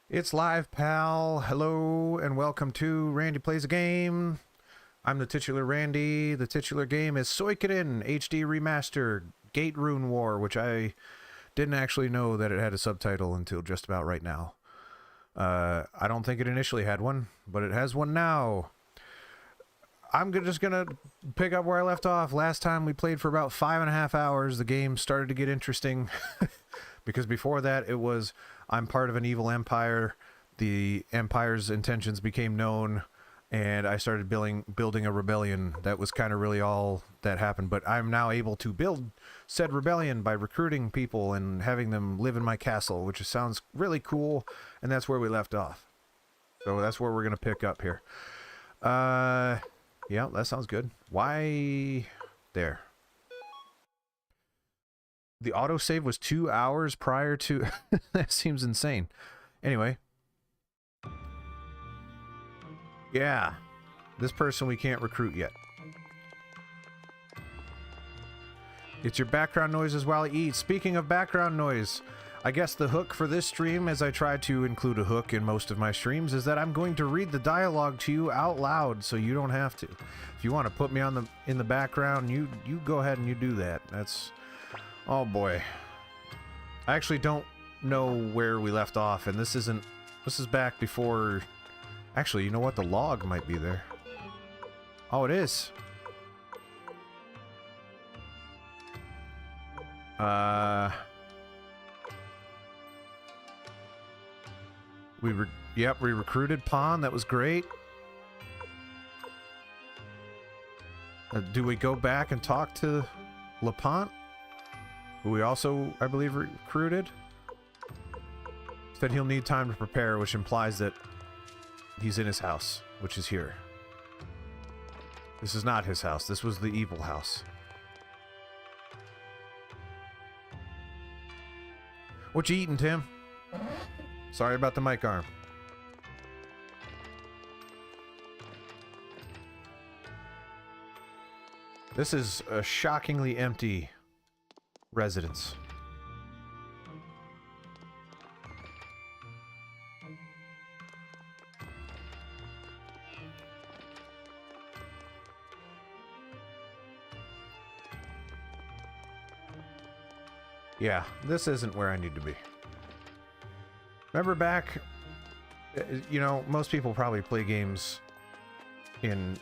It's live, pal. Hello, and welcome to Randy Plays a Game. I'm the titular Randy. The titular game is Suikoden HD Remastered Gate Rune War, which I didn't actually know that it had a subtitle until just about right now. I don't think it initially had one, but it has one now. I'm just gonna pick up where I left off. Last time we played for about 5.5 hours. The game started to get interesting because before that it was I'm part of an evil empire. The empire's intentions became known, and I started building a rebellion. That was kind of really all that happened. But I'm now able to build said rebellion by recruiting people and having them live in my castle, which sounds really cool. And that's where we left off. So that's where we're gonna pick up here. Yeah, that sounds good. Why there? The autosave was 2 hours prior to... That seems insane. Anyway. Yeah. This person we can't recruit yet. It's your background noises while I eat. Speaking of background noise, I guess the hook for this stream, as I try to include a hook in most of my streams, is that I'm going to read the dialogue to you out loud so you don't have to. If you want to put me in the background, you go ahead and you do that. That's... Oh boy. I actually don't know where we left off, and this is back before... Actually, you know what? The log might be there. Oh, it is. We recruited Pon. That was great. Do we go back and talk to LaPont? Who we also, I believe, recruited? Said he'll need time to prepare, which implies that he's in his house, which is here. This is not his house. This was the evil house. What you eating, Tim? Sorry about the mic arm. This is a shockingly empty residence. Yeah, this isn't where I need to be. Remember back, you know, most people probably play games in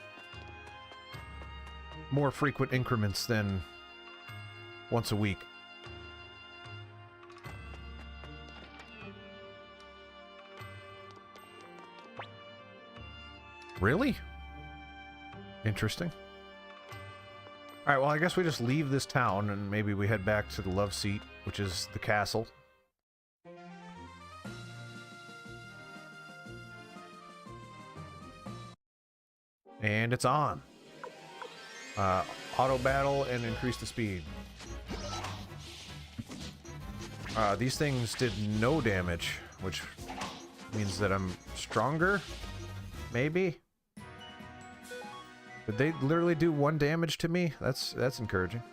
more frequent increments than once a week. Really? Interesting. Alright, well, I guess we just leave this town and maybe we head back to the Love Seat, which is the castle. And it's on. Auto battle and increase the speed. These things did no damage, which means that I'm stronger? Maybe? Did they literally do 1 damage to me? That's encouraging.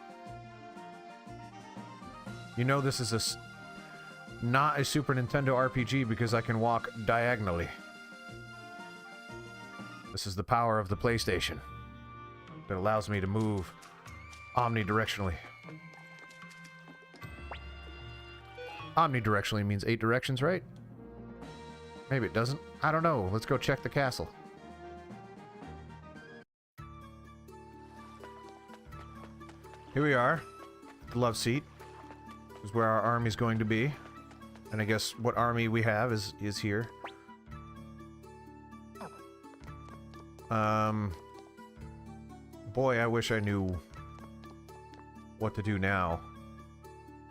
You know this is not a Super Nintendo RPG because I can walk diagonally. This is the power of the PlayStation that allows me to move omnidirectionally. Omnidirectionally means 8 directions, right? Maybe it doesn't. I don't know. Let's go check the castle. Here we are. The Love Seat is where our army's going to be. And I guess what army we have is here. Boy, I wish I knew what to do now.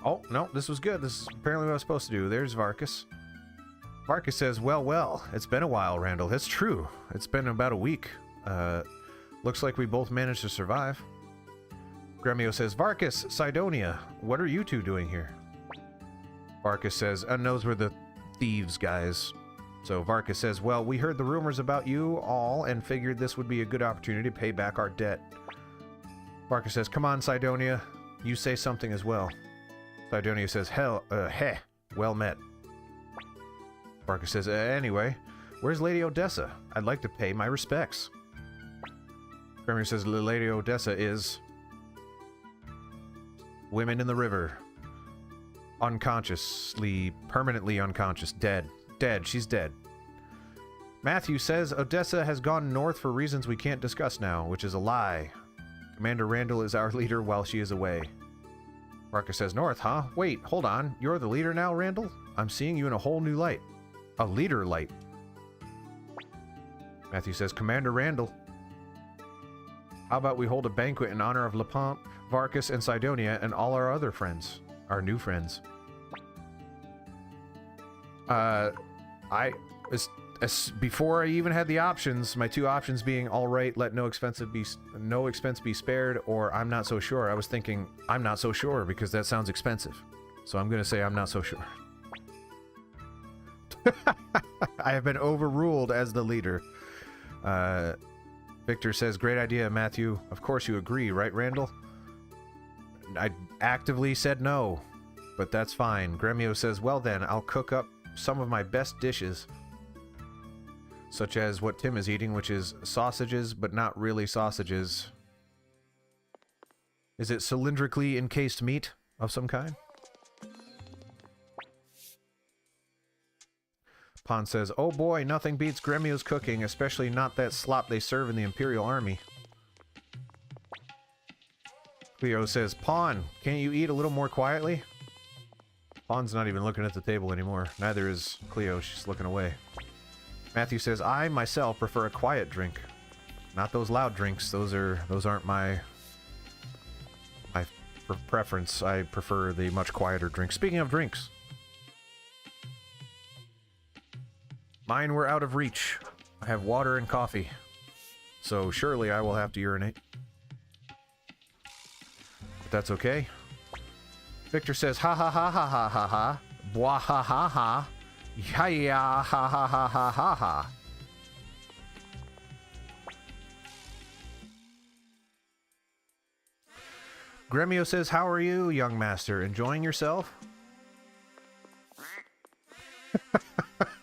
Oh, no, this was good. This is apparently what I was supposed to do. There's Varkas. Varkas says, well, it's been a while, Randall. That's true. It's been about a week. Looks like we both managed to survive. Gremio says, Varkas, Sidonia, what are you two doing here? Varkas says, knows we're the thieves, guys. So Varkas says, well, we heard the rumors about you all and figured this would be a good opportunity to pay back our debt. Varkas says, come on, Sidonia. You say something as well. Sidonia says, well met. Varka says, anyway, where's Lady Odessa? I'd like to pay my respects. Gremio says, Lady Odessa is... women in the river. Unconsciously, permanently unconscious, dead. Dead, she's dead. Matthew says Odessa has gone north for reasons we can't discuss now, which is a lie. Commander Randall is our leader while she is away. Varka says, north, huh? Wait, hold on. You're the leader now, Randall? I'm seeing you in a whole new light. A leader light. Matthew says, Commander Randall. How about we hold a banquet in honor of Lepant, Varkas, and Sidonia, and all our other friends? Our new friends. Before I even had the options, my two options being all right, let no expense be spared, or I'm not so sure. I was thinking I'm not so sure because that sounds expensive. So I'm going to say I'm not so sure. I have been overruled as the leader. Victor says, great idea, Matthew. Of course you agree, right, Randall? I actively said no, but that's fine. Gremio says, well then, I'll cook up some of my best dishes. Such as what Tim is eating, which is sausages, but not really sausages. Is it cylindrically encased meat of some kind? Pon says, oh boy, nothing beats Gremio's cooking, especially not that slop they serve in the Imperial Army. Cleo says, Pon, can't you eat a little more quietly? Pon's not even looking at the table anymore. Neither is Cleo, she's looking away. Matthew says, I myself prefer a quiet drink. Not those loud drinks. Those aren't my preference. I prefer the much quieter drink. Speaking of drinks. Mine were out of reach. I have water and coffee. So surely I will have to urinate. But that's okay. Victor says, ha ha ha ha ha ha ha. Bwah ha ha ha. Ya ha ha ha ha ha ha. Gremio says, how are you, young master? Enjoying yourself?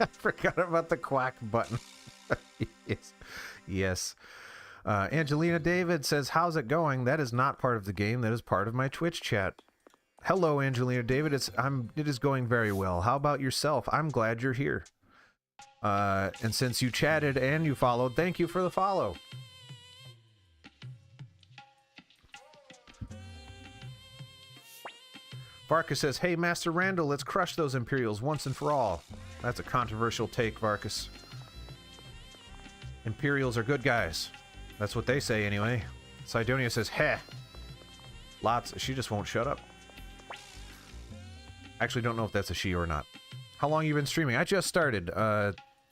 I forgot about the quack button. Yes. Yes. Angelina David says, how's it going? That is not part of the game. That is part of my Twitch chat. Hello, Angelina David. It is going very well. How about yourself? I'm glad you're here. And since you chatted and you followed, thank you for the follow. Varkas says, hey, Master Randall, let's crush those Imperials once and for all. That's a controversial take, Varkas. Imperials are good guys. That's what they say, anyway. Sidonia says, heh. Lots. She just won't shut up. Actually, don't know if that's a she or not. How long you been streaming? I just started,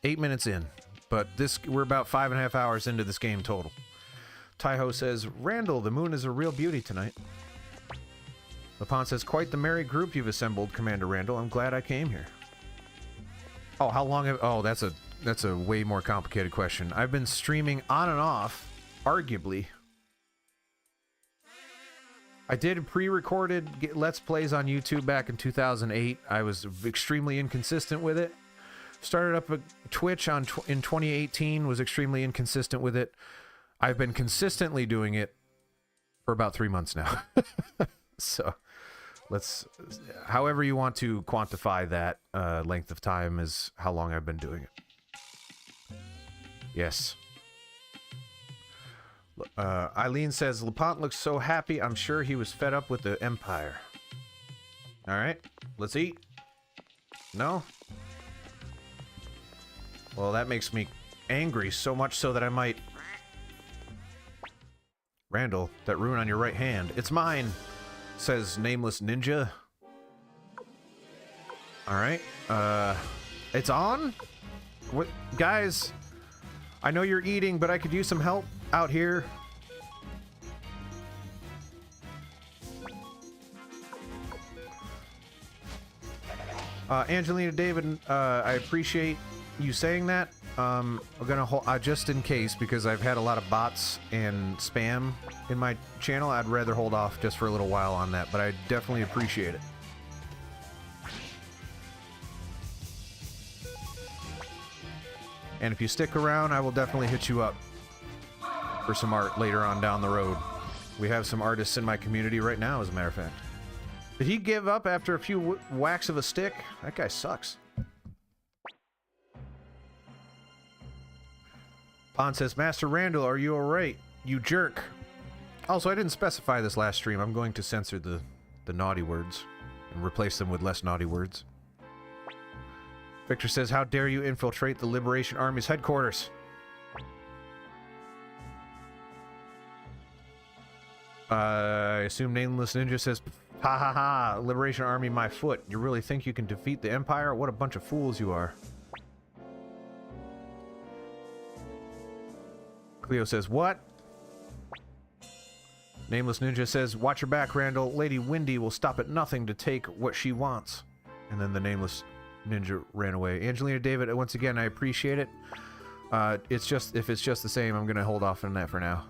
8 minutes in. But we're about 5.5 hours into this game total. Taiho says, Randall, the moon is a real beauty tonight. Lepant says, quite the merry group you've assembled, Commander Randall. I'm glad I came here. Oh, how long have... Oh, that's a way more complicated question. I've been streaming on and off, arguably. I did pre-recorded Let's Plays on YouTube back in 2008. I was extremely inconsistent with it. Started up a Twitch in 2018, was extremely inconsistent with it. I've been consistently doing it for about 3 months now. So, however you want to quantify that length of time is how long I've been doing it. Yes. Eileen says, Lepant looks so happy, I'm sure he was fed up with the Empire. Alright, let's eat. No? Well, that makes me angry, so much so that I might... Randall, that rune on your right hand, it's mine, says Nameless Ninja. Alright, it's on? What, guys, I know you're eating, but I could use some help out here. Angelina David, I appreciate you saying that. I'm gonna hold, just in case, because I've had a lot of bots and spam in my channel, I'd rather hold off just for a little while on that, but I definitely appreciate it. And if you stick around, I will definitely hit you up for some art later on down the road. We have some artists in my community right now, as a matter of fact. Did he give up after a few whacks of a stick? That guy sucks. Pon says, Master Randall, are you alright? You jerk. Also, I didn't specify this last stream. I'm going to censor the naughty words and replace them with less naughty words. Victor says, how dare you infiltrate the Liberation Army's headquarters? I assume Nameless Ninja says, ha ha ha, Liberation Army my foot. You really think you can defeat the Empire? What a bunch of fools you are. Cleo says, what? Nameless Ninja says, watch your back, Randall. Lady Windy will stop at nothing to take what she wants. And then the Nameless Ninja ran away. Angelina David, once again, I appreciate it. It's just, if it's just the same, I'm going to hold off on that for now.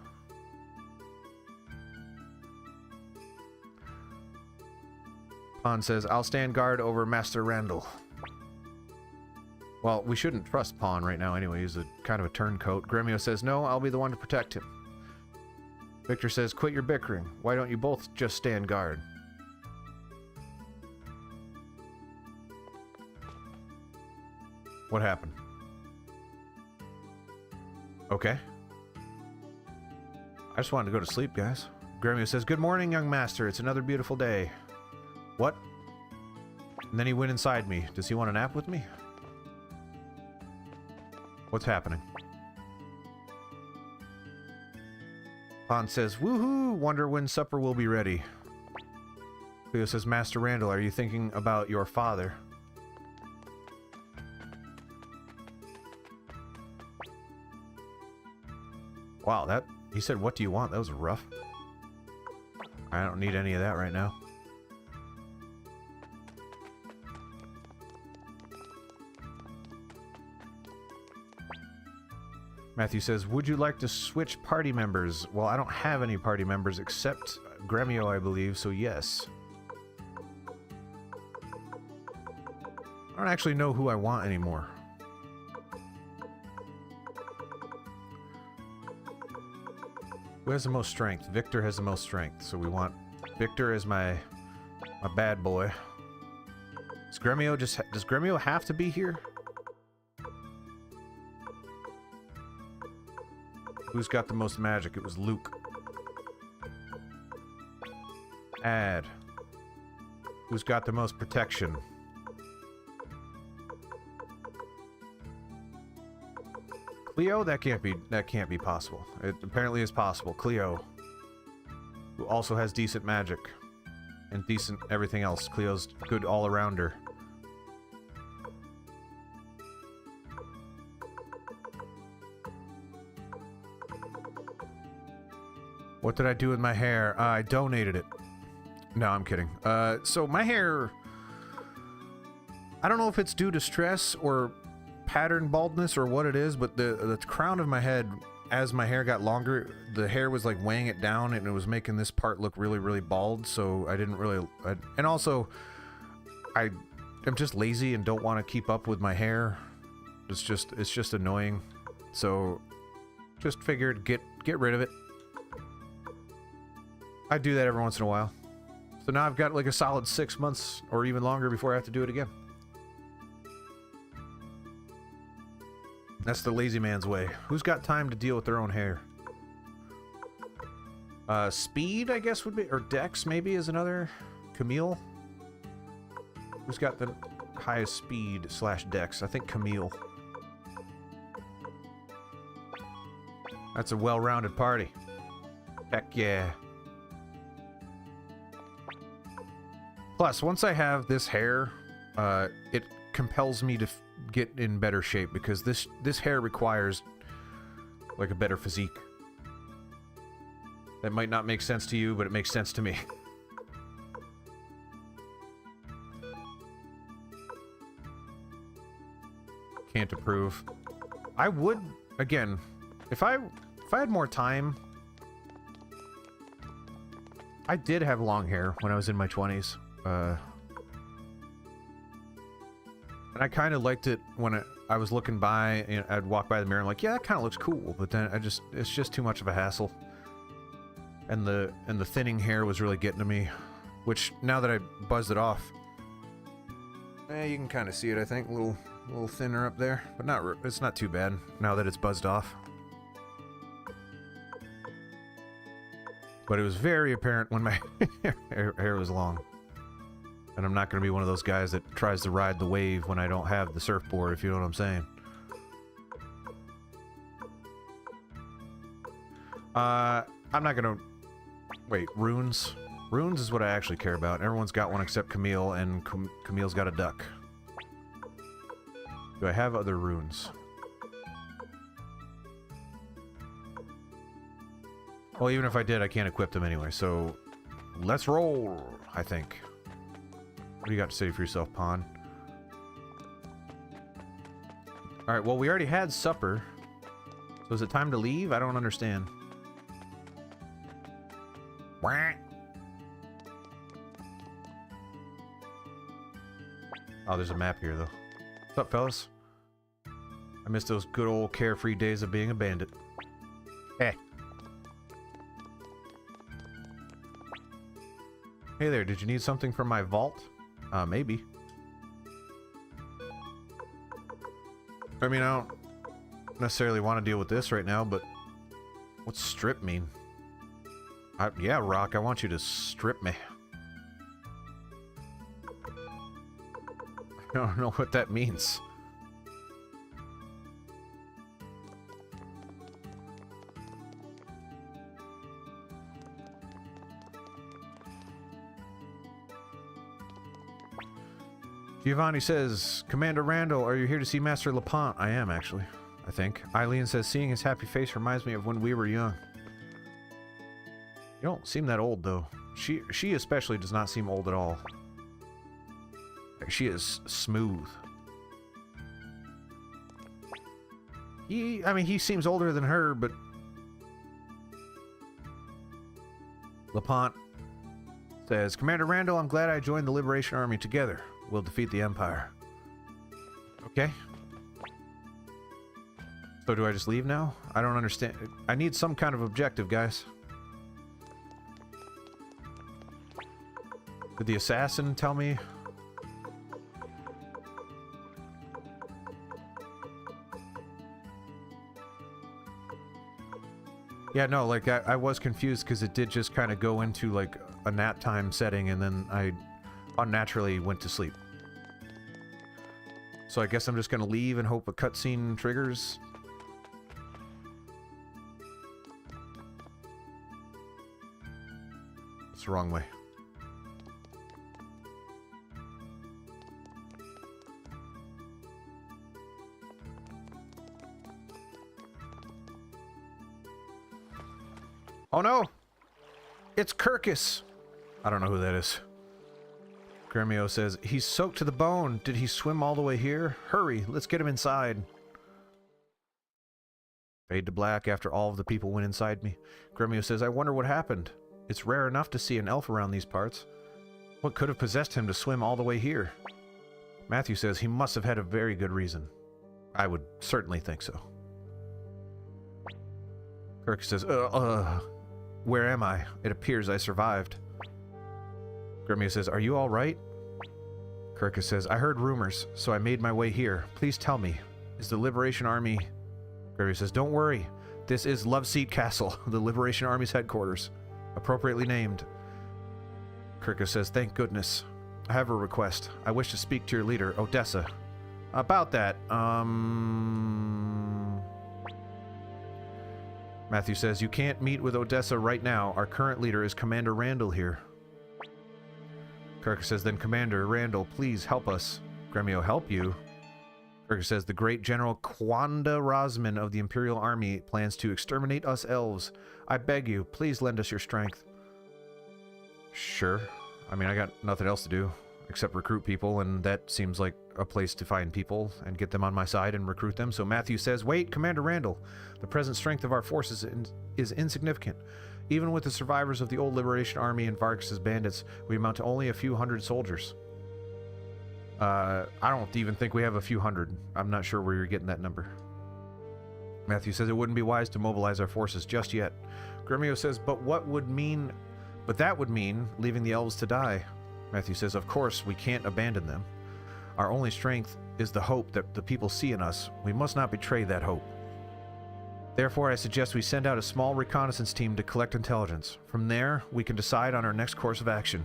Pon says, I'll stand guard over Master Randall. Well, we shouldn't trust Pon right now anyway. He's a kind of a turncoat. Gremio says, no, I'll be the one to protect him. Victor says, quit your bickering. Why don't you both just stand guard? What happened? Okay. I just wanted to go to sleep, guys. Gremio says, good morning, young master. It's another beautiful day. What? And then he went inside me. Does he want a nap with me? What's happening? Pon says, woohoo! Wonder when supper will be ready. Cleo says, Master Randall, are you thinking about your father? Wow, that... He said, what do you want? That was rough. I don't need any of that right now. Matthew says, would you like to switch party members? Well, I don't have any party members except Gremio, I believe, so yes. I don't actually know who I want anymore. Who has the most strength? Victor has the most strength, so we want Victor as my bad boy. Does Gremio have to be here? Who's got the most magic? It was Luke. Add. Who's got the most protection? Cleo? That can't be possible. It apparently is possible. Cleo. Who also has decent magic. And decent everything else. Cleo's good all-arounder. What did I do with my hair? I donated it. No, I'm kidding. So my hair... I don't know if it's due to stress or pattern baldness or what it is, but the crown of my head, as my hair got longer, the hair was like weighing it down and it was making this part look really, really bald, so I didn't really... and also, I'm just lazy and don't want to keep up with my hair. It's just annoying. So, just figured get rid of it. I do that every once in a while. So now I've got like a solid 6 months or even longer before I have to do it again. That's the lazy man's way. Who's got time to deal with their own hair? Speed, I guess, would be... Or Dex, maybe, is another. Camille? Who's got the highest speed / Dex? I think Camille. That's a well-rounded party. Heck yeah. Plus, once I have this hair, it compels me to get in better shape because this hair requires like a better physique. That might not make sense to you, but it makes sense to me. Can't approve. I would, again, if I had more time. I did have long hair when I was in my 20s. And I kind of liked it when I was looking by, and I'd walk by the mirror and like, yeah, that kind of looks cool, but then it's just too much of a hassle. And the thinning hair was really getting to me, which now that I buzzed it off, you can kind of see it, I think, a little thinner up there, but it's not too bad now that it's buzzed off. But it was very apparent when my hair was long. And I'm not going to be one of those guys that tries to ride the wave when I don't have the surfboard, if you know what I'm saying. I'm not going to... Wait, runes? Runes is what I actually care about. Everyone's got one except Camille, and Camille's got a duck. Do I have other runes? Well, even if I did, I can't equip them anyway, so... Let's roll, I think. What do you got to say for yourself, Pawn? Alright, well, we already had supper. So is it time to leave? I don't understand. Oh, there's a map here, though. What's up, fellas? I miss those good old carefree days of being a bandit. Hey. Hey there, did you need something from my vault? Maybe. I mean, I don't necessarily want to deal with this right now, but what's strip mean? Yeah, Rock, I want you to strip me. I don't know what that means. Giovanni says, Commander Randall, are you here to see Master LaPont? I am, actually. I think. Eileen says, seeing his happy face reminds me of when we were young. You don't seem that old, though. She especially does not seem old at all. She is smooth. I mean, he seems older than her, but... LaPont says, Commander Randall, I'm glad I joined the Liberation Army. Together, we'll defeat the Empire. Okay. So do I just leave now? I don't understand. I need some kind of objective, guys. Did the assassin tell me? Yeah, no, like, I was confused because it did just kind of go into, like, a nap time setting, and then I unnaturally went to sleep. So I guess I'm just gonna leave and hope a cutscene triggers. It's the wrong way. Oh no! It's Kirkus! I don't know who that is. Gremio says, he's soaked to the bone. Did he swim all the way here? Hurry, let's get him inside. Fade to black after all of the people went inside me. Gremio says, I wonder what happened. It's rare enough to see an elf around these parts. What could have possessed him to swim all the way here? Matthew says, he must have had a very good reason. I would certainly think so. Kirk says, where am I? It appears I survived. Gremio says, are you all right? Kirkus says, I heard rumors, so I made my way here. Please tell me, is the Liberation Army... Gremio says, don't worry. This is Loveseat Castle, the Liberation Army's headquarters. Appropriately named. Kirkus says, thank goodness. I have a request. I wish to speak to your leader, Odessa. About that, Matthew says, you can't meet with Odessa right now. Our current leader is Commander Randall here. Kirk says, then Commander Randall, please help us. Gremio, help you? Kirk says, the great General Kwanda Rosman of the Imperial Army plans to exterminate us elves. I beg you, please lend us your strength. Sure. I mean, I got nothing else to do except recruit people, and that seems like a place to find people and get them on my side and recruit them. So Matthew says, wait, Commander Randall, the present strength of our forces is insignificant. Even with the survivors of the old Liberation Army and Vargas' bandits, we amount to only a few hundred soldiers. I don't even think we have a few hundred. I'm not sure where you're getting that number. Matthew says it wouldn't be wise to mobilize our forces just yet. Gremio says, but that would mean leaving the elves to die. Matthew says, of course, we can't abandon them. Our only strength is the hope that the people see in us. We must not betray that hope. Therefore, I suggest we send out a small reconnaissance team to collect intelligence. From there, we can decide on our next course of action.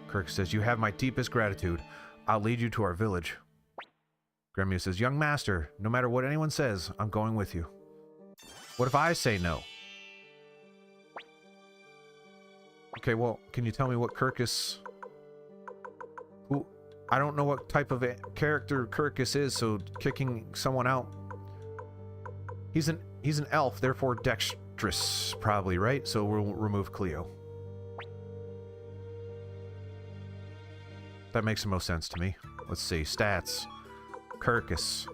Kirk says, you have my deepest gratitude. I'll lead you to our village. Gremio says, young master, no matter what anyone says, I'm going with you. What if I say no? Okay, well, can you tell me what Kirkus... Who... I don't know what type of character Kirkus is, so kicking someone out... He's an elf, therefore dexterous, probably, right? So we'll remove Cleo. That makes the most sense to me. Let's see. Stats. Kirkus.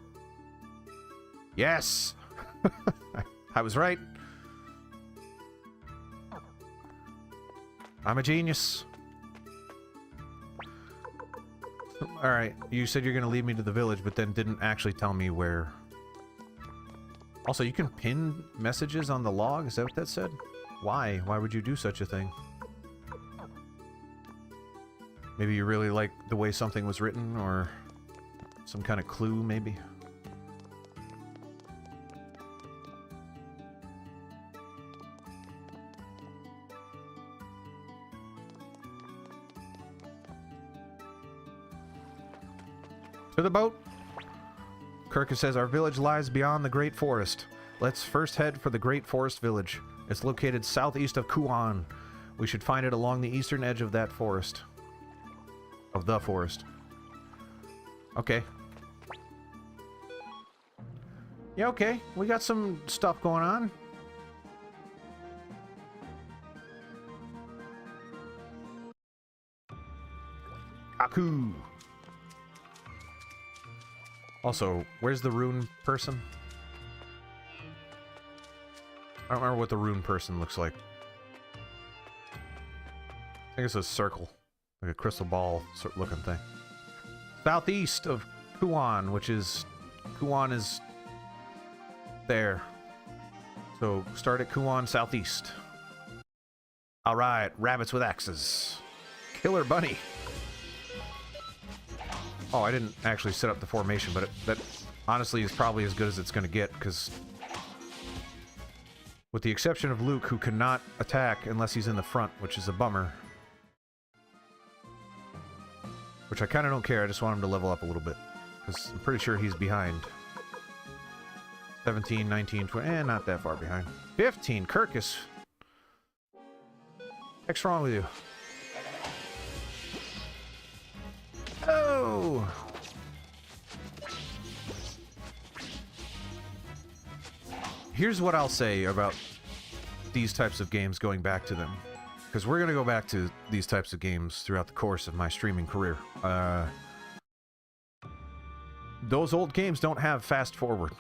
Yes! I was right. I'm a genius. Alright, you said you're going to lead me to the village, but then didn't actually tell me where. Also, you can pin messages on the log? Is that what that said? Why? Why would you do such a thing? Maybe you really like the way something was written, or some kind of clue, maybe? To the boat! Kirkus says, our village lies beyond the Great Forest. Let's first head for the Great Forest Village. It's located southeast of Kuan. We should find it along the eastern edge of that forest. Of the forest. Okay. Yeah, okay. We got some stuff going on. Aku! Also, where's the rune person? I don't remember what the rune person looks like. I think it's a circle. Like a crystal ball sort of looking thing. Southeast of Kuan, which is... Kuan is... there. So, start at Kuan southeast. Alright, rabbits with axes. Killer bunny. Oh, I didn't actually set up the formation, but that honestly is probably as good as it's going to get, because with the exception of Luke, who cannot attack unless he's in the front, which is a bummer. Which I kind of don't care, I just want him to level up a little bit, because I'm pretty sure he's behind. 17, 19, 20, not that far behind. 15, Kirkus! What's wrong with you? Oh! Here's what I'll say about these types of games, going back to them. Because we're going to go back to these types of games throughout the course of my streaming career. Those old games don't have fast forward.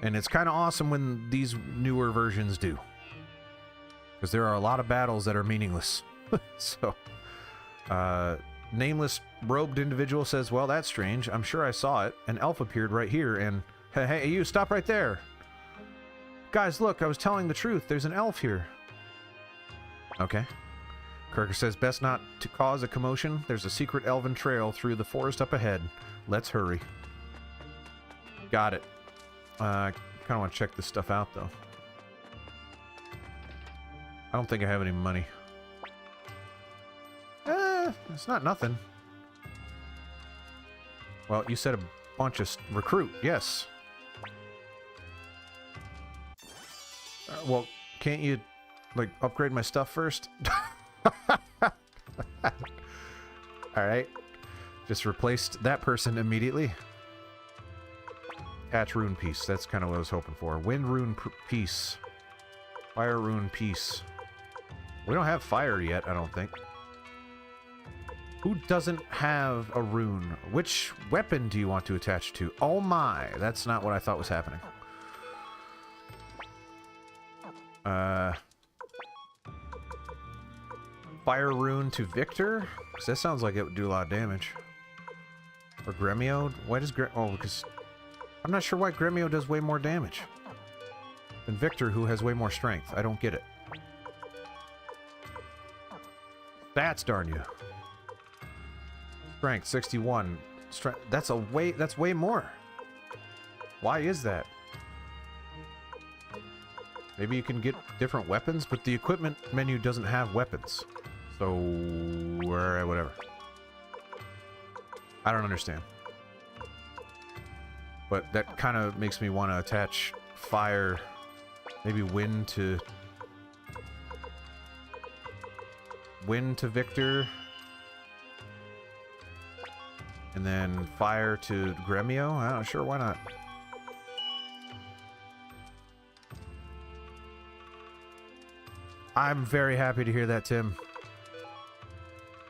And it's kind of awesome when these newer versions do. Because there are a lot of battles that are meaningless. So, nameless robed individual says, well, that's strange. I'm sure I saw it. An elf appeared right here and... Hey, you, stop right there. Guys, look, I was telling the truth. There's an elf here. Okay. Kirker says, best not to cause a commotion. There's a secret elven trail through the forest up ahead. Let's hurry. Got it. I kind of want to check this stuff out, though. I don't think I have any money. It's not nothing. Well, you said a bunch of... recruit, yes. Well, can't you, like, upgrade my stuff first? Alright. Just replaced that person immediately. Attach rune piece. That's kind of what I was hoping for. Wind rune piece. Fire rune piece. We don't have fire yet, I don't think. Who doesn't have a rune? Which weapon do you want to attach to? Oh my! That's not what I thought was happening. Fire Rune to Victor? Because that sounds like it would do a lot of damage. Or Gremio? Why does oh, because... I'm not sure why Gremio does way more damage than Victor, who has way more strength. I don't get it. Stats, darn you. Strength, 61. That's way more. Why is that? Maybe you can get different weapons, but the equipment menu doesn't have weapons. So, whatever. I don't understand. But that kind of makes me want to attach fire, maybe wind to Victor, and then fire to Gremio. I don't know, sure, why not? I'm very happy to hear that, Tim.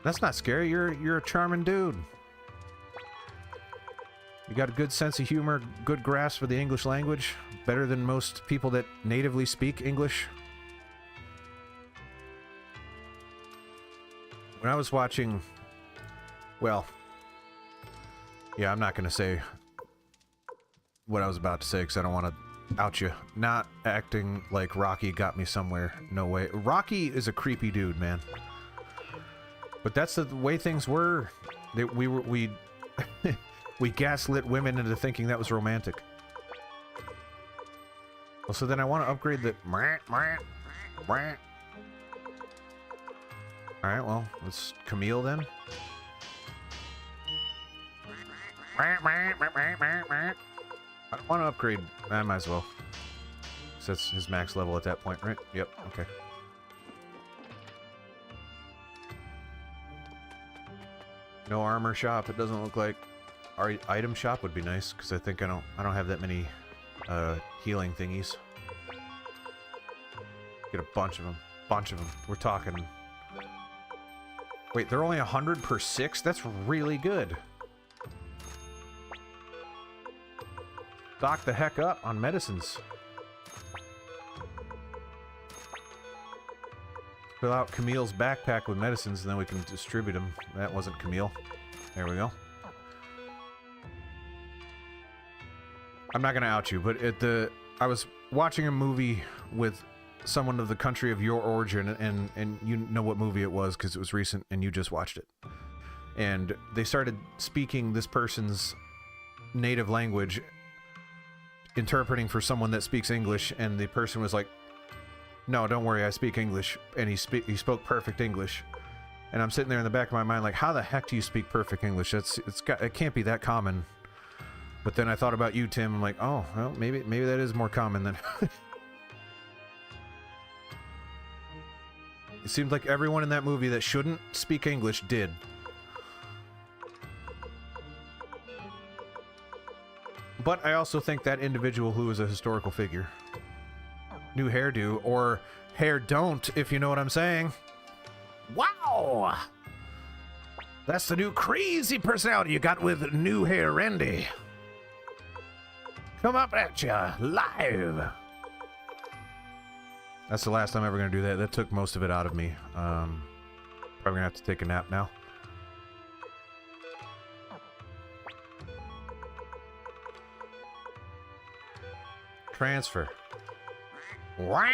That's not scary. You're a charming dude. You got a good sense of humor, good grasp for the English language, better than most people that natively speak English. When I was watching, well, yeah, I'm not going to say what I was about to say because I don't want to out you. Not acting like Rocky got me somewhere. No way. Rocky is a creepy dude, man. But that's the way things were. We we gaslit women into thinking that was romantic. Well, so then I want to upgrade the... Alright, well, let's Camille then. I don't want to upgrade. I might as well. So that's his max level at that point, right? Yep, okay. No armor shop, it doesn't look like. Our item shop would be nice, because I think I don't have that many healing thingies. Get a bunch of them. We're talking... Wait, they're only 100 per 6? That's really good. Stock the heck up on medicines. Fill out Camille's backpack with medicines, and then we can distribute them. That wasn't Camille. There we go. I'm not gonna out you, but I was watching a movie with someone of the country of your origin, and you know what movie it was because it was recent and you just watched it. And they started speaking this person's native language, interpreting for someone that speaks English, and the person was like, "No, don't worry, I speak English," and he spoke perfect English. And I'm sitting there in the back of my mind like, how the heck do you speak perfect English? It can't be that common. But then I thought about you, Tim. I'm like, oh, well, maybe that is more common than... It seemed like everyone in that movie that shouldn't speak English did. But I also think that individual who is a historical figure. New hairdo, or hair don't, if you know what I'm saying. Wow! That's the new crazy personality you got with new hair Randy. Come up at ya, live! That's the last time I'm ever gonna do that. That took most of it out of me. Probably gonna have to take a nap now. Transfer. What?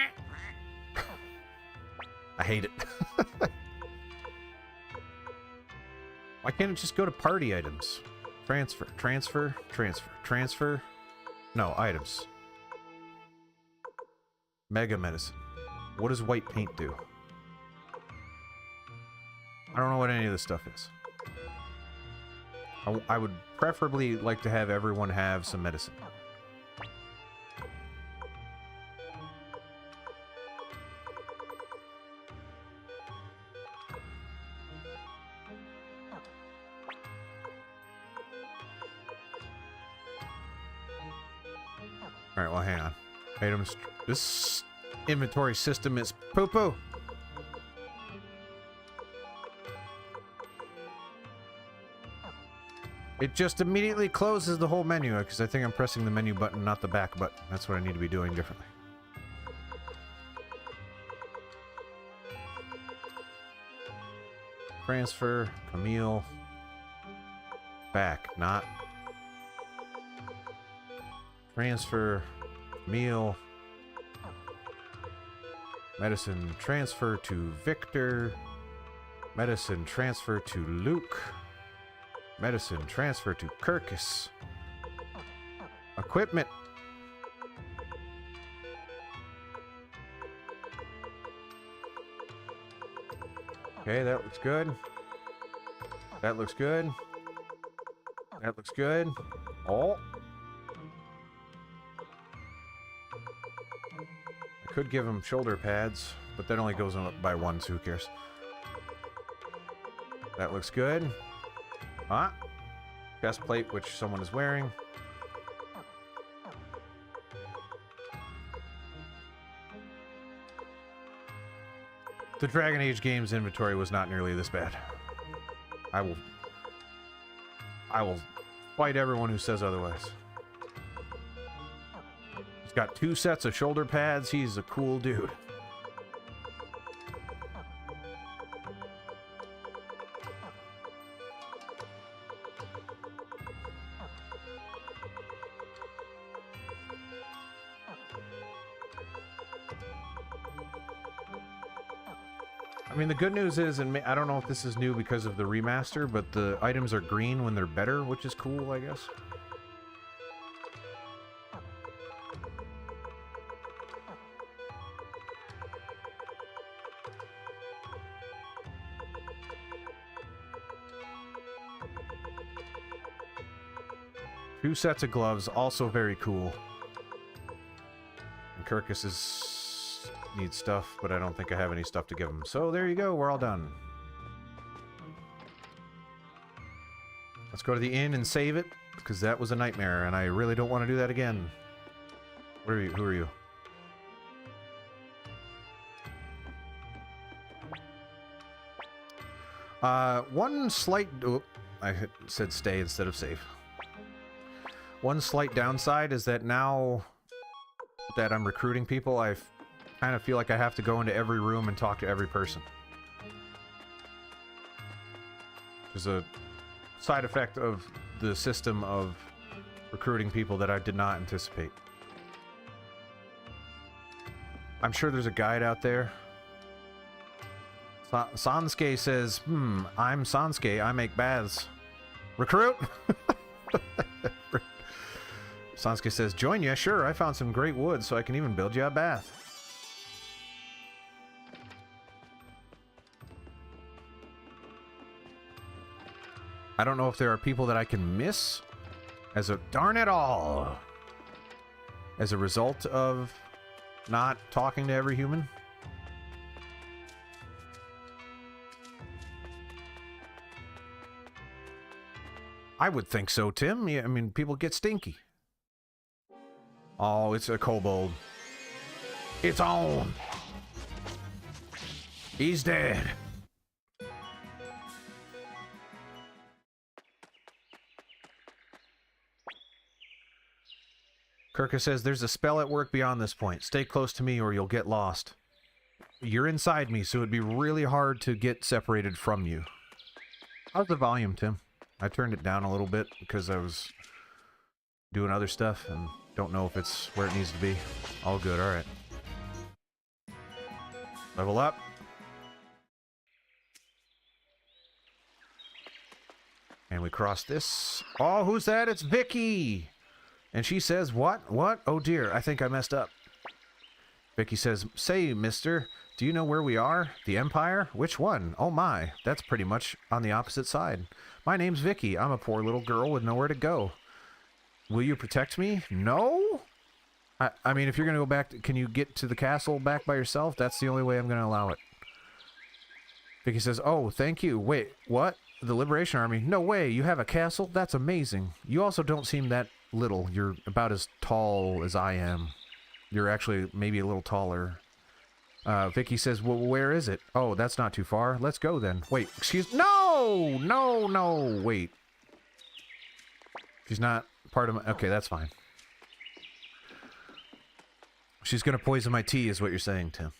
I hate it. Why can't it just go to party items? Transfer, transfer, transfer, transfer. No, items. Mega medicine. What does white paint do? I don't know what any of this stuff is. I would preferably like to have everyone have some medicine. Alright, well, hang on. Items. This inventory system is poo-poo. It just immediately closes the whole menu, because I think I'm pressing the menu button, not the back button. That's what I need to be doing differently. Transfer Camille back, not transfer Camille medicine transfer to Victor, medicine transfer to Luke, medicine transfer to Kirkus, equipment. Okay, that looks good. That looks good. That looks good. Oh. I could give him shoulder pads, but that only goes up by one, so who cares? That looks good. Ah. Chest plate, which someone is wearing. The Dragon Age games inventory was not nearly this bad. I will fight everyone who says otherwise. He's got 2 sets of shoulder pads. He's a cool dude. I mean, the good news is, and I don't know if this is new because of the remaster, but the items are green when they're better, which is cool, I guess. Two sets of gloves, also very cool. And Kirkus needs stuff, but I don't think I have any stuff to give him. So there you go, we're all done. Let's go to the inn and save it, because that was a nightmare, and I really don't want to do that again. What are you? Who are you? One slight... Oh, I said stay instead of save. One slight downside is that now that I'm recruiting people, I kind of feel like I have to go into every room and talk to every person. There's a side effect of the system of recruiting people that I did not anticipate. I'm sure there's a guide out there. Sansuke says, I'm Sansuke, I make baths. Recruit! Sansuke says, join ya, sure, I found some great wood so I can even build you a bath. I don't know if there are people that I can miss as a darn it all as a result of not talking to every human. I would think so, Tim. Yeah, I mean, people get stinky. Oh, it's a kobold. It's on. He's dead. Kirkus says, there's a spell at work beyond this point. Stay close to me or you'll get lost. You're inside me, so it'd be really hard to get separated from you. How's the volume, Tim? I turned it down a little bit because I was doing other stuff and don't know if it's where it needs to be. All good, alright. Level up. And we cross this. Oh, who's that? It's Vicky! And she says, what? What? Oh dear, I think I messed up. Vicky says, say, mister, do you know where we are? The Empire? Which one? Oh my, that's pretty much on the opposite side. My name's Vicky. I'm a poor little girl with nowhere to go. Will you protect me? No? I mean, if you're going to go back, can you get to the castle back by yourself? That's the only way I'm going to allow it. Vicky says, oh, thank you. Wait, what? The Liberation Army? No way, you have a castle? That's amazing. You also don't seem that little. You're about as tall as I am. You're actually maybe a little taller. Vicky says, well, where is it? Oh, that's not too far. Let's go then. Wait, excuse... No! No, no, wait. She's not part of my... Okay, that's fine. She's gonna poison my tea is what you're saying, Tim.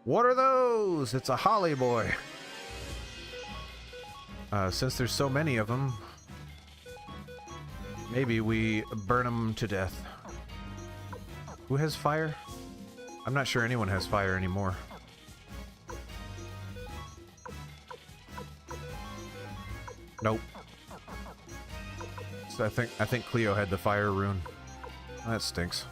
What are those? It's a holly boy. Since there's so many of them, maybe we burn them to death. Who has fire? I'm not sure anyone has fire anymore. Nope. So I think Cleo had the fire rune. That stinks.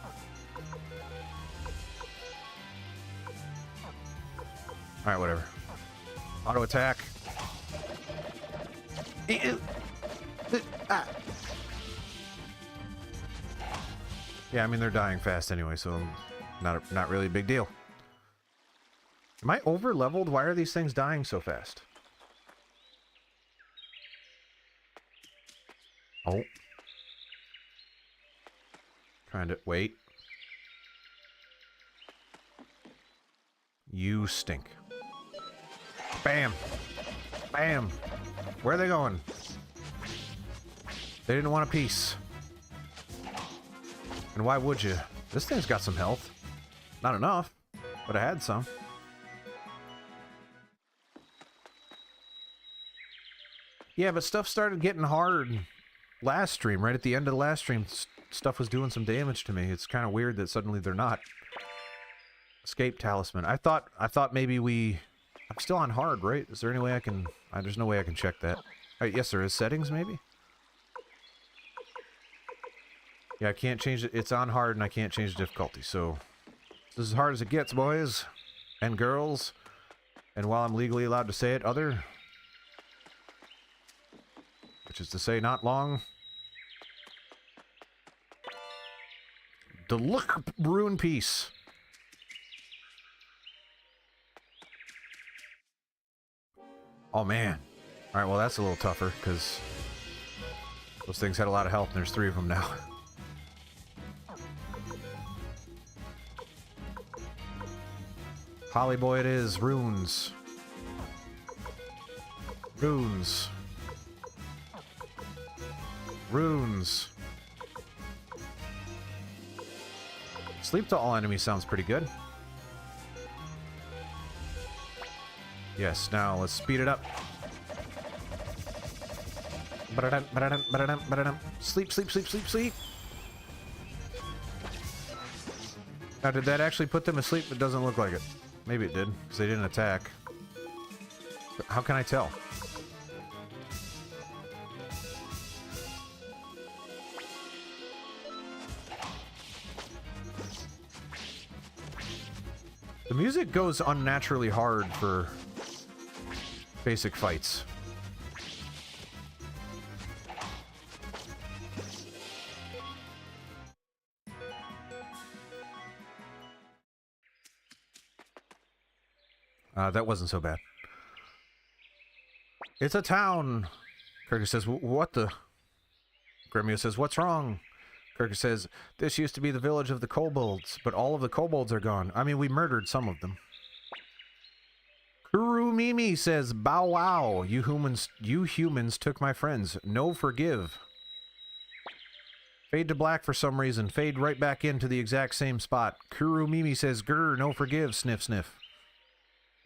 Alright, whatever. Auto attack. Yeah, I mean they're dying fast anyway, so not really a big deal. Am I over leveled? Why are these things dying so fast? Oh. Trying to wait. You stink. Bam! Bam! Where are they going? They didn't want a piece. And why would you? This thing's got some health. Not enough, but I had some. Yeah, but stuff started getting hard last stream. Right at the end of the last stream, stuff was doing some damage to me. It's kind of weird that suddenly they're not. Escape talisman. I thought maybe we... I'm still on hard, right? Is there any way I can... there's no way I can check that. Yes, there is. Settings, maybe? Yeah, I can't change it. It's on hard, and I can't change the difficulty, so... This is as hard as it gets, boys. And girls. And while I'm legally allowed to say it, other... Which is to say, not long. The look rune piece. Oh, man. Alright, well, that's a little tougher, because those things had a lot of health, and there's 3 of them now. Holly boy it is. Runes. Runes. Runes. Sleep to all enemies sounds pretty good. Yes, now let's speed it up. Sleep, sleep, sleep, sleep, sleep. Now, did that actually put them asleep? It doesn't look like it. Maybe it did, because they didn't attack. But how can I tell? The music goes unnaturally hard for basic fights. That wasn't so bad. It's a town. Kirkus says, what the? Gremio says, what's wrong? Kirkus says, this used to be the village of the kobolds, but all of the kobolds are gone. I mean, we murdered some of them. Kurumimi says, bow wow, you humans took my friends. No forgive. Fade to black for some reason. Fade right back into the exact same spot. Kurumimi says, grr, no forgive, sniff sniff.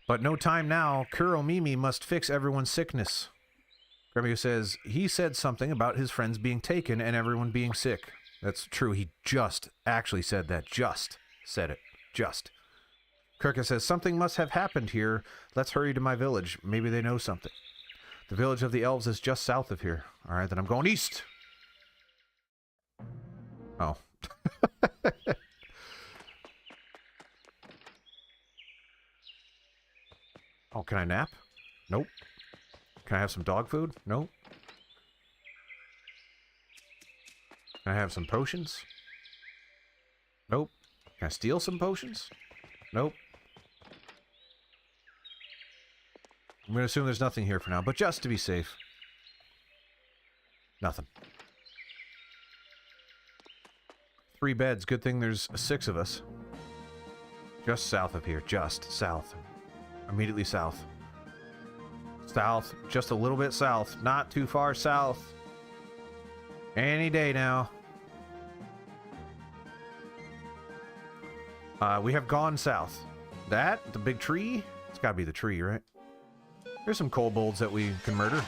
But no time now. Kurumimi must fix everyone's sickness. Gremio says, he said something about his friends being taken and everyone being sick. That's true. He just actually said that. Just said it. Just. Kirka says, something must have happened here. Let's hurry to my village. Maybe they know something. The village of the elves is just south of here. All right, then I'm going east. Oh. Oh, can I nap? Nope. Can I have some dog food? Nope. Can I have some potions? Nope. Can I steal some potions? Nope. I'm going to assume there's nothing here for now, but just to be safe. Nothing. 3 beds. Good thing there's 6 of us. Just south of here. Just south. Immediately south. South. Just a little bit south. Not too far south. Any day now. We have gone south. That? The big tree? It's gotta be the tree, right? There's some kobolds that we can murder.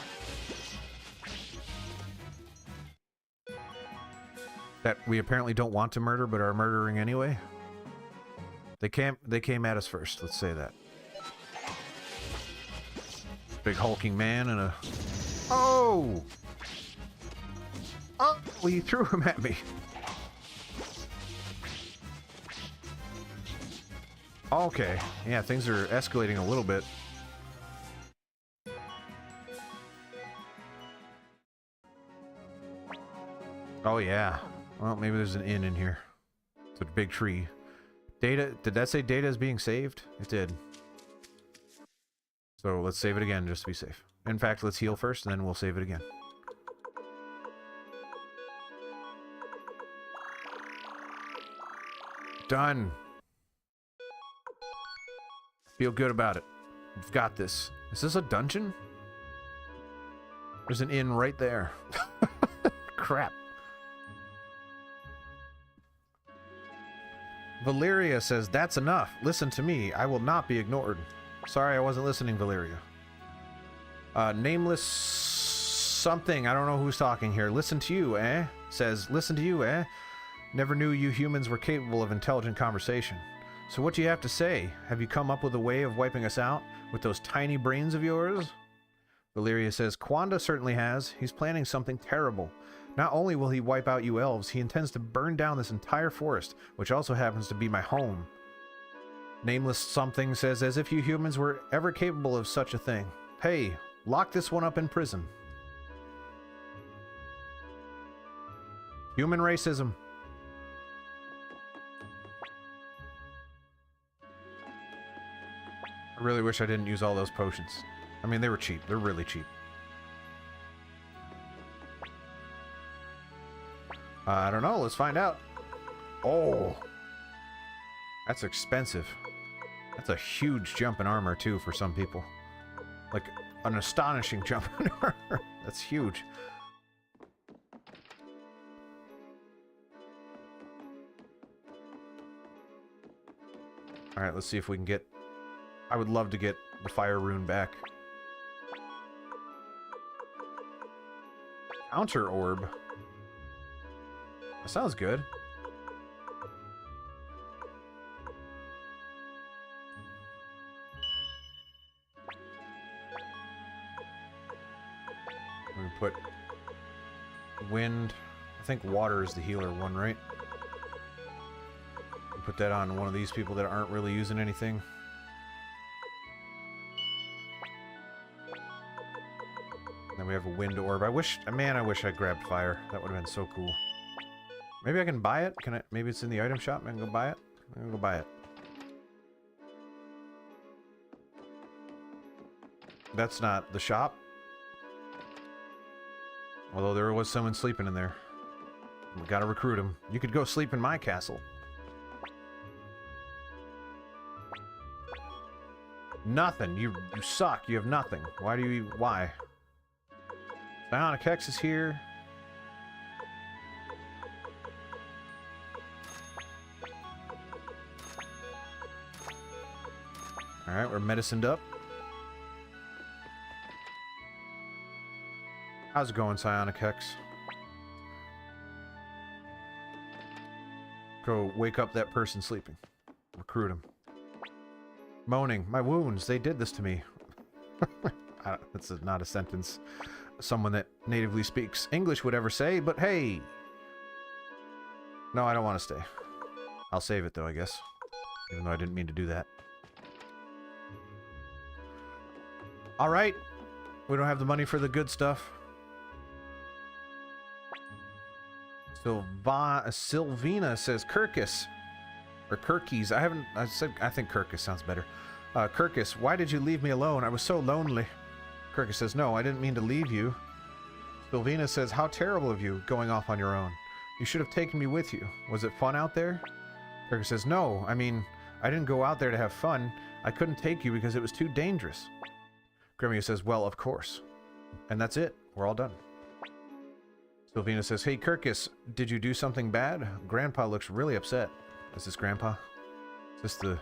That we apparently don't want to murder, but are murdering anyway. They came at us first, let's say that. Big hulking man and a... Oh! Oh! Well, you threw him at me. Okay. Yeah, things are escalating a little bit. Oh, yeah. Well, maybe there's an inn in here. It's a big tree. Data... Did that say data is being saved? It did. So let's save it again just to be safe. In fact, let's heal first, and then we'll save it again. Done. Feel good about it. We've got this. Is this a dungeon? There's an inn right there. Crap. Valeria says, that's enough. Listen to me. I will not be ignored. Sorry, I wasn't listening, Valeria. Nameless something. I don't know who's talking here. Listen to you, eh? Says, listen to you, eh? Never knew you humans were capable of intelligent conversation. So what do you have to say? Have you come up with a way of wiping us out with those tiny brains of yours? Valeria says, Quanda certainly has. He's planning something terrible. Not only will he wipe out you elves, he intends to burn down this entire forest, which also happens to be my home. Nameless something says, as if you humans were ever capable of such a thing. Hey, lock this one up in prison. Human racism. I really wish I didn't use all those potions. I mean, they were cheap. They're really cheap. I don't know. Let's find out. Oh. That's expensive. That's a huge jump in armor, too, for some people. Like, an astonishing jump in armor. That's huge. Alright, let's see if we can get... I would love to get the fire rune back. Counter orb. That sounds good. We put wind. I think water is the healer one, right? We put that on one of these people that aren't really using anything. Then we have a wind orb. I wish I grabbed fire. That would have been so cool. Maybe I can buy it? Can I? Maybe it's in the item shop. I can go buy it? I'm gonna go buy it. That's not the shop. Although there was someone sleeping in there. We gotta recruit him. You could go sleep in my castle. Nothing. You suck. You have nothing. Why do you... Why? Bionic Hex is here. Alright, we're medicined up. How's it going, Psionic Hex? Go wake up that person sleeping. Recruit him. Moaning. My wounds, they did this to me. That's not a sentence someone that natively speaks English would ever say, but hey! No, I don't want to stay. I'll save it though, I guess. Even though I didn't mean to do that. Alright. We don't have the money for the good stuff. Sylvina says Kirkus. Or Kirkies. I think Kirkus sounds better. Kirkus, why did you leave me alone? I was so lonely. Kirkus says, no, I didn't mean to leave you. Sylvina says, how terrible of you, going off on your own. You should have taken me with you. Was it fun out there? Kirkus says, no, I mean, I didn't go out there to have fun. I couldn't take you because it was too dangerous. Gremio says, well, of course. And that's it. We're all done. Sylvina says, hey, Kirkus, did you do something bad? Grandpa looks really upset. Is this Grandpa? Is this the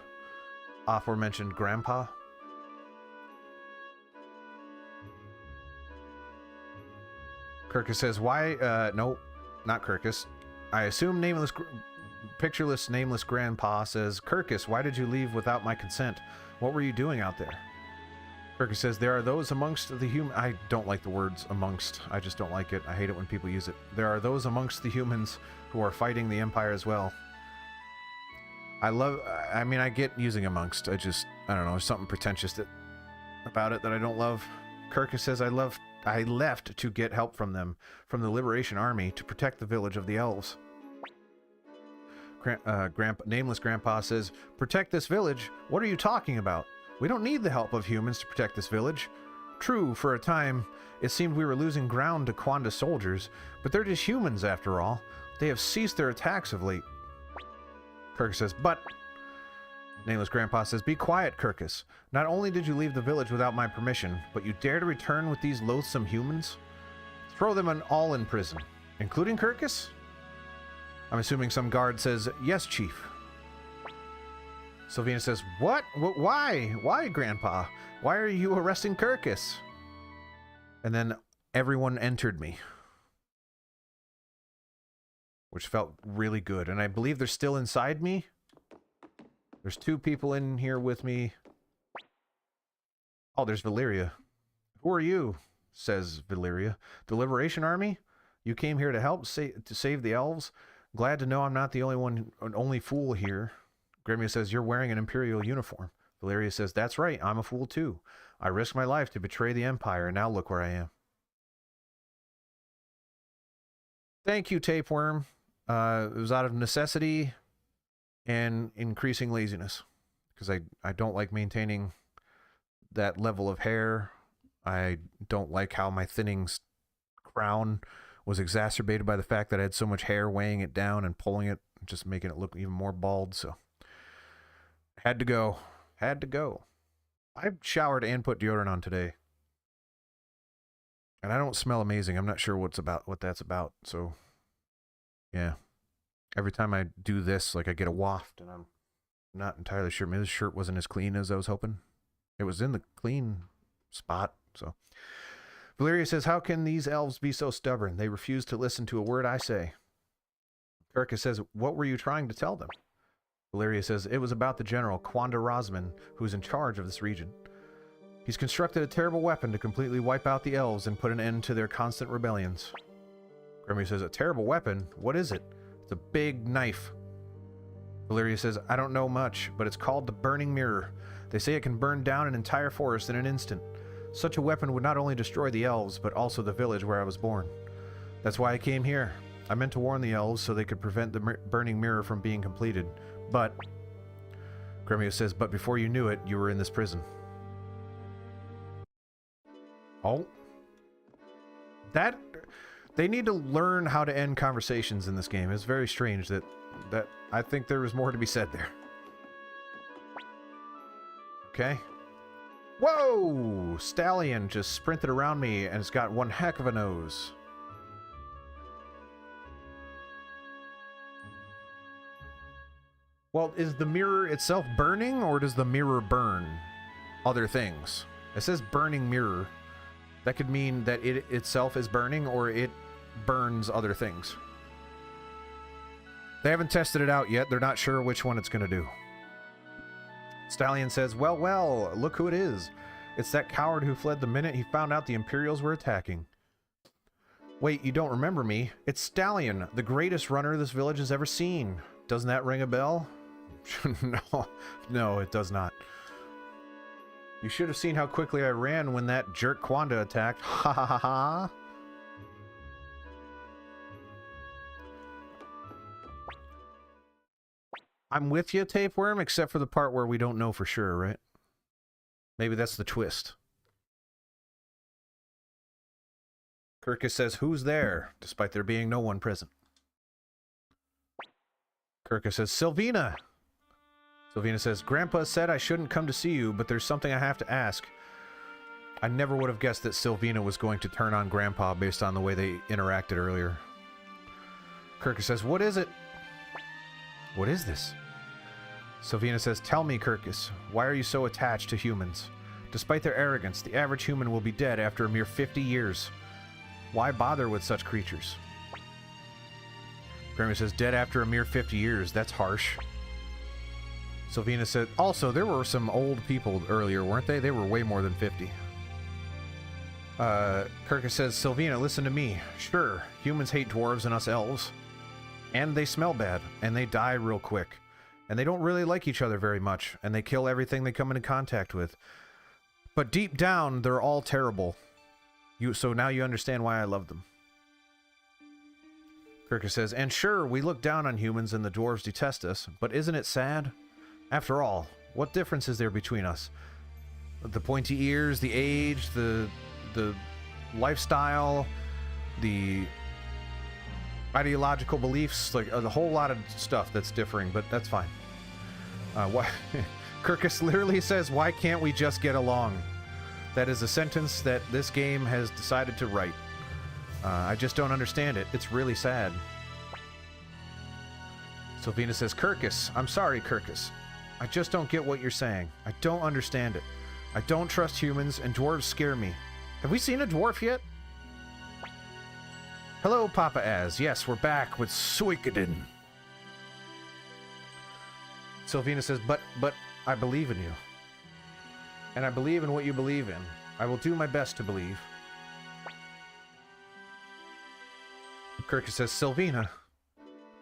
aforementioned grandpa. Kirkus says, why, no, not Kirkus. I assume pictureless, nameless grandpa says, Kirkus, why did you leave without my consent? What were you doing out there? Kirkus says, there are those amongst the human... I don't like the words amongst. I just don't like it. I hate it when people use it. There are those amongst the humans who are fighting the Empire as well. I mean, I get using amongst. I don't know, there's something pretentious about it that I don't love. Kirkus says, I left to get help from them, from the Liberation Army, to protect the village of the elves. Nameless Grandpa says, protect this village? What are you talking about? We don't need the help of humans to protect this village. True, for a time, it seemed we were losing ground to Quanda soldiers, but they're just humans after all. They have ceased their attacks of late. Kirkus says, but... Nameless Grandpa says, be quiet, Kirkus. Not only did you leave the village without my permission, but you dare to return with these loathsome humans? Throw them all in prison, including Kirkus? I'm assuming some guard says, yes, Chief. Sylvina says, what? Why? Why, Grandpa? Why are you arresting Kirkus? And then everyone entered me, which felt really good. And I believe they're still inside me. There's 2 people in here with me. Oh, there's Valeria. Who are you? Says Valeria. The Liberation Army? You came here to help to save the elves? Glad to know I'm not the only fool here. Gremia says, you're wearing an Imperial uniform. Valeria says, that's right, I'm a fool too. I risked my life to betray the Empire, and now look where I am. Thank you, Tapeworm. It was out of necessity and increasing laziness, because I don't like maintaining that level of hair. I don't like how my thinning crown was exacerbated by the fact that I had so much hair weighing it down and pulling it, just making it look even more bald, so had to go. Had to go. I showered and put deodorant on today. And I don't smell amazing. I'm not sure what that's about, so yeah. Every time I do this, like, I get a waft, and I'm not entirely sure. Maybe the shirt wasn't as clean as I was hoping. It was in the clean spot, so. Valeria says, how can these elves be so stubborn? They refuse to listen to a word I say. Kirkus says, what were you trying to tell them? Valeria says, it was about the general, Quanda Rosman, who's in charge of this region. He's constructed a terrible weapon to completely wipe out the elves and put an end to their constant rebellions. Gremia says, a terrible weapon? What is it? It's a big knife. Valeria says, I don't know much, but it's called the Burning Mirror. They say it can burn down an entire forest in an instant. Such a weapon would not only destroy the elves, but also the village where I was born. That's why I came here. I meant to warn the elves so they could prevent the Burning Mirror from being completed. But, Gremio says, but before you knew it, you were in this prison. Oh. They need to learn how to end conversations in this game. It's very strange that I think there was more to be said there. Okay. Whoa! Stallion just sprinted around me, and it's got one heck of a nose. Well, is the mirror itself burning, or does the mirror burn other things? It says burning mirror. That could mean that it itself is burning, or it burns other things. They haven't tested it out yet. They're not sure which one it's going to do. Stallion says, well, look who it is. It's that coward who fled the minute he found out the Imperials were attacking. Wait, you don't remember me? It's Stallion, the greatest runner this village has ever seen. Doesn't that ring a bell? No, it does not. You should have seen how quickly I ran when that jerk Quanda attacked. Ha ha ha ha. I'm with you, Tapeworm, except for the part where we don't know for sure, right? Maybe that's the twist. Kirkus says, who's there? Despite there being no one present. Kirkus says, Sylvina! Sylvina says, Grandpa said I shouldn't come to see you, but there's something I have to ask. I never would have guessed that Sylvina was going to turn on Grandpa based on the way they interacted earlier. Kirkus says, what is it? What is this? Sylvina says, tell me, Kirkus, why are you so attached to humans? Despite their arrogance, the average human will be dead after a mere 50 years. Why bother with such creatures? Grammy says, dead after a mere 50 years. That's harsh. Sylvina said, also, there were some old people earlier, weren't they? They were way more than 50. Kirkus says, Sylvina, listen to me. Sure, humans hate dwarves and us elves. And they smell bad, and they die real quick. And they don't really like each other very much, and they kill everything they come into contact with. But deep down, they're all terrible. So now you understand why I love them. Kirkus says, and sure, we look down on humans and the dwarves detest us, but isn't it sad? After all, what difference is there between us? The pointy ears, the age, the lifestyle, the ideological beliefs, like a whole lot of stuff that's differing, but that's fine. Why? Kirkus literally says, why can't we just get along? That is a sentence that this game has decided to write. I just don't understand it. It's really sad. Sylvina says, Kirkus, I'm sorry, Kirkus. I just don't get what you're saying. I don't understand it. I don't trust humans, and dwarves scare me. Have we seen a dwarf yet? Hello, Papa Az. Yes, we're back with Suikoden. Sylvina says, but I believe in you. And I believe in what you believe in. I will do my best to believe. Kirkus says, Sylvina.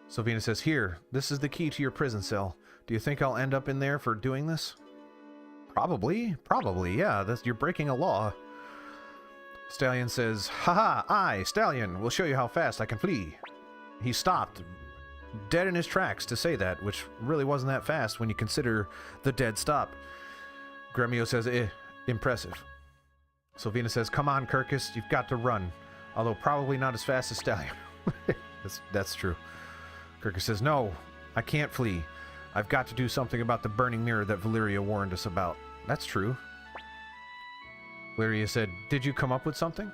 Sylvina says, here, this is the key to your prison cell. Do you think I'll end up in there for doing this? Probably, yeah. You're breaking a law. Stallion says, haha, I, Stallion, will show you how fast I can flee. He stopped, dead in his tracks, to say that, which really wasn't that fast when you consider the dead stop. Gremio says, impressive. Sylvina says, come on, Kirkus, you've got to run. Although probably not as fast as Stallion. That's true. Kirkus says, no, I can't flee. I've got to do something about the burning mirror that Valeria warned us about. That's true. Valeria said, did you come up with something?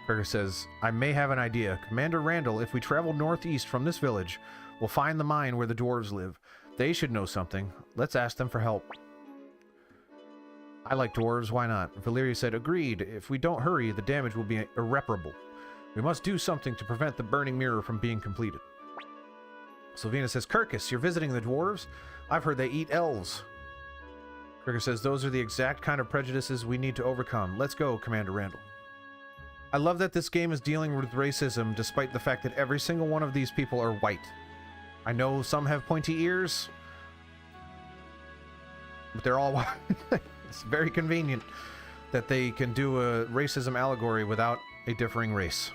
Kirkus says, I may have an idea. Commander Randall, if we travel northeast from this village, we'll find the mine where the dwarves live. They should know something. Let's ask them for help. I like dwarves, why not? Valeria said, agreed. If we don't hurry, the damage will be irreparable. We must do something to prevent the burning mirror from being completed. Sylvina says, Kirkus, you're visiting the dwarves? I've heard they eat elves. Kirkus says, those are the exact kind of prejudices we need to overcome. Let's go, Commander Randall. I love that this game is dealing with racism despite the fact that every single one of these people are white. I know some have pointy ears, but they're all white. It's very convenient that they can do a racism allegory without a differing race.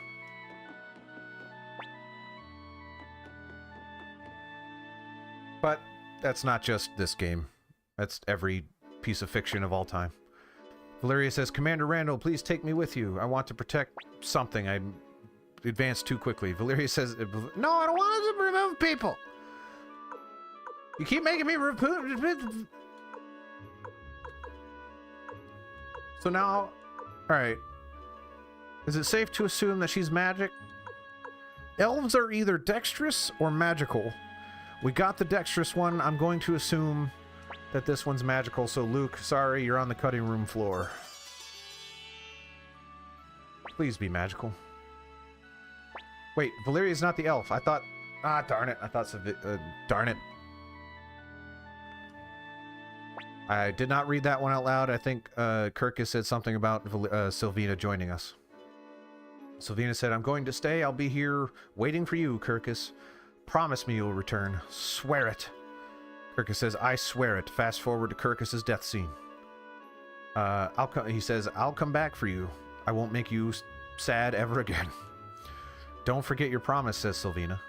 But that's not just this game. That's every piece of fiction of all time. Valeria says, Commander Randall, please take me with you. I want to protect something. I advanced too quickly. Valeria says, no, I don't want to remove people. You keep making me remove. So now, alright. Is it safe to assume that she's magic? Elves are either dexterous or magical. We got the dexterous one. I'm going to assume that this one's magical. So Luke, sorry, you're on the cutting room floor. Please be magical. Wait, Valeria's not the elf. I thought... Ah, darn it. I thought... darn it. I did not read that one out loud. I think Kirkus said something about Sylvina joining us. Sylvina said, I'm going to stay. I'll be here waiting for you, Kirkus. Promise me you'll return. Swear it. Kirkus says, I swear it. Fast forward to Kirkus's death scene. He says, I'll come back for you. I won't make you sad ever again. Don't forget your promise, says Sylvina.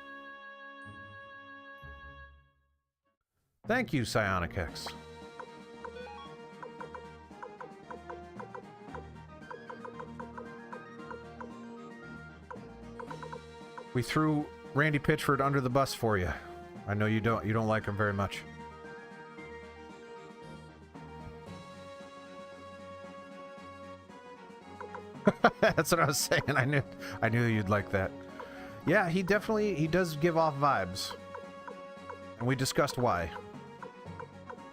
Thank you, Psionic X. We threw Randy Pitchford under the bus for you. I know you don't like him very much. That's what I was saying. I knew you'd like that. Yeah, he does give off vibes. And we discussed why.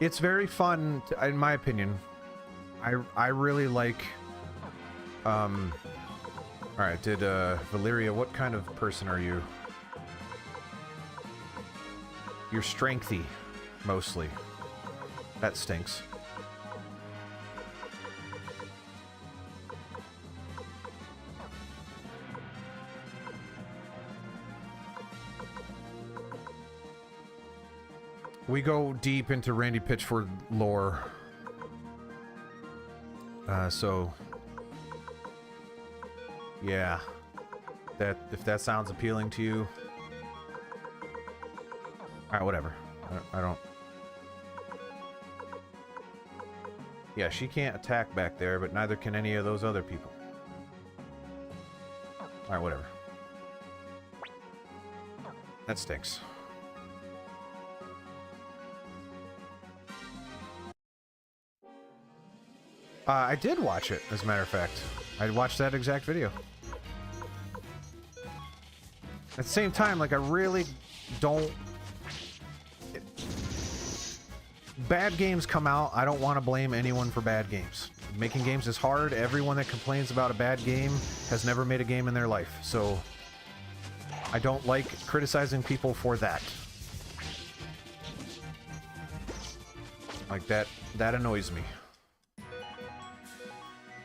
It's very fun, in my opinion. I really like... Alright, Valeria, what kind of person are you? You're strengthy, mostly. That stinks. We go deep into Randy Pitchford lore. So... yeah. If that sounds appealing to you... alright, whatever. I don't... yeah, she can't attack back there, but neither can any of those other people. Alright, whatever. That stinks. I did watch it, as a matter of fact. I watched that exact video. At the same time, like, I really don't... bad games come out, I don't want to blame anyone for bad games. Making games is hard. Everyone that complains about a bad game has never made a game in their life, so... I don't like criticizing people for that. Like, that annoys me.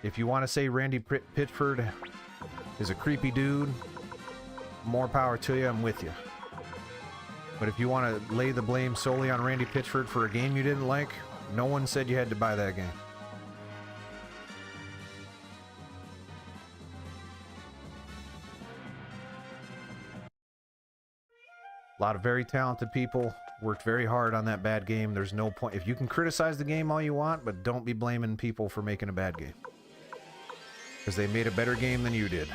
If you want to say Randy Pitchford is a creepy dude, more power to you, I'm with you. But if you want to lay the blame solely on Randy Pitchford for a game you didn't like, no one said you had to buy that game. A lot of very talented people worked very hard on that bad game. There's no point. If you can criticize the game all you want, but don't be blaming people for making a bad game. Because they made a better game than you did.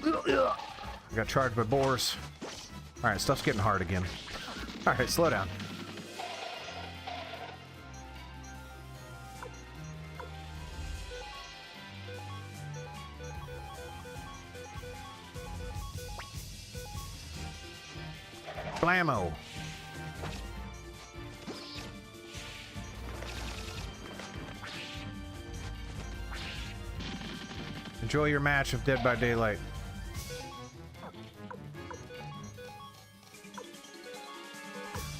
I got charged by boars. Alright, stuff's getting hard again. Alright, slow down. Blammo! Enjoy your match of Dead by Daylight.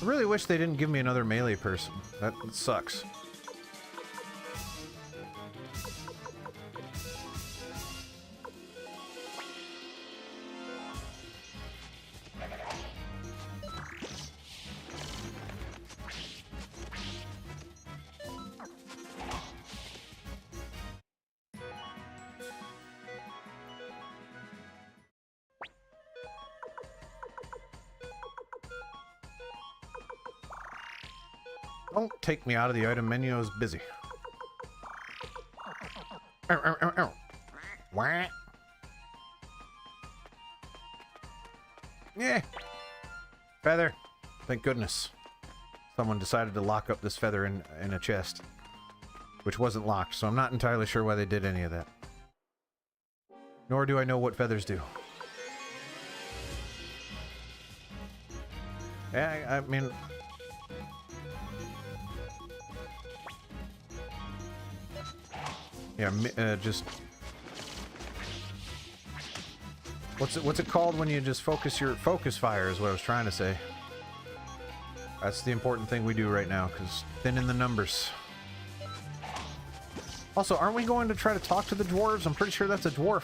I really wish they didn't give me another melee person. That sucks. Don't take me out of the item menu, I was busy. Ow, ow, ow, ow. Wah. Yeah. Feather. Thank goodness. Someone decided to lock up this feather in a chest. Which wasn't locked, so I'm not entirely sure why they did any of that. Nor do I know what feathers do. Yeah, I mean... yeah, just... What's it called when you just focus your... focus fire is what I was trying to say. That's the important thing we do right now, because thin in the numbers. Also, aren't we going to try to talk to the dwarves? I'm pretty sure that's a dwarf.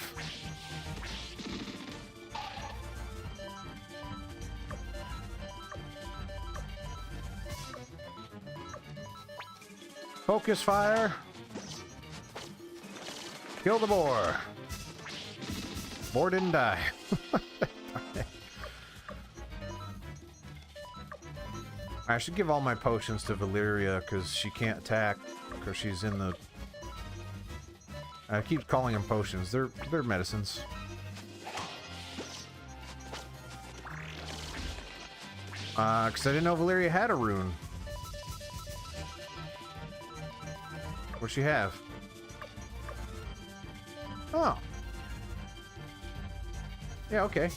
Focus fire. Kill the boar. Boar didn't die. I should give all my potions to Valeria because she can't attack because she's in the... I keep calling them potions. They're medicines. Because I didn't know Valeria had a rune. What'd she have? Oh. Yeah, okay.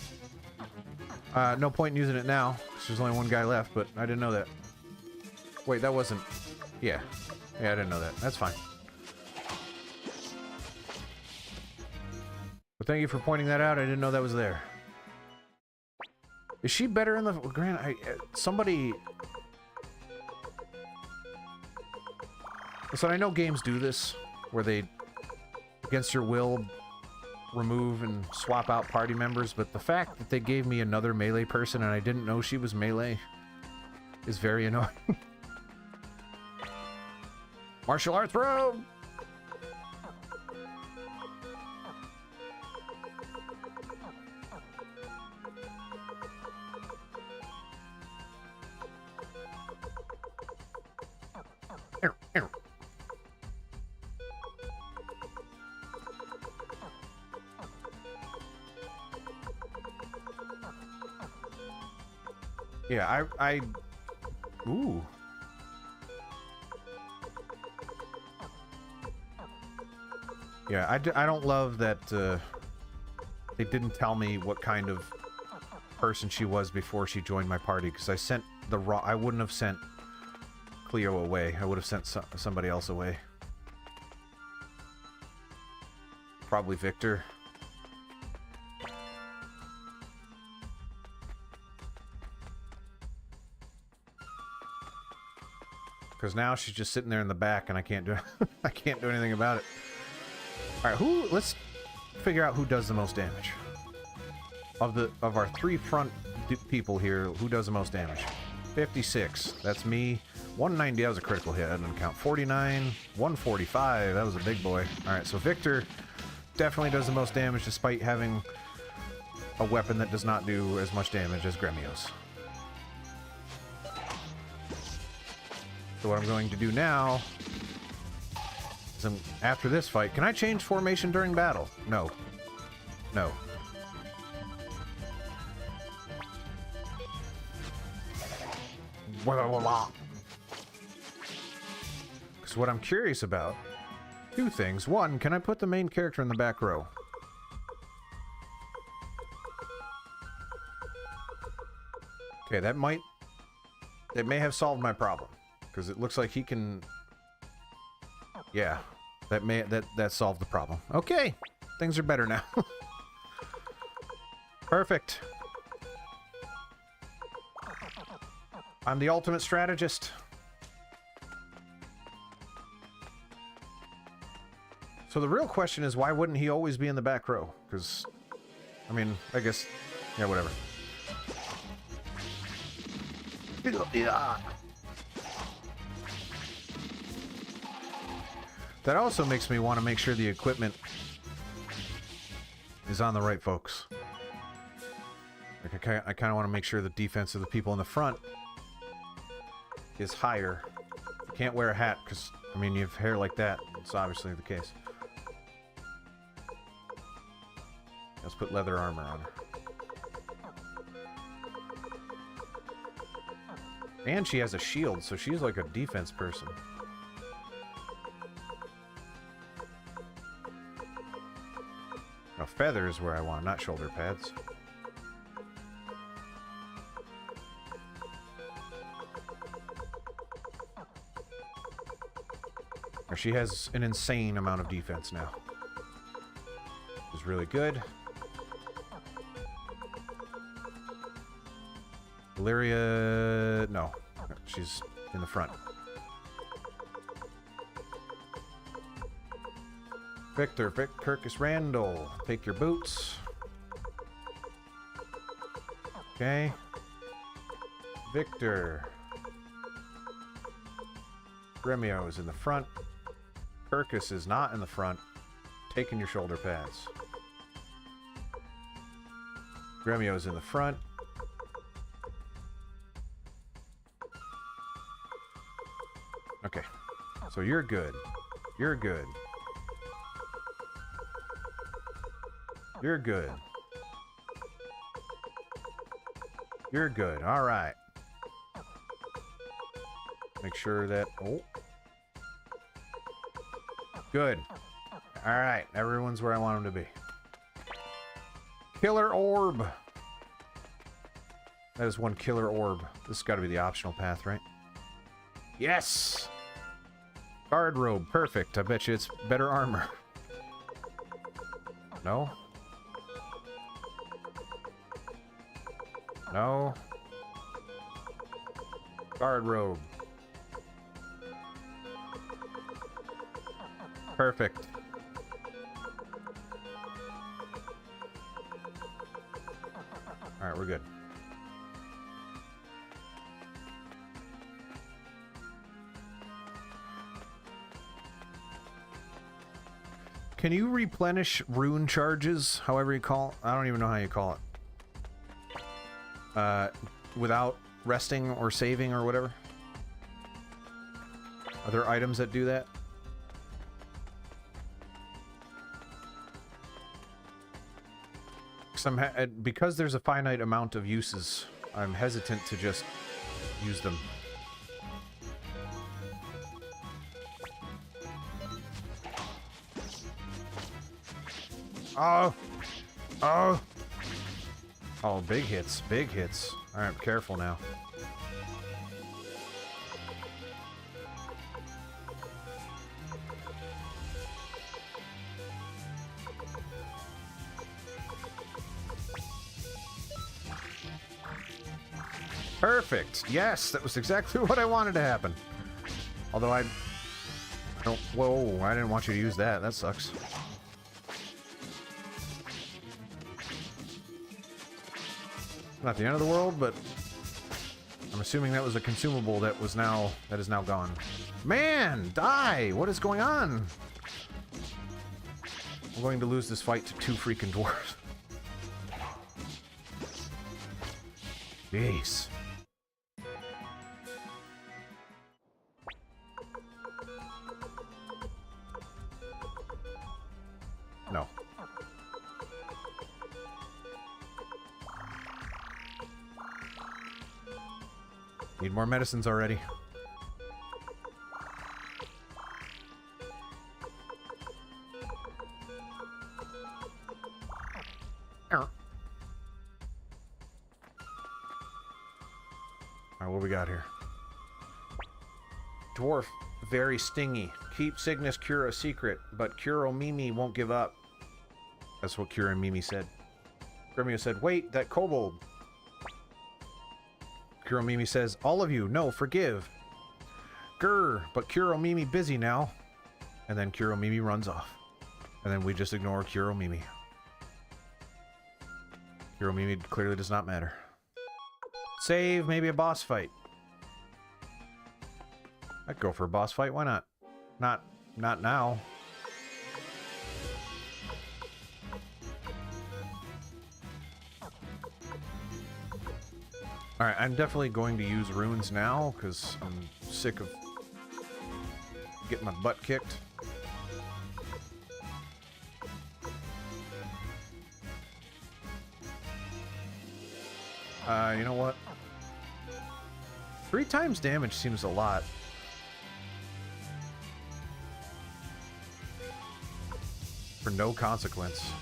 No point in using it now, because there's only one guy left, but I didn't know that. Wait, that wasn't... Yeah. Yeah, I didn't know that. That's fine. But thank you for pointing that out. I didn't know that was there. Is she better in the... Grant, somebody... So I know games do this, where they, against your will, remove and swap out party members, but the fact that they gave me another melee person and I didn't know she was melee is very annoying. Martial arts rogue! Yeah, ooh. Yeah, I don't love that, they didn't tell me what kind of person she was before she joined my party, because I sent the wrong... I wouldn't have sent Cleo away. I would have sent somebody else away. Probably Victor. Because now she's just sitting there in the back, and I can't do I can't do anything about it. All right, let's figure out who does the most damage. Of our three front people here, who does the most damage? 56. That's me. 190. That was a critical hit. That doesn't count. 49. 145. That was a big boy. All right, so Victor definitely does the most damage, despite having a weapon that does not do as much damage as Gremio's. So what I'm going to do now is, after this fight... Can I change formation during battle? No. No. Because what I'm curious about... Two things. One, can I put the main character in the back row? Okay, that might... It may have solved my problem. Because it looks like he can... Yeah. That solved the problem. Okay! Things are better now. Perfect. I'm the ultimate strategist. So the real question is, why wouldn't he always be in the back row? Because, I mean, I guess... Yeah, whatever. Yeah. That also makes me want to make sure the equipment is on the right folks. Like I kind of want to make sure the defense of the people in the front is higher. You can't wear a hat because, I mean, you have hair like that. It's obviously the case. Let's put leather armor on her. And she has a shield, so she's like a defense person. Now, feather is where I want, not shoulder pads. Now, she has an insane amount of defense now. Which is really good. Valyria... No. She's in the front. Victor, Kirkus Randall, take your boots. Okay. Victor. Gremio is in the front. Kirkus is not in the front. Taking your shoulder pads. Gremio is in the front. Okay. So you're good. You're good. You're good. You're good. All right. Make sure that... Oh. Good. All right. Everyone's where I want them to be. Killer orb. That is one killer orb. This has got to be the optional path, right? Yes! Guard robe. Perfect. I bet you it's better armor. No? No? Guard robe. Perfect. Alright, we're good. Can you replenish rune charges, however you call it? I don't even know how you call it. Without resting or saving or whatever? Are there items that do that? Because there's a finite amount of uses, I'm hesitant to just use them. Oh! Oh! Oh, big hits. Big hits. Alright, careful now. Perfect! Yes! That was exactly what I wanted to happen. Although I don't... Whoa, I didn't want you to use that. That sucks. Not the end of the world, but I'm assuming that was a consumable that is now gone. Man, die! What is going on? I'm going to lose this fight to 2 freaking dwarves. Jeez. No. Need more medicines already. Alright, what we got here? Dwarf, very stingy. Keep Cygnus Cura secret, but Kuro Mimi won't give up. That's what Kuro Mimi said. Gremio said, wait, that kobold. Kuro Mimi says, all of you, no, forgive. Grr, but Kuro Mimi busy now. And then Kuro Mimi runs off. And then we just ignore Kuro Mimi. Kuro Mimi clearly does not matter. Save, maybe a boss fight. I'd go for a boss fight, why not? Not now. Alright, I'm definitely going to use runes now, because I'm sick of getting my butt kicked. You know what? 3 times damage seems a lot. For no consequence.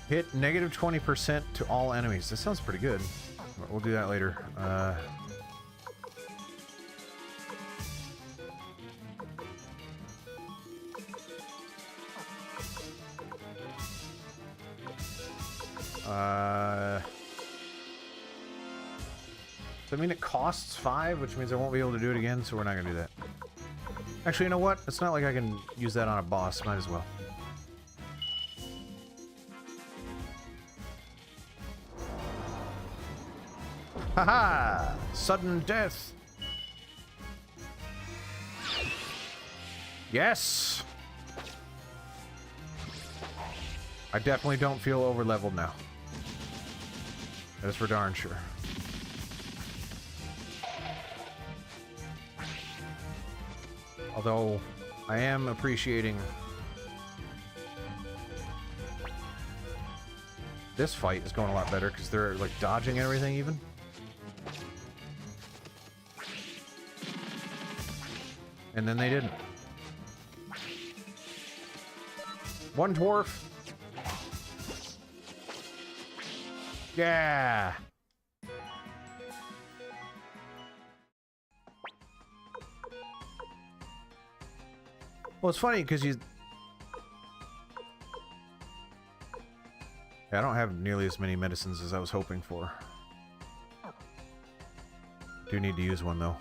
Hit negative 20% to all enemies. This sounds pretty good. We'll do that later. So I mean, it costs 5, which means I won't be able to do it again, so we're not going to do that. Actually, you know what? It's not like I can use that on a boss. Might as well. Haha! Sudden death! Yes! I definitely don't feel over-leveled now. That's for darn sure. Although, I am appreciating this fight is going a lot better because they're like dodging and everything even. And then they didn't. One dwarf. Yeah. Well, it's funny because you... I don't have nearly as many medicines as I was hoping for. Do need to use one, though.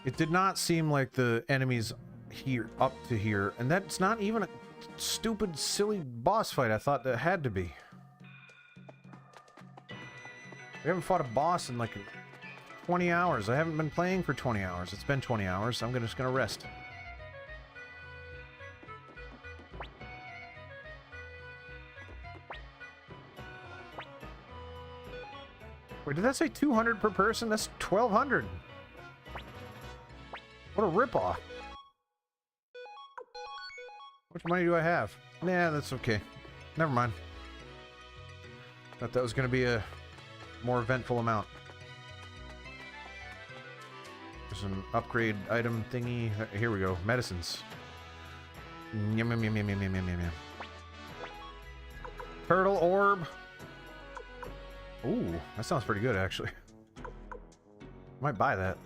It did not seem like the enemies here, up to here, and that's not even a stupid, silly boss fight I thought that had to be. We haven't fought a boss in like 20 hours. I haven't been playing for 20 hours. It's been 20 hours, so I'm just gonna rest. Wait, did that say 200 per person? That's 1,200. What a ripoff. How much money do I have? Nah, that's okay. Never mind. Thought that was going to be a more eventful amount. There's an upgrade item thingy. Here we go. Medicines. Yum, yum, yum, yum, yum, yum, yum, yum. Turtle orb. Ooh, that sounds pretty good, actually. Might buy that.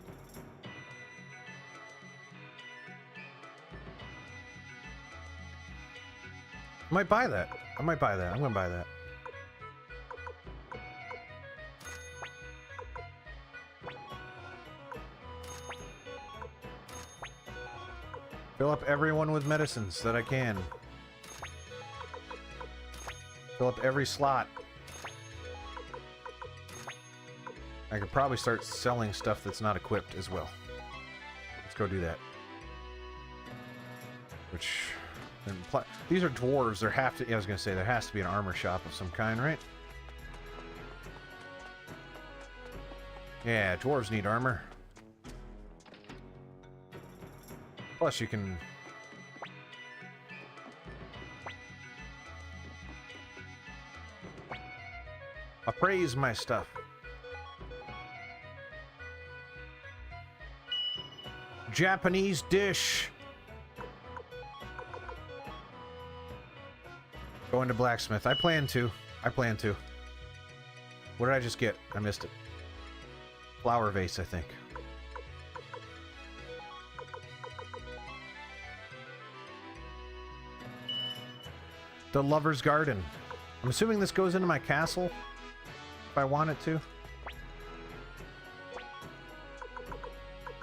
I might buy that. I might buy that. I'm gonna buy that. Fill up everyone with medicines that I can. Fill up every slot. I could probably start selling stuff that's not equipped as well. Let's go do that. Which... These are dwarves. There have to... Yeah, I was going to say, there has to be an armor shop of some kind, right? Yeah, dwarves need armor. Plus, you can... appraise my stuff. Japanese dish. Going to blacksmith. I plan to. I plan to. What did I just get? I missed it. Flower vase, I think. The Lover's Garden. I'm assuming this goes into my castle, if I want it to.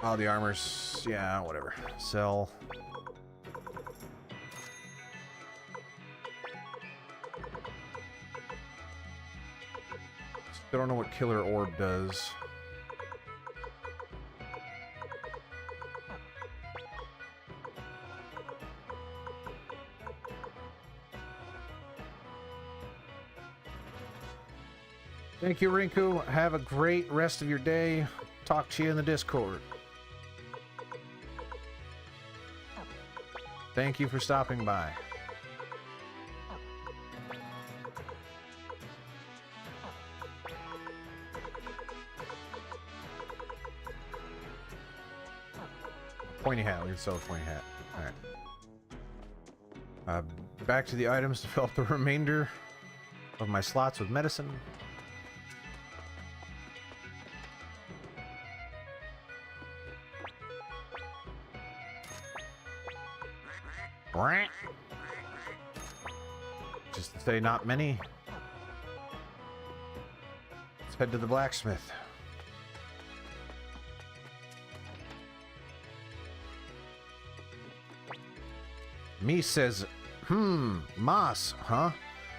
Oh, the armor's... yeah, whatever. Sell. I don't know what Killer Orb does. Thank you, Rinku. Have a great rest of your day. Talk to you in the Discord. Thank you for stopping by. Pointy hat. We can sell a pointy hat. Alright. Back to the items to fill up the remainder of my slots with medicine. Just to say not many. Let's head to the blacksmith. Me says, Moss, huh?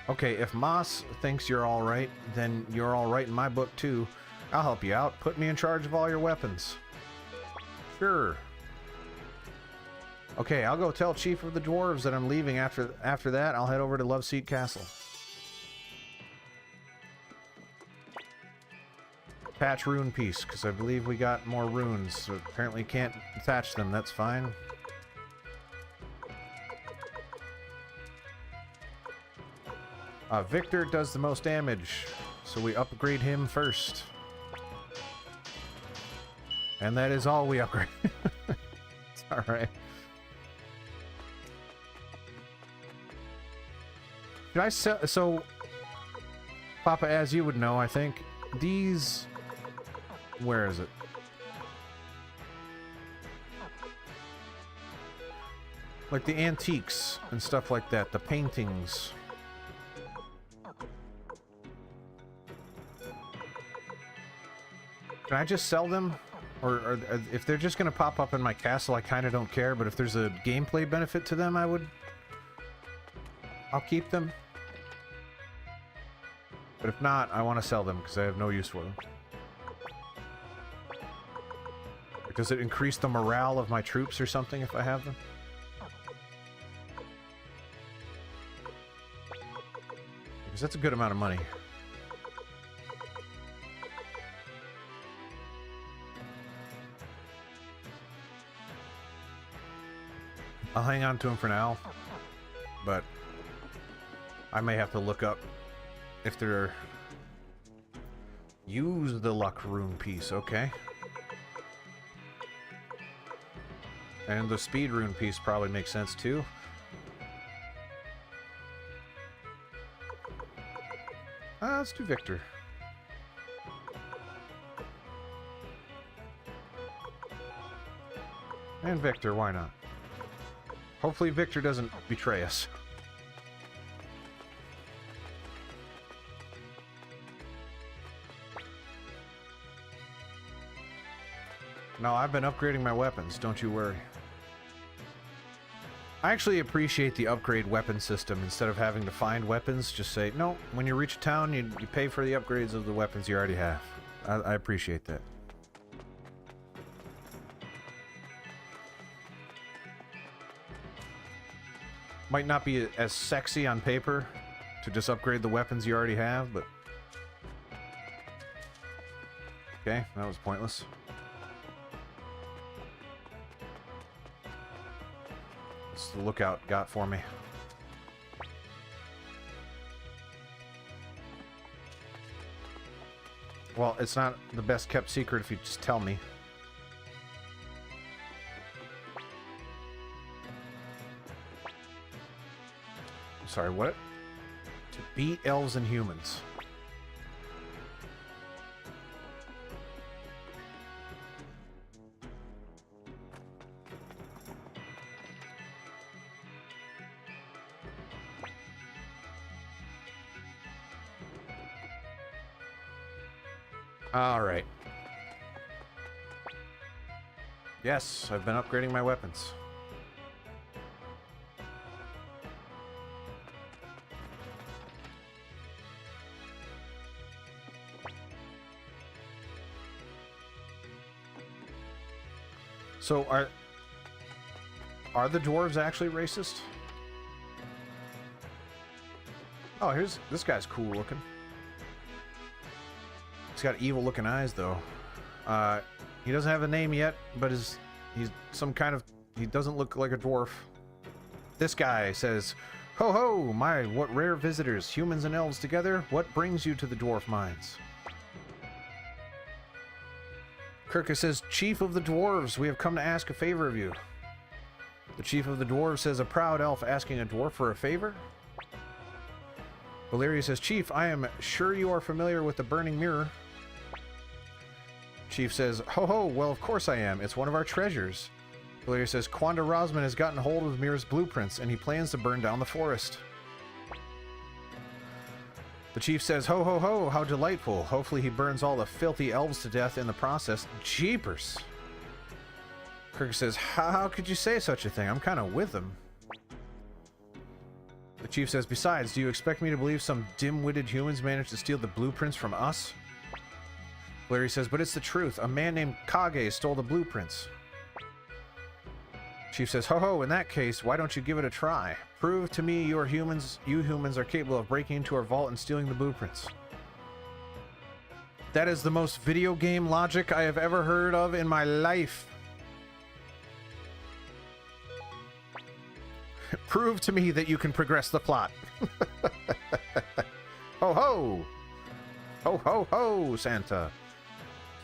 Okay, if Moss thinks you're alright, then you're alright in my book too. I'll help you out. Put me in charge of all your weapons. Sure. Okay, I'll go tell Chief of the Dwarves that I'm leaving. After that, I'll head over to Loveseat Castle. Patch rune piece, because I believe we got more runes. So apparently can't attach them. That's fine. Victor does the most damage, so we upgrade him first. And that is all we upgrade. It's alright. Should I sell... So, Papa, as you would know, I think, these... Where is it? Like the antiques and stuff like that, the paintings. Can I just sell them? Or if they're just going to pop up in my castle, I kind of don't care. But if there's a gameplay benefit to them, I'll keep them. But if not, I want to sell them because I have no use for them. Does it increase the morale of my troops or something if I have them? Because that's a good amount of money. I'll hang on to them for now, but I may have to look up if they're... Use the luck rune piece, okay. And the speed rune piece probably makes sense too. Let's do Victor. And Victor, why not? Hopefully Victor doesn't betray us. No, I've been upgrading my weapons, don't you worry. I actually appreciate the upgrade weapon system. Instead of having to find weapons, just say, no, when you reach a town, you pay for the upgrades of the weapons you already have. I appreciate that. Might not be as sexy on paper to just upgrade the weapons you already have, but... Okay, that was pointless. What's the lookout got for me? Well, it's not the best kept secret if you just tell me. Sorry, what? To beat elves and humans. All right. Yes, I've been upgrading my weapons. So are the dwarves actually racist? Oh, here's this guy's cool looking. He's got evil looking eyes though. He doesn't have a name yet, but he's some kind of, he doesn't look like a dwarf. This guy says, "Ho ho, my what rare visitors, humans and elves together. What brings you to the dwarf mines?" Kirka says, "Chief of the dwarves, we have come to ask a favor of you." The chief of the dwarves says, "A proud elf asking a dwarf for a favor?" Valeria says, "Chief, I am sure you are familiar with the burning mirror." Chief says, "Ho ho, well of course I am. It's one of our treasures." Valeria says, "Quanda Rosman has gotten hold of the mirror's blueprints and he plans to burn down the forest." The chief says, "Ho ho ho, how delightful. Hopefully he burns all the filthy elves to death in the process." Jeepers. Kirk says, how could you say such a thing? I'm kind of with them." The chief says, "Besides, do you expect me to believe some dim-witted humans managed to steal the blueprints from us?" Larry says, "But it's the truth. A man named Kage stole the blueprints." Chief says, "Ho ho, in that case, why don't you give it a try? Prove to me you humans are capable of breaking into our vault and stealing the blueprints." That is the most video game logic I have ever heard of in my life. Prove to me that you can progress the plot. Ho ho! Ho ho ho, Santa.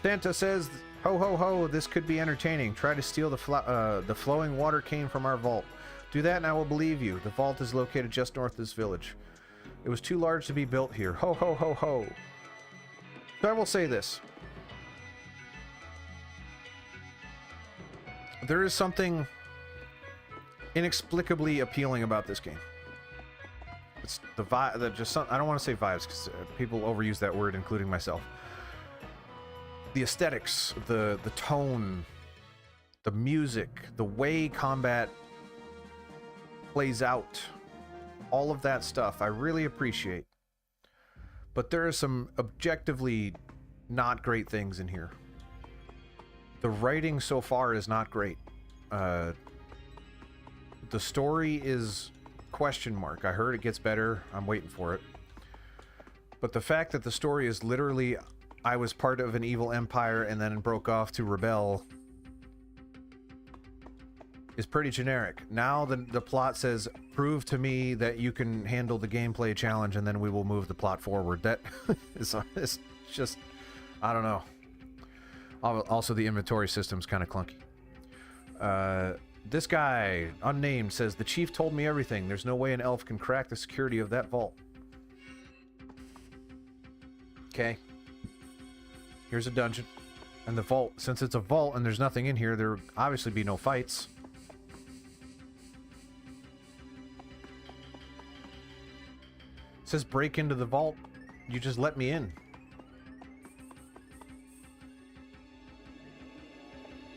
Santa says, Ho ho ho, this could be entertaining. Try to steal the flowing water cane from our vault. Do that and I will believe you. The vault is located just north of this village. It was too large to be built here. Ho ho ho ho. So I will say this. There is something inexplicably appealing about this game. It's the vibe, I don't want to say vibes because people overuse that word, including myself. The aesthetics, the tone, the music, the way combat plays out, all of that stuff I really appreciate. But there are some objectively not great things in here. The writing so far is not great. The story is question mark. I heard it gets better. I'm waiting for it. But the fact that the story is literally I was part of an evil empire and then broke off to rebel is pretty generic. Now the plot says, prove to me that you can handle the gameplay challenge and then we will move the plot forward. That is just, I don't know. Also, the inventory system's kind of clunky. This guy, unnamed, says, the chief told me everything. There's no way an elf can crack the security of that vault. Okay. Here's a dungeon. And the vault, since it's a vault and there's nothing in here, there'll obviously be no fights. It says break into the vault. You just let me in.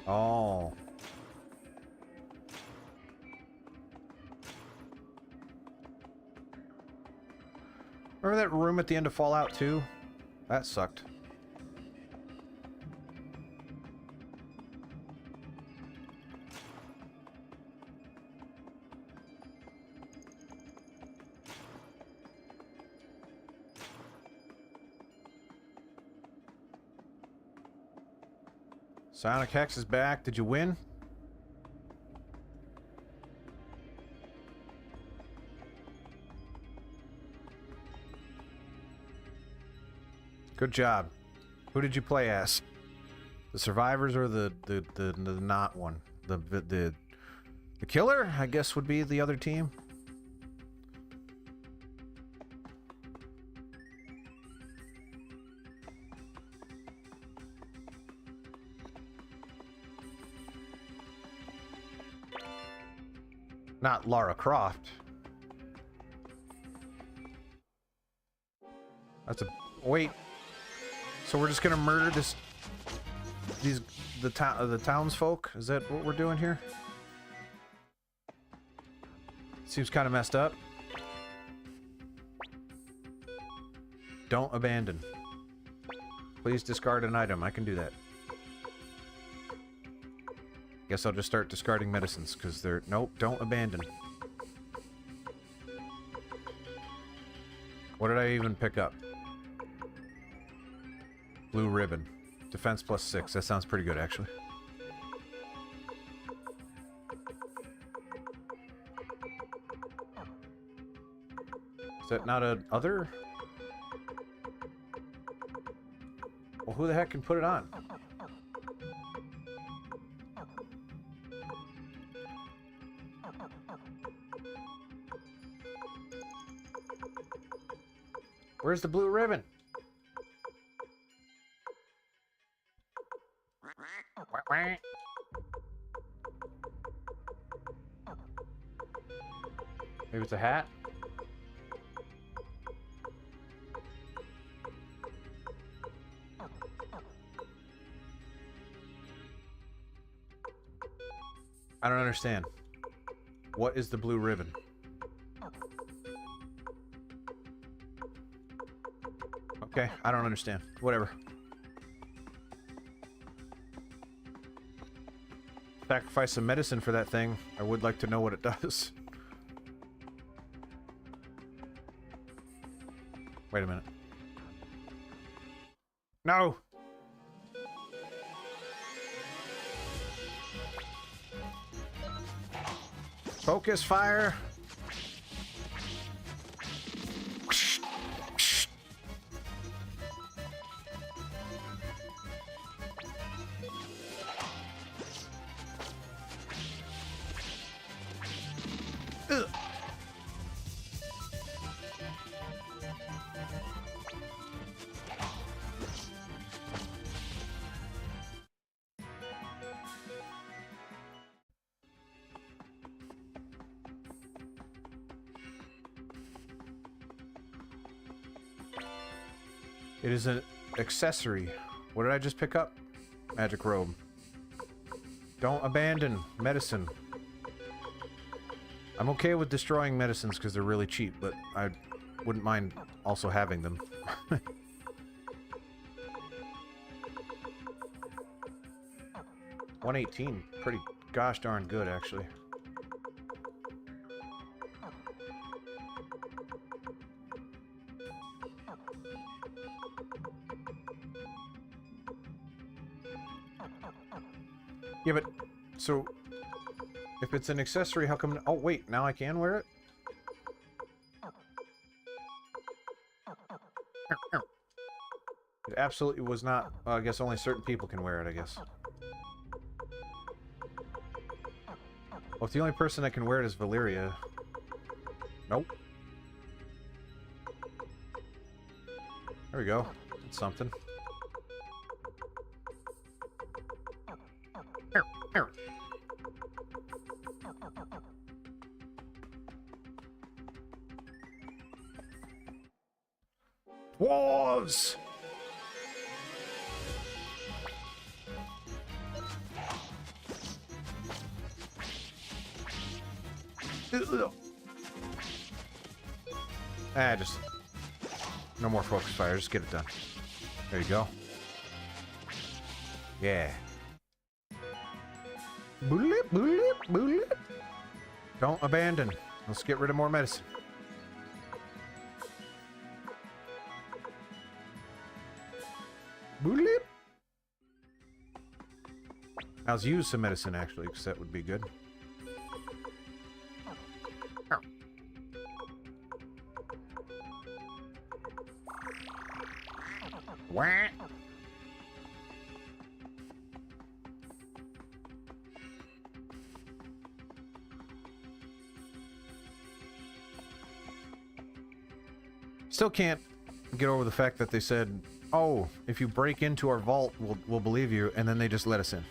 Oh. Remember that room at the end of Fallout 2? That sucked. Sonic Hex is back. Did you win? Good job. Who did you play as? The survivors or the not one? The killer, I guess, would be the other team. Not Lara Croft. That's a wait. So we're just gonna murder the townsfolk? Is that what we're doing here? Seems kind of messed up. Don't abandon. Please discard an item. I can do that. Guess I'll just start discarding medicines, because they're... Nope, don't abandon. What did I even pick up? Blue ribbon. Defense +6. That sounds pretty good, actually. Is that not a other? Well, who the heck can put it on? Where's the blue ribbon? Maybe it's a hat? I don't understand. What is the blue ribbon? Okay, I don't understand. Whatever. Sacrifice some medicine for that thing. I would like to know what it does. Wait a minute. No! Focus fire! It is an accessory. What did I just pick up? Magic robe. Don't abandon medicine. I'm okay with destroying medicines because they're really cheap, but I wouldn't mind also having them. 118, pretty gosh darn good, actually. Yeah, but, so, if it's an accessory, how come... Oh, wait, now I can wear it? It absolutely was not... Well, I guess only certain people can wear it, I guess. Well, if the only person that can wear it is Valeria... Nope. There we go. That's something. Dwarves! Just... No more focus fire, just get it done. There you go. Yeah. Boolip, boolip, boolip. Don't abandon. Let's get rid of more medicine. Boolip. I'll use some medicine, actually, because that would be good. Wah. Still can't get over the fact that they said, oh, if you break into our vault, we'll believe you, and then they just let us in.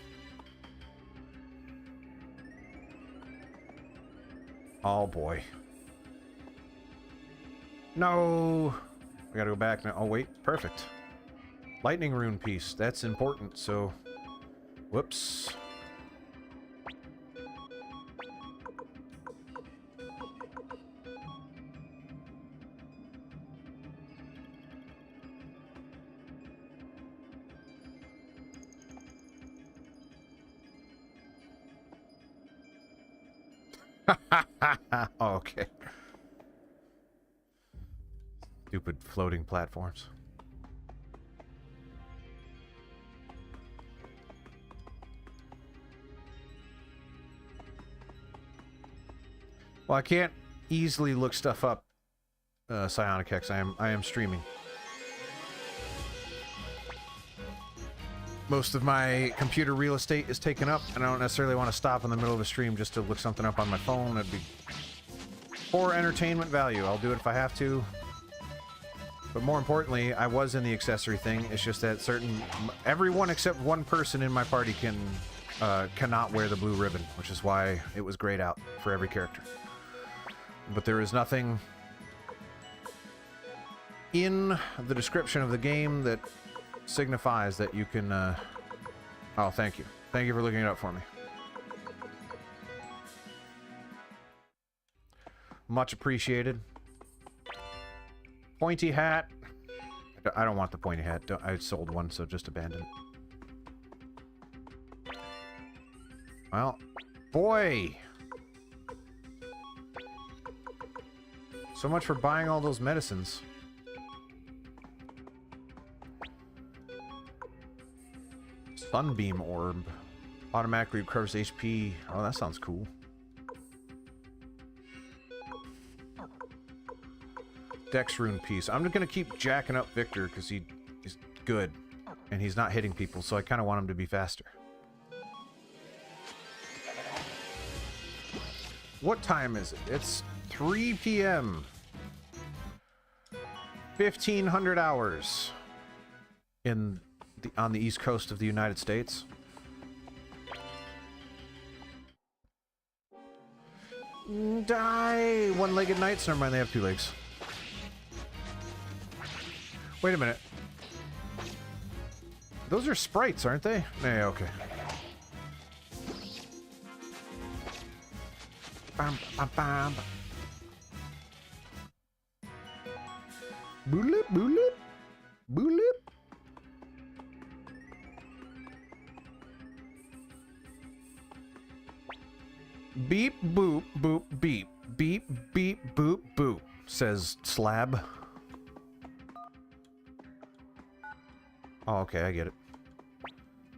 Oh boy. No! We gotta go back now. Oh wait, perfect. Lightning rune piece, that's important, so... Whoops. Oh, okay. Stupid floating platforms. Well, I can't easily look stuff up, Psionic X. I am streaming. Most of my computer real estate is taken up, and I don't necessarily want to stop in the middle of a stream just to look something up on my phone. That'd be for entertainment value. I'll do it if I have to. But more importantly, I was in the accessory thing. It's just that everyone except one person in my party cannot wear the blue ribbon, which is why it was grayed out for every character. But there is nothing in the description of the game that signifies that you can, Oh, thank you. Thank you for looking it up for me. Much appreciated. Pointy hat. I don't want the pointy hat. I sold one, so just abandon it. Well, boy! So much for buying all those medicines. Sunbeam orb. Automatically recovers HP. Oh, that sounds cool. Dex rune piece. I'm just gonna keep jacking up Victor because he's good. And he's not hitting people, so I kind of want him to be faster. What time is it? It's 3 p.m. 1500 hours on the east coast of the United States. Die! One-legged knights? Never mind, they have two legs. Wait a minute. Those are sprites, aren't they? Yeah, okay. Bam, bam, bam. Boolip, boolip, boolip. Beep, boop, boop, beep. Beep, beep, boop, boop, says Slab. Oh, okay, I get it.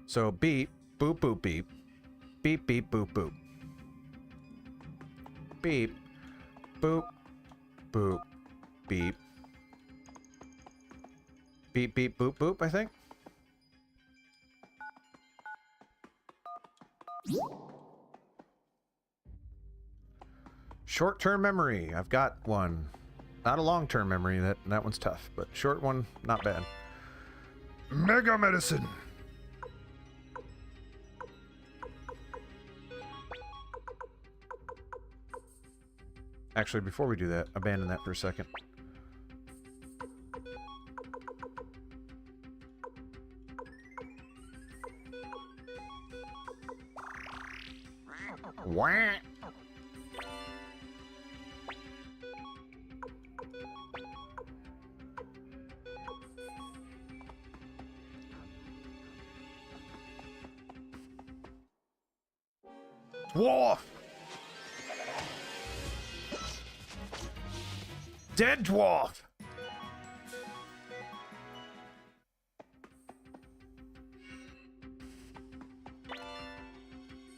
So beep, boop, boop, beep. Beep, beep, boop, boop. Beep, boop, boop, beep. Beep, beep, boop, boop, I think. Short-term memory. I've got one. Not a long-term memory. That one's tough, but short one, not bad. Mega medicine. Actually, before we do that, abandon that for a second. Wah. Dwarf! Dead dwarf!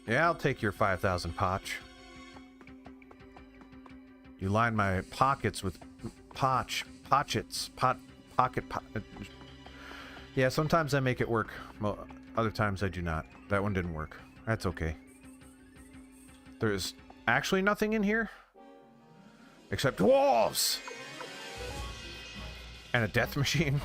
Yeah, I'll take your 5,000 potch. You line my pockets with pocket. Yeah, sometimes I make it work. Well, other times I do not. That one didn't work. That's okay. There's actually nothing in here except dwarves and a death machine.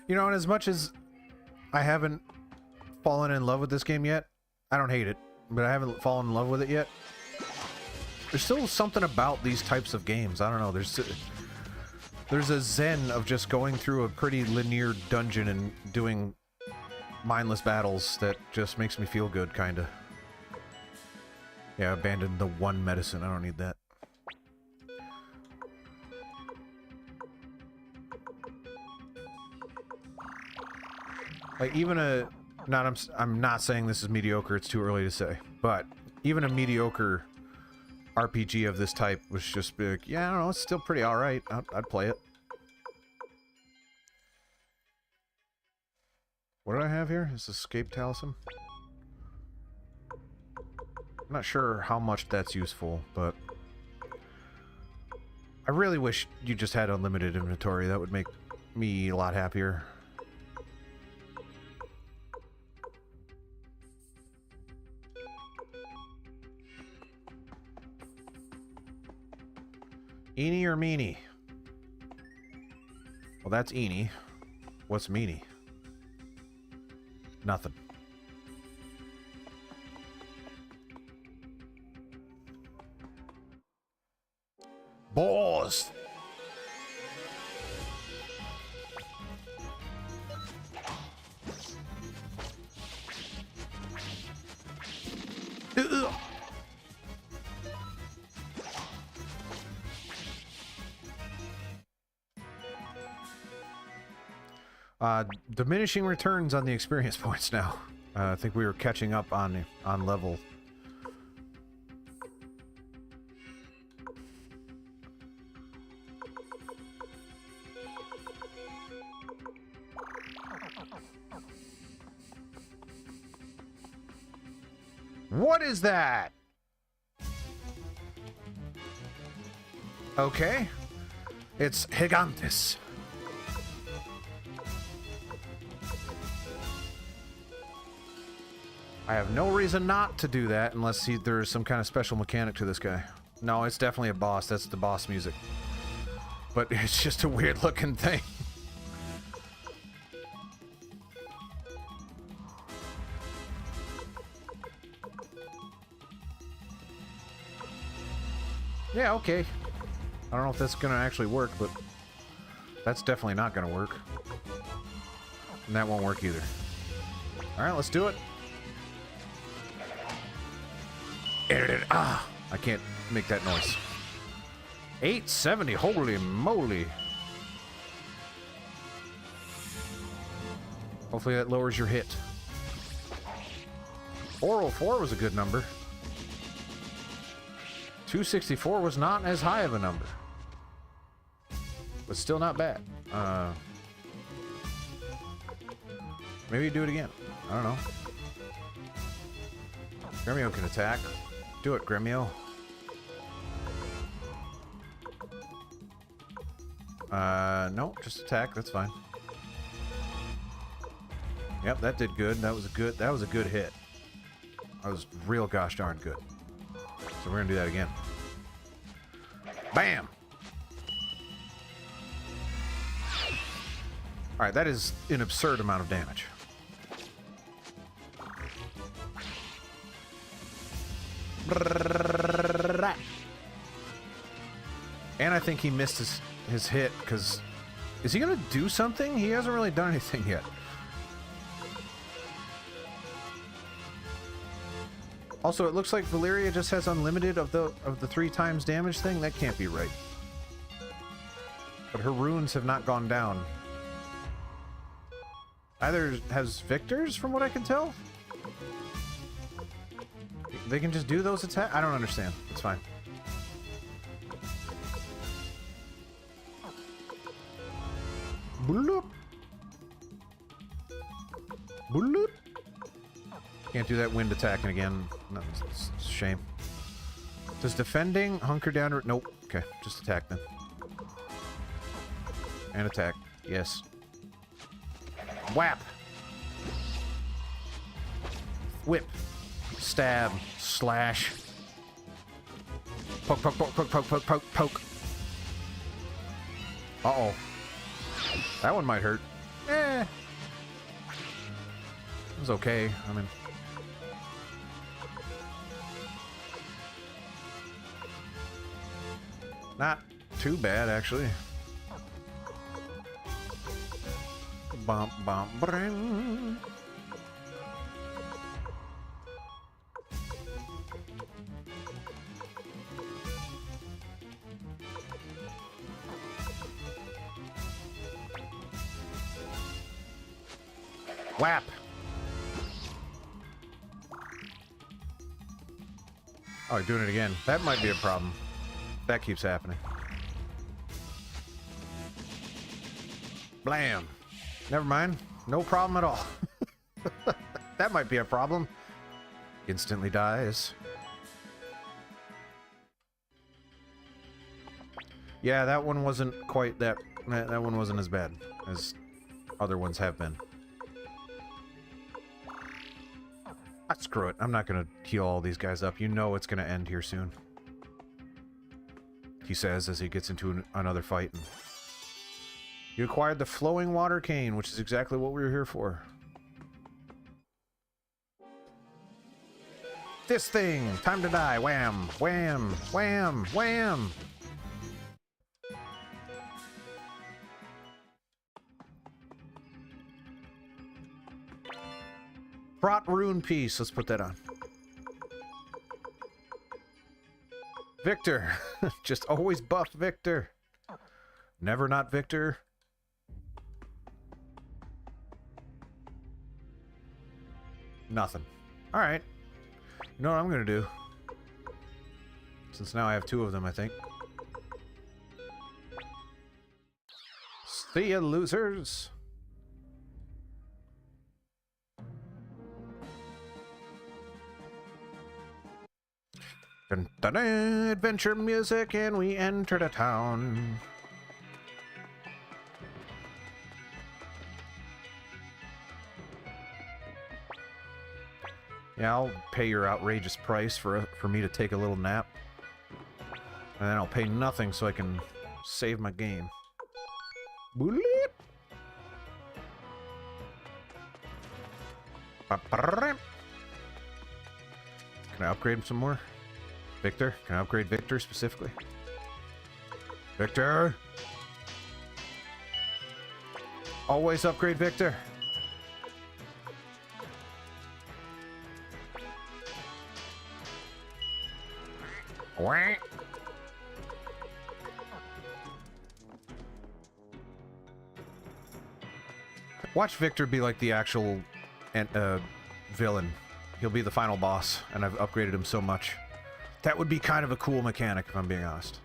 You know, and as much as I haven't fallen in love with this game yet, I don't hate it, but I haven't fallen in love with it yet. There's still something about these types of games. I don't know. There's a zen of just going through a pretty linear dungeon and doing mindless battles that just makes me feel good, kind of. Yeah, abandoned the one medicine. I don't need that. Like, even a... I'm not saying this is mediocre, it's too early to say. But, even a mediocre RPG of this type was just big. Yeah, I don't know, it's still pretty alright. I'd play it. What did I have here? Is Escape Talisman? I'm not sure how much that's useful, but... I really wish you just had unlimited inventory. That would make me a lot happier. Eenie or meanie? Well, that's Eenie. What's meanie? Nothing. Balls! Diminishing returns on the experience points now. I think we were catching up on level. What is that? Okay. It's Gigantes. I have no reason not to do that unless there's some kind of special mechanic to this guy. No, it's definitely a boss. That's the boss music. But it's just a weird looking thing. Yeah, okay. I don't know if that's gonna actually work, but that's definitely not gonna work. And that won't work either. Alright, let's do it. Ah! I can't make that noise. 870, holy moly. Hopefully that lowers your hit. 404 was a good number. 264 was not as high of a number. But still not bad. Maybe do it again. I don't know. Gremio can attack. Do it, Gremio. No, just attack. That's fine. Yep, that did good. That was a good hit. That was real gosh darn good. So we're gonna do that again. Bam! Alright, that is an absurd amount of damage. And I think he missed his hit, because... Is he gonna do something? He hasn't really done anything yet. Also, it looks like Valeria just has unlimited of the 3 times damage thing. That can't be right. But her runes have not gone down. Either has Victor's, from what I can tell. They can just do those attacks? I don't understand. It's fine. Bloop. Bloop. Can't do that wind attacking again. No, it's a shame. Does defending hunker down or... Nope. Okay, just attack then. And attack. Yes. Whap! Whip. Stab. Slash. Poke, poke, poke, poke, poke, poke, poke, poke. Uh-oh. That one might hurt. Eh. It was okay. I mean... Not too bad, actually. Bump, bump, bring. Whap! Oh, you're doing it again. That might be a problem. That keeps happening. Blam! Never mind. No problem at all. That might be a problem. Instantly dies. Yeah, that one wasn't quite that... That one wasn't as bad as other ones have been. Ah, screw it. I'm not gonna heal all these guys up. You know it's gonna end here soon. He says as he gets into another fight. And you acquired the flowing water cane, which is exactly what we were here for. This thing! Time to die! Wham! Wham! Wham! Wham! Brought rune piece. Let's put that on. Victor. Just always buff Victor. Never not Victor. Nothing. Alright. You know what I'm gonna do? Since now I have 2 of them, I think. See ya, losers! Dun, dun, dun, adventure music, and we enter the town. Yeah, Yeah, I'll pay your outrageous price for me to take a little nap. And then I'll pay nothing so I can save my game. Bullet! Can I upgrade him some more? Victor? Can I upgrade Victor specifically? Victor! Always upgrade Victor! Wah. Watch Victor be like the actual villain. He'll be the final boss, and I've upgraded him so much. That would be kind of a cool mechanic, if I'm being honest.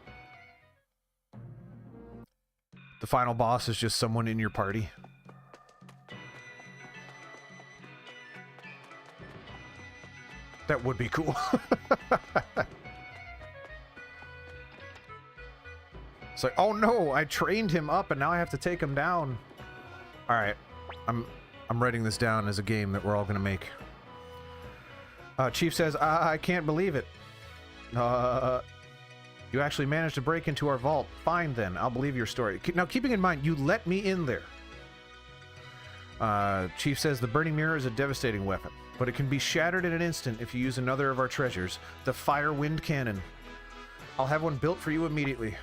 The final boss is just someone in your party. That would be cool. It's like, oh no, I trained him up and now I have to take him down. Alright. I'm writing this down as a game that we're all gonna make. Chief says, I can't believe it. You actually managed to break into our vault. Fine then, I'll believe your story. Now, keeping in mind, you let me in there. Chief says, the burning mirror is a devastating weapon, but it can be shattered in an instant if you use another of our treasures, the fire wind cannon. I'll have one built for you immediately.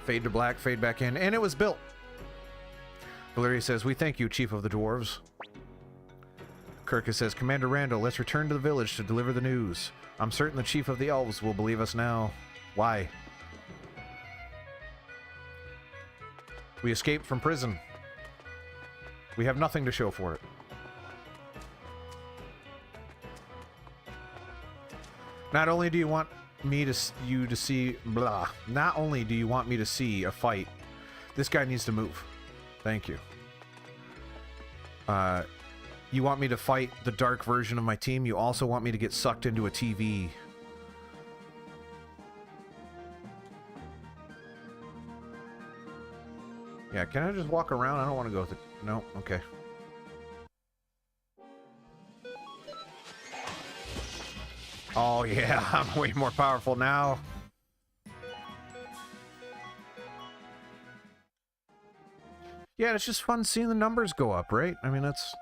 Fade to black, fade back in, and it was built. Valeria says, we thank you, Chief of the Dwarves. Kirkus says, Commander Randall, let's return to the village to deliver the news. I'm certain the Chief of the Elves will believe us now. Why? We escaped from prison. We have nothing to show for it. Not only do you want me to see not only do you want me to see a fight, this guy needs to move. Thank you. You want me to fight the dark version of my team? You also want me to get sucked into a TV. Yeah, can I just walk around? I don't want to go with it. No? Okay. Oh yeah, I'm way more powerful now. Yeah, it's just fun seeing the numbers go up, right? I mean, that's...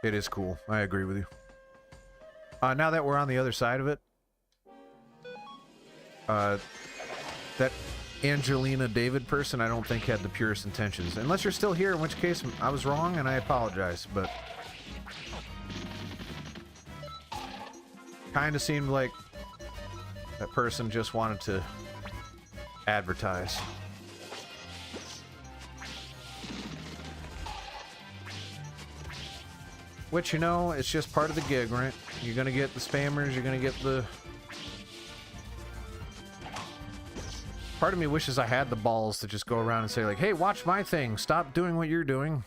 It is cool. I agree with you. Now that we're on the other side of it, that Angelina David person I don't think had the purest intentions. Unless you're still here, in which case I was wrong and I apologize, but... Kind of seemed like that person just wanted to advertise. Which, you know, it's just part of the gig, right? You're gonna get the spammers, you're gonna get the... Part of me wishes I had the balls to just go around and say, like, hey, watch my thing, stop doing what you're doing.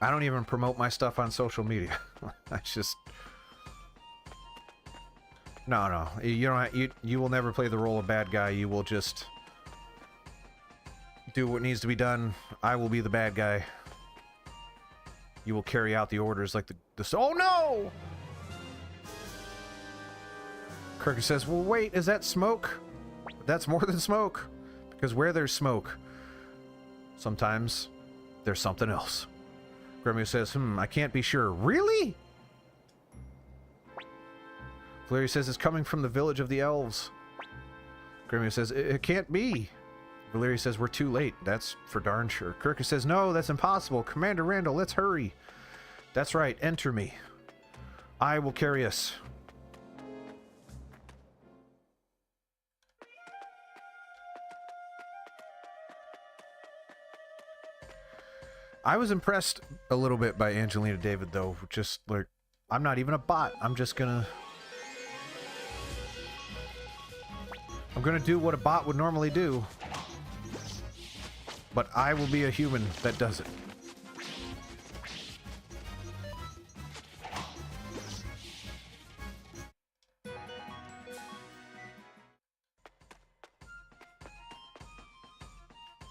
I don't even promote my stuff on social media. I just... No, you don't. You will never play the role of bad guy. You will just do what needs to be done. I will be the bad guy. You will carry out the orders like the oh no! Kirk says, well, wait, is that smoke? That's more than smoke. Because where there's smoke, sometimes there's something else. Gremio says, I can't be sure. Really? Valeria says, it's coming from the village of the elves. Gremio says, it can't be. Valeria says, we're too late. That's for darn sure. Kirkus says, no, that's impossible. Commander Randall, let's hurry. That's right, enter me. I will carry us. I was impressed a little bit by Angelina David, though. Just, like, I'm not even a bot. I'm just gonna... I'm gonna do what a bot would normally do. But I will be a human that does it.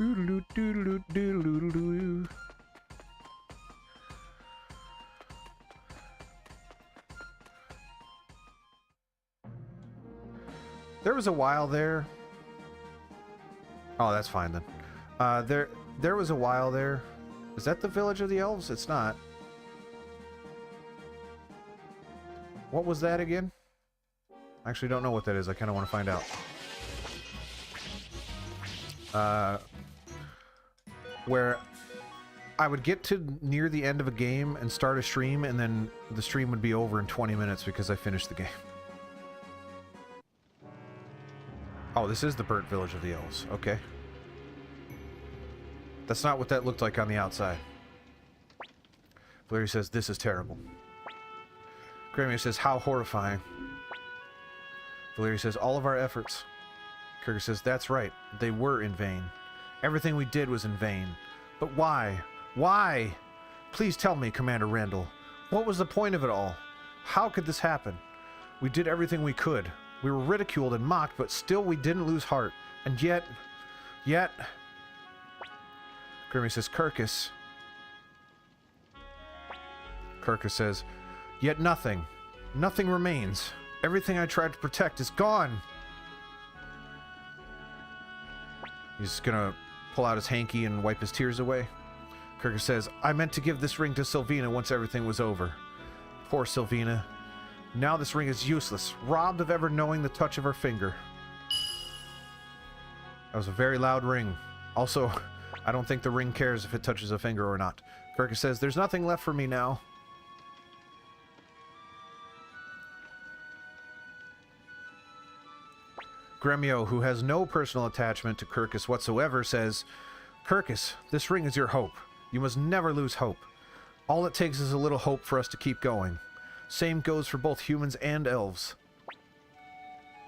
There was a while there. Oh, that's fine then. There was a while there. Is that the village of the elves? It's not. What was that again? I actually don't know what that is. I kind of want to find out. Where I would get to near the end of a game and start a stream, and then the stream would be over in 20 minutes because I finished the game. Oh, this is the burnt village of the elves. Okay. That's not what that looked like on the outside. Valeria says, this is terrible. Gremio says, how horrifying. Valeria says, all of our efforts. Kirk says, that's right. They were in vain. Everything we did was in vain. But why? Why? Please tell me, Commander Randall. What was the point of it all? How could this happen? We did everything we could. We were ridiculed and mocked, but still we didn't lose heart. And yet... Grimmy says, Kirkus says, yet nothing. Nothing remains. Everything I tried to protect is gone. He's gonna pull out his hanky and wipe his tears away. Kirkus says, I meant to give this ring to Sylvina once everything was over. Poor Sylvina. Now this ring is useless, robbed of ever knowing the touch of her finger. That was a very loud ring. Also, I don't think the ring cares if it touches a finger or not. Kirkus says, there's nothing left for me now. Gremio, who has no personal attachment to Kirkus whatsoever, says, Kirkus, this ring is your hope. You must never lose hope. All it takes is a little hope for us to keep going. Same goes for both humans and elves.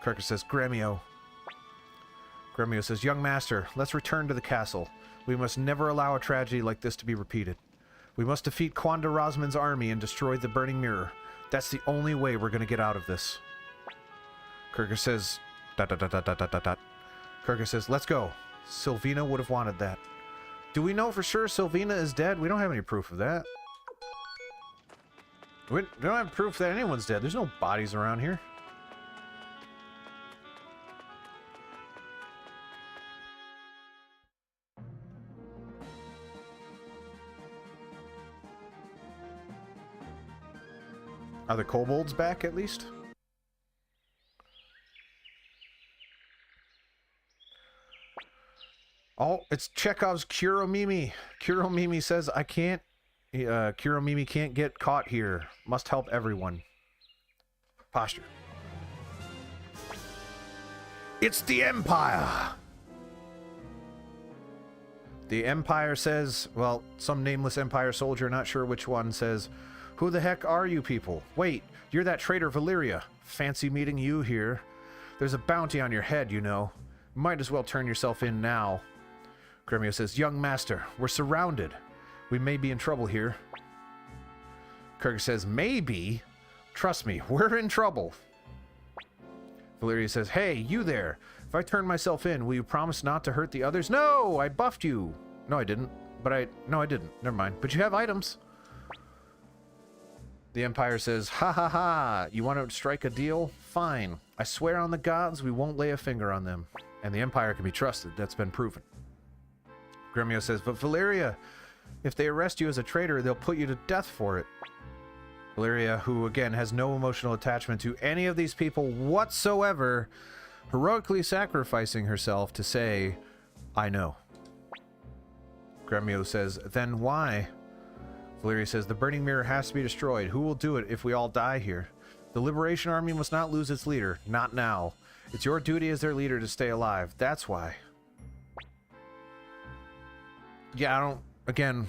Kirkus says, Gremio. Gremio says, young master, let's return to the castle. We must never allow a tragedy like this to be repeated. We must defeat Quanda Rosman's army and destroy the Burning Mirror. That's the only way we're going to get out of this. Kirkus says, ... Kirkus says, let's go. Sylvina would have wanted that. Do we know for sure Sylvina is dead? We don't have any proof of that. We don't have proof that anyone's dead. There's no bodies around here. Are the kobolds back at least? Oh, it's Chekhov's Kuromimi. Kuromimi says, I can't... Kuromimi can't get caught here. Must help everyone. Posture. It's the Empire! The Empire says... Well, some nameless Empire soldier, not sure which one, says... Who the heck are you people? Wait, you're that traitor Valeria. Fancy meeting you here. There's a bounty on your head, you know. Might as well turn yourself in now. Gremio says, young master, we're surrounded. We may be in trouble here. Kirk says, maybe? Trust me, we're in trouble. Valeria says, hey, you there. If I turn myself in, will you promise not to hurt the others? No, I buffed you. No, I didn't. No, I didn't. Never mind. But you have items. The Empire says, ha ha ha, you want to strike a deal? Fine. I swear on the gods we won't lay a finger on them. And the Empire can be trusted. That's been proven. Gremio says, but Valeria, if they arrest you as a traitor, they'll put you to death for it. Valeria, who again has no emotional attachment to any of these people whatsoever, heroically sacrificing herself to say, I know. Gremio says, then why? Valeria says, the Burning Mirror has to be destroyed. Who will do it if we all die here? The Liberation Army must not lose its leader. Not now. It's your duty as their leader to stay alive. That's why. Yeah, I don't, again,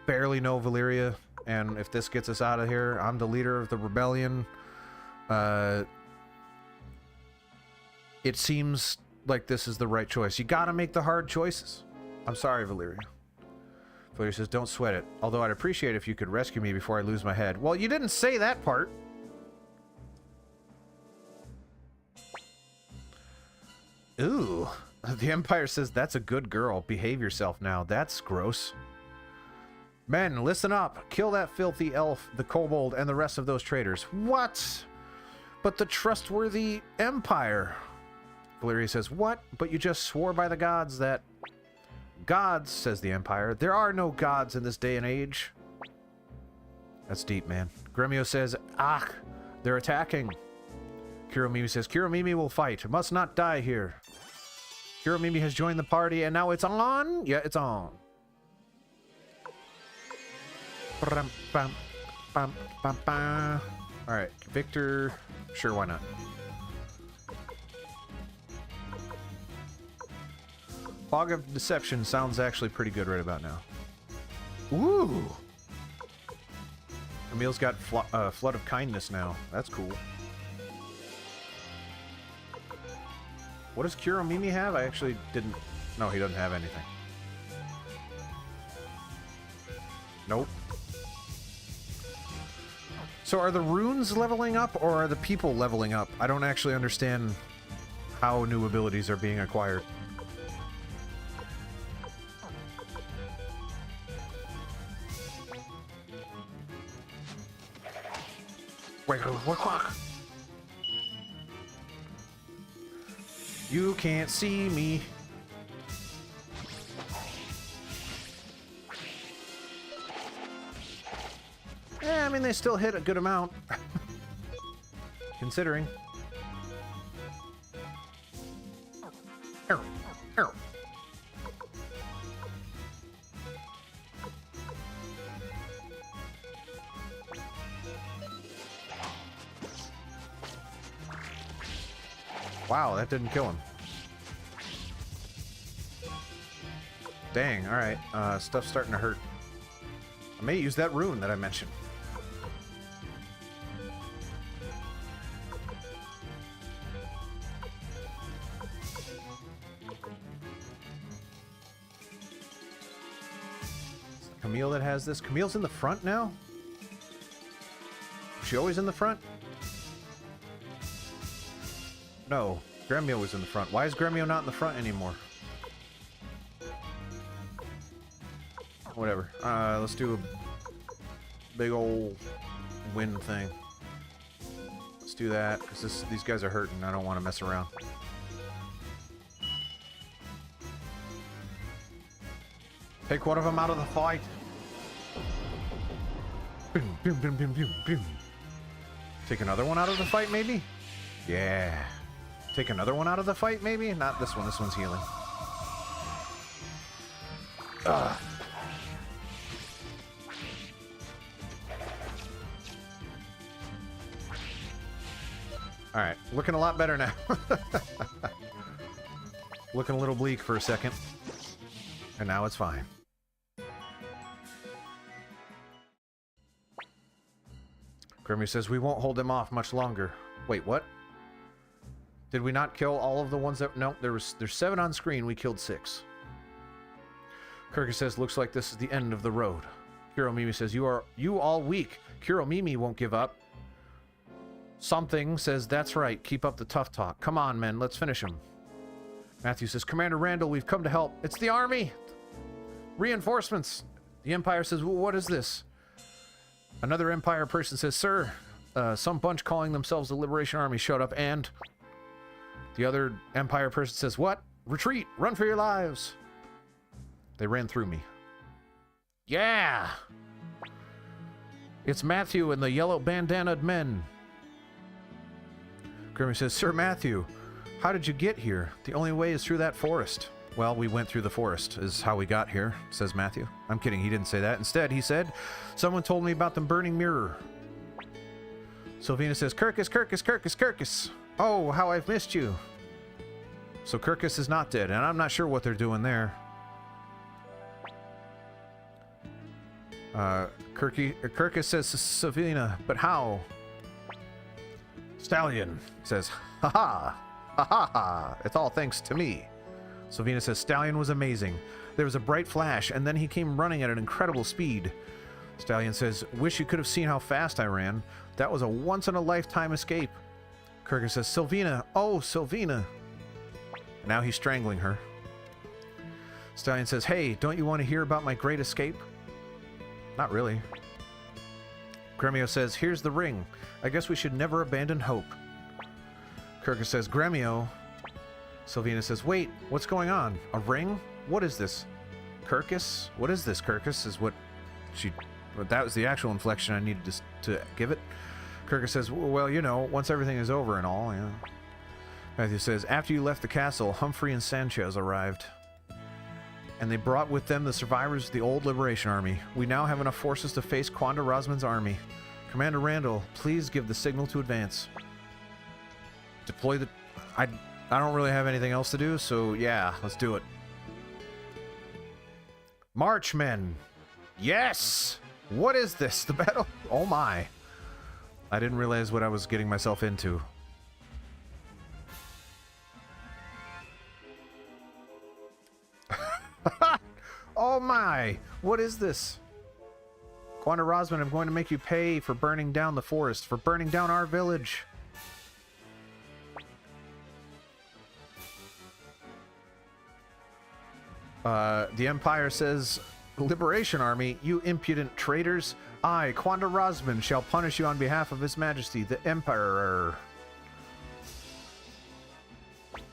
barely know Valeria. And if this gets us out of here, I'm the leader of the rebellion. It seems like this is the right choice. You gotta make the hard choices. I'm sorry, Valeria. Valeria says, don't sweat it. Although I'd appreciate if you could rescue me before I lose my head. Well, you didn't say that part. Ooh. The Empire says, that's a good girl. Behave yourself now. That's gross. Men, listen up. Kill that filthy elf, the kobold, and the rest of those traitors. What? But the trustworthy Empire. Valeria says, what? But you just swore by the gods that... Gods, says the Empire. There are no gods in this day and age. That's deep, man. Gremio says, ah, they're attacking. Kuromimi says, Kuromimi will fight. Must not die here. Kuromimi has joined the party, and now it's on? Yeah, it's on. Alright, Victor. Sure, why not? Fog of Deception sounds actually pretty good right about now. Ooh! Emil's got Flood of Kindness now. That's cool. What does Kuromimi have? I actually didn't... No, he doesn't have anything. Nope. So are the runes leveling up, or are the people leveling up? I don't actually understand how new abilities are being acquired. You can't see me. Yeah, I mean, they still hit a good amount. Considering. Arrow, arrow. Wow, that didn't kill him. Dang, alright. Stuff's starting to hurt. I may use that rune that I mentioned. Camille that has this. Camille's in the front now? Was she always in the front? No, Gremio was in the front. Why is Gremio not in the front anymore? Whatever. Let's do a big old wind thing. Let's do that, because these guys are hurting. I don't want to mess around. Take one of them out of the fight. Boom, boom, boom, boom, boom, boom. Take another one out of the fight, maybe? Yeah. Take another one out of the fight, maybe? Not this one. This one's healing. Ugh. Alright, looking a lot better now. Looking a little bleak for a second. And now it's fine. Grimmy says, we won't hold them off much longer. Wait, what? Did we not kill all of the ones that... No, there's 7 on screen. We killed 6. Kirkus says, looks like this is the end of the road. Kuromimi says, you all weak. Kuromimi won't give up. Something says, that's right. Keep up the tough talk. Come on, men. Let's finish him. Matthew says, Commander Randall, we've come to help. It's the army. Reinforcements. The Empire says, well, what is this? Another Empire person says, sir, some bunch calling themselves the Liberation Army showed up, and... The other Empire person says, what? Retreat! Run for your lives! They ran through me. Yeah! It's Matthew and the yellow bandanaed men. Grimmy says, Sir Matthew, how did you get here? The only way is through that forest. Well, we went through the forest, is how we got here, says Matthew. I'm kidding, he didn't say that. Instead, he said, someone told me about the burning mirror. Sylvina says, Kirkus, Kirkus, Kirkus, Kirkus! Oh, how I've missed you. So Kirkus is not dead, and I'm not sure what they're doing there. Kirkus says, Sylvina, but how? Stallion says, ha-ha, ha-ha-ha, it's all thanks to me. Sylvina says, Stallion was amazing. There was a bright flash, and then he came running at an incredible speed. Stallion says, wish you could have seen how fast I ran. That was a once-in-a-lifetime escape. Kirkus says, Sylvina, oh, Sylvina. Now he's strangling her. Stallion says, hey, don't you want to hear about my great escape? Not really. Gremio says, here's the ring. I guess we should never abandon hope. Kirkus says, Gremio. Sylvina says, wait, what's going on? A ring? What is this? Kirkus? What is this, Kirkus? Is what she... That was the actual inflection I needed to give it. Kirkus says, well, you know, once everything is over and all, yeah. Matthew says, after you left the castle, Humphrey and Sanchez arrived. And they brought with them the survivors of the old Liberation Army. We now have enough forces to face Quanda Rosman's army. Commander Randall, please give the signal to advance. Deploy the... I don't really have anything else to do, so yeah, let's do it. March, men! Yes! What is this? The battle? Oh my. I didn't realize what I was getting myself into. Oh my! What is this? Quanda Rosman, I'm going to make you pay for burning down the forest, for burning down our village. The Empire says, Liberation Army, you impudent traitors. I, Quanda Rosman, shall punish you on behalf of His Majesty, the Emperor.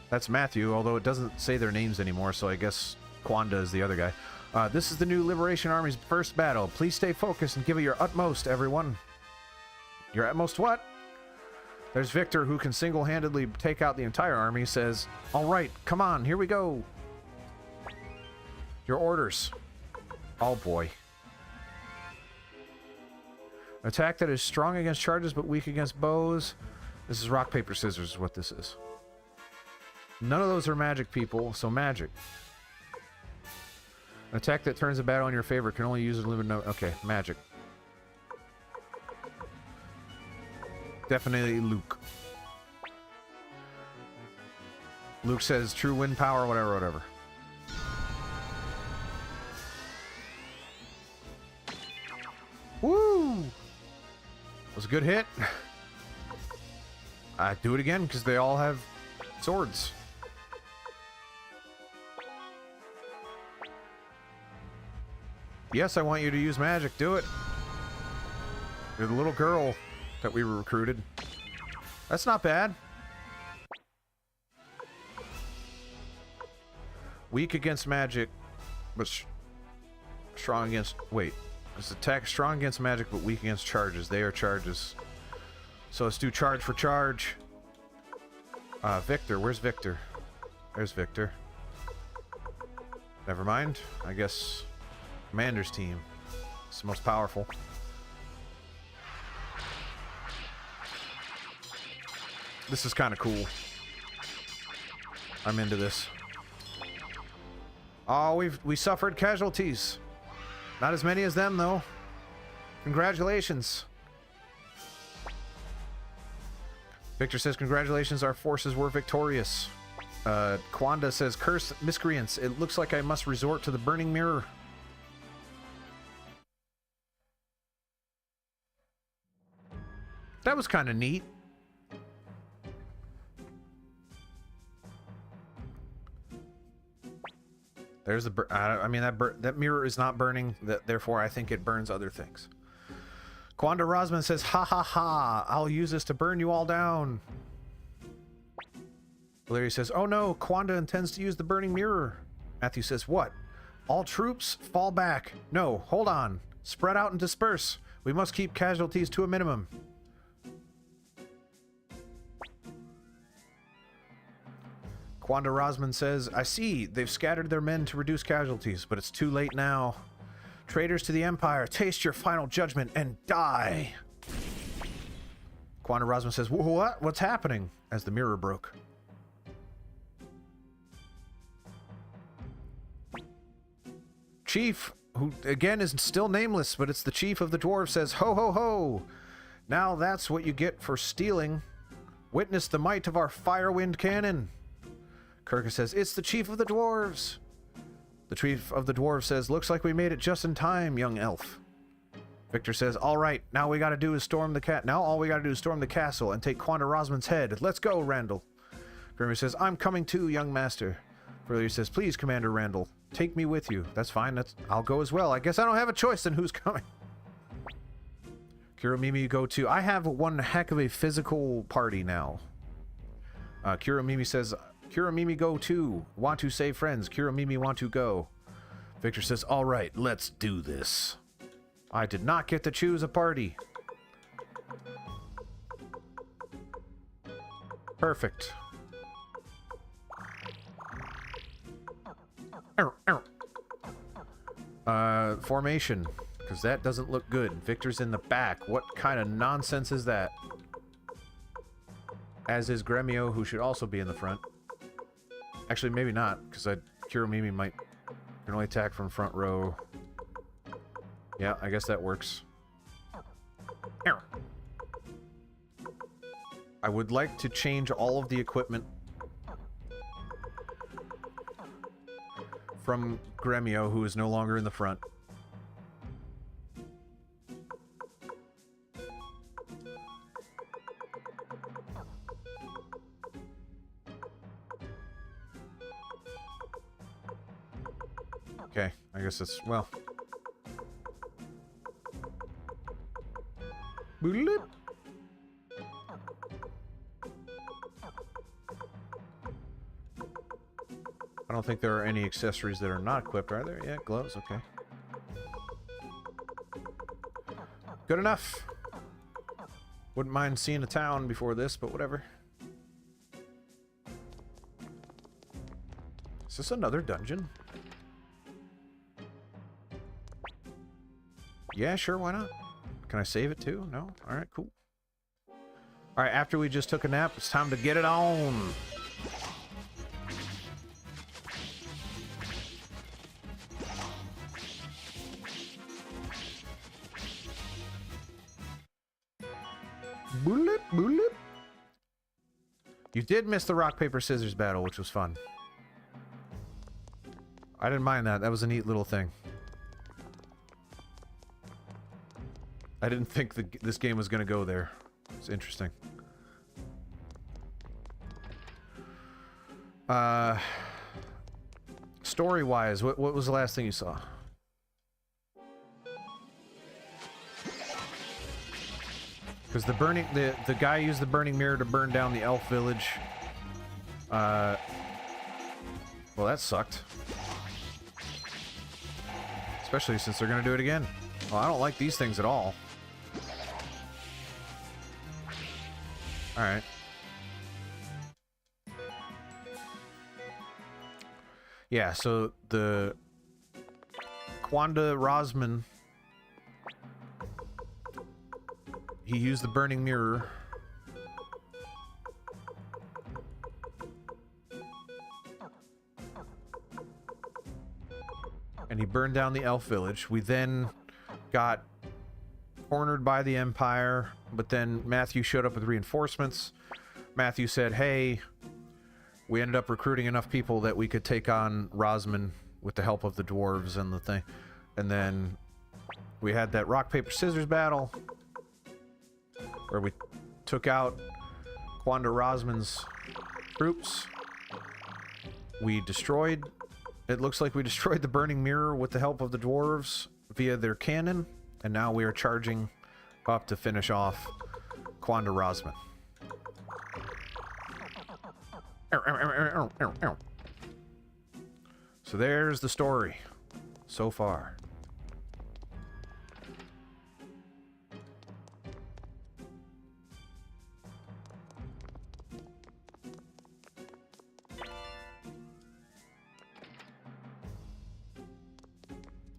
That's Matthew, although it doesn't say their names anymore, so I guess Quanda is the other guy. This is the new Liberation Army's first battle. Please stay focused and give it your utmost, everyone. Your utmost what? There's Victor, who can single-handedly take out the entire army, says, all right, come on, here we go. Your orders. Oh boy. Attack that is strong against charges but weak against bows. This is rock, paper, scissors is what this is. None of those are magic, people, so magic. An attack that turns a battle in your favor can only use a limited number. Okay, magic. Definitely Luke. Luke says true wind power, whatever. Woo! That was a good hit. Do it again, because they all have swords. Yes, I want you to use magic. Do it. You're the little girl that we recruited. That's not bad. Weak against magic, but strong against... Wait. This attack strong against magic, but weak against charges. They are charges. So let's do charge for charge. Victor. Where's Victor? There's Victor. Never mind. I guess Commander's team. It's the most powerful. This is kind of cool. I'm into this. Oh, we suffered casualties. Not as many as them, though. Congratulations. Victor says, congratulations, our forces were victorious. Quanda says, cursed miscreants, it looks like I must resort to the burning mirror. That was kind of neat. There's the... I mean, that mirror is not burning. Therefore, I think it burns other things. Quanda Rosman says, ha ha ha, I'll use this to burn you all down. Valeria says, oh no, Quanda intends to use the burning mirror. Matthew says, what? All troops, fall back. No, hold on. Spread out and disperse. We must keep casualties to a minimum. Quanda Rosman says, I see, they've scattered their men to reduce casualties, but it's too late now. Traitors to the Empire, taste your final judgment and die. Quanda Rosman says, what? What's happening? As the mirror broke. Chief, who again is still nameless, but it's the chief of the dwarves, says, ho ho ho! Now that's what you get for stealing. Witness the might of our Firewind cannon. Kirkus says, it's the chief of the dwarves. The chief of the dwarves says, looks like we made it just in time, young elf. Victor says, all right, now all we gotta do is storm the castle and take Quanda Rosman's head. Let's go, Randall. Gremio says, I'm coming too, young master. Further he says, please, Commander Randall, take me with you. That's fine. I'll go as well. I guess I don't have a choice then who's coming. Kuromimi, you go too. I have one heck of a physical party now. Kuromimi says, Kuromimi, go too. Want to save friends. Kuromimi, want to go. Victor says, all right, let's do this. I did not get to choose a party. Perfect. Formation. Because that doesn't look good. Victor's in the back. What kind of nonsense is that? As is Gremio, who should also be in the front. Actually, maybe not, because Kuromimi might can only attack from front row. Yeah, I guess that works. I would like to change all of the equipment from Gremio, who is no longer in the front. Okay, I guess it's, well. Boop. I don't think there are any accessories that are not equipped, are there? Yeah, gloves, okay. Good enough. Wouldn't mind seeing a town before this, but whatever. Is this another dungeon? Yeah, sure, why not? Can I save it too? No? Alright, cool. Alright, after we just took a nap, it's time to get it on! Boolip, boolip. You did miss the rock, paper, scissors battle, which was fun. I didn't mind that. That was a neat little thing. I didn't think this game was going to go there. It's interesting. Story-wise, what was the last thing you saw? Because the guy used the burning mirror to burn down the elf village. Well, that sucked. Especially since they're going to do it again. Well, I don't like these things at all. Alright. Yeah, so the Quanda Rosman, he used the burning mirror and he burned down the elf village. We then got cornered by the Empire, but then Matthew showed up with reinforcements. Matthew said, hey, we ended up recruiting enough people that we could take on Rosman with the help of the dwarves and the thing. And then we had that rock, paper, scissors battle where we took out Quanda Rosman's troops. We destroyed, it looks like we destroyed the burning mirror with the help of the dwarves via their cannon. And now we are charging up to finish off Quanda Rosman. So there's the story so far.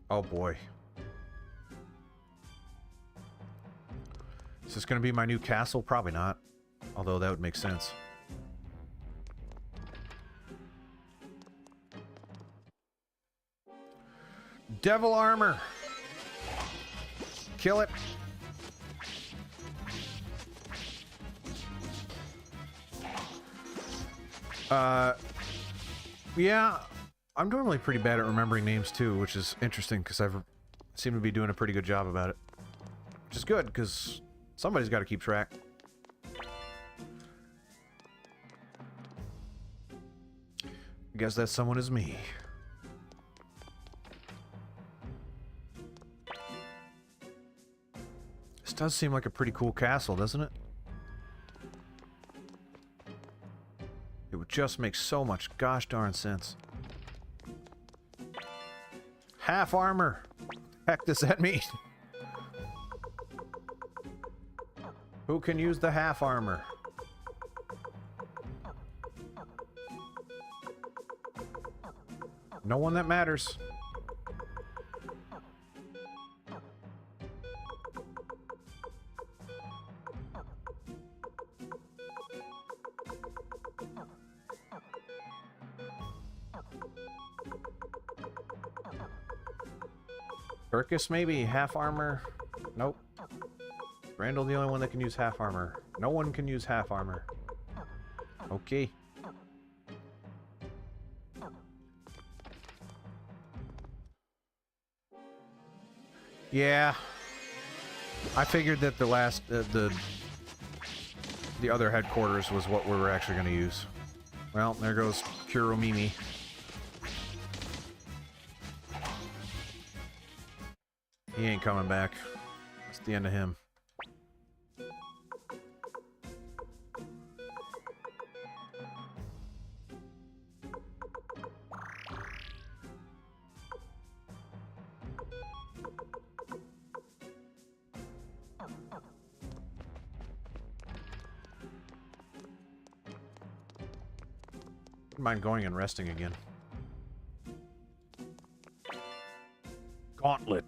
Oh boy. Is this going to be my new castle? Probably not. Although that would make sense. Devil armor! Kill it! Yeah, I'm normally pretty bad at remembering names too, which is interesting because I seem to be doing a pretty good job about it. Which is good, because somebody's got to keep track. I guess that someone is me. This does seem like a pretty cool castle, doesn't it? It would just make so much gosh darn sense. Half armor! Heck does that mean? Who can use the half armor? No one that matters. Burkus maybe? Half armor? Nope. Randall the only one that can use half armor. No one can use half armor. Okay. Yeah. I figured that the last, the other headquarters was what we were actually going to use. Well, there goes Kuromimi. He ain't coming back. That's the end of him. Wouldn't mind going and resting again. Gauntlet.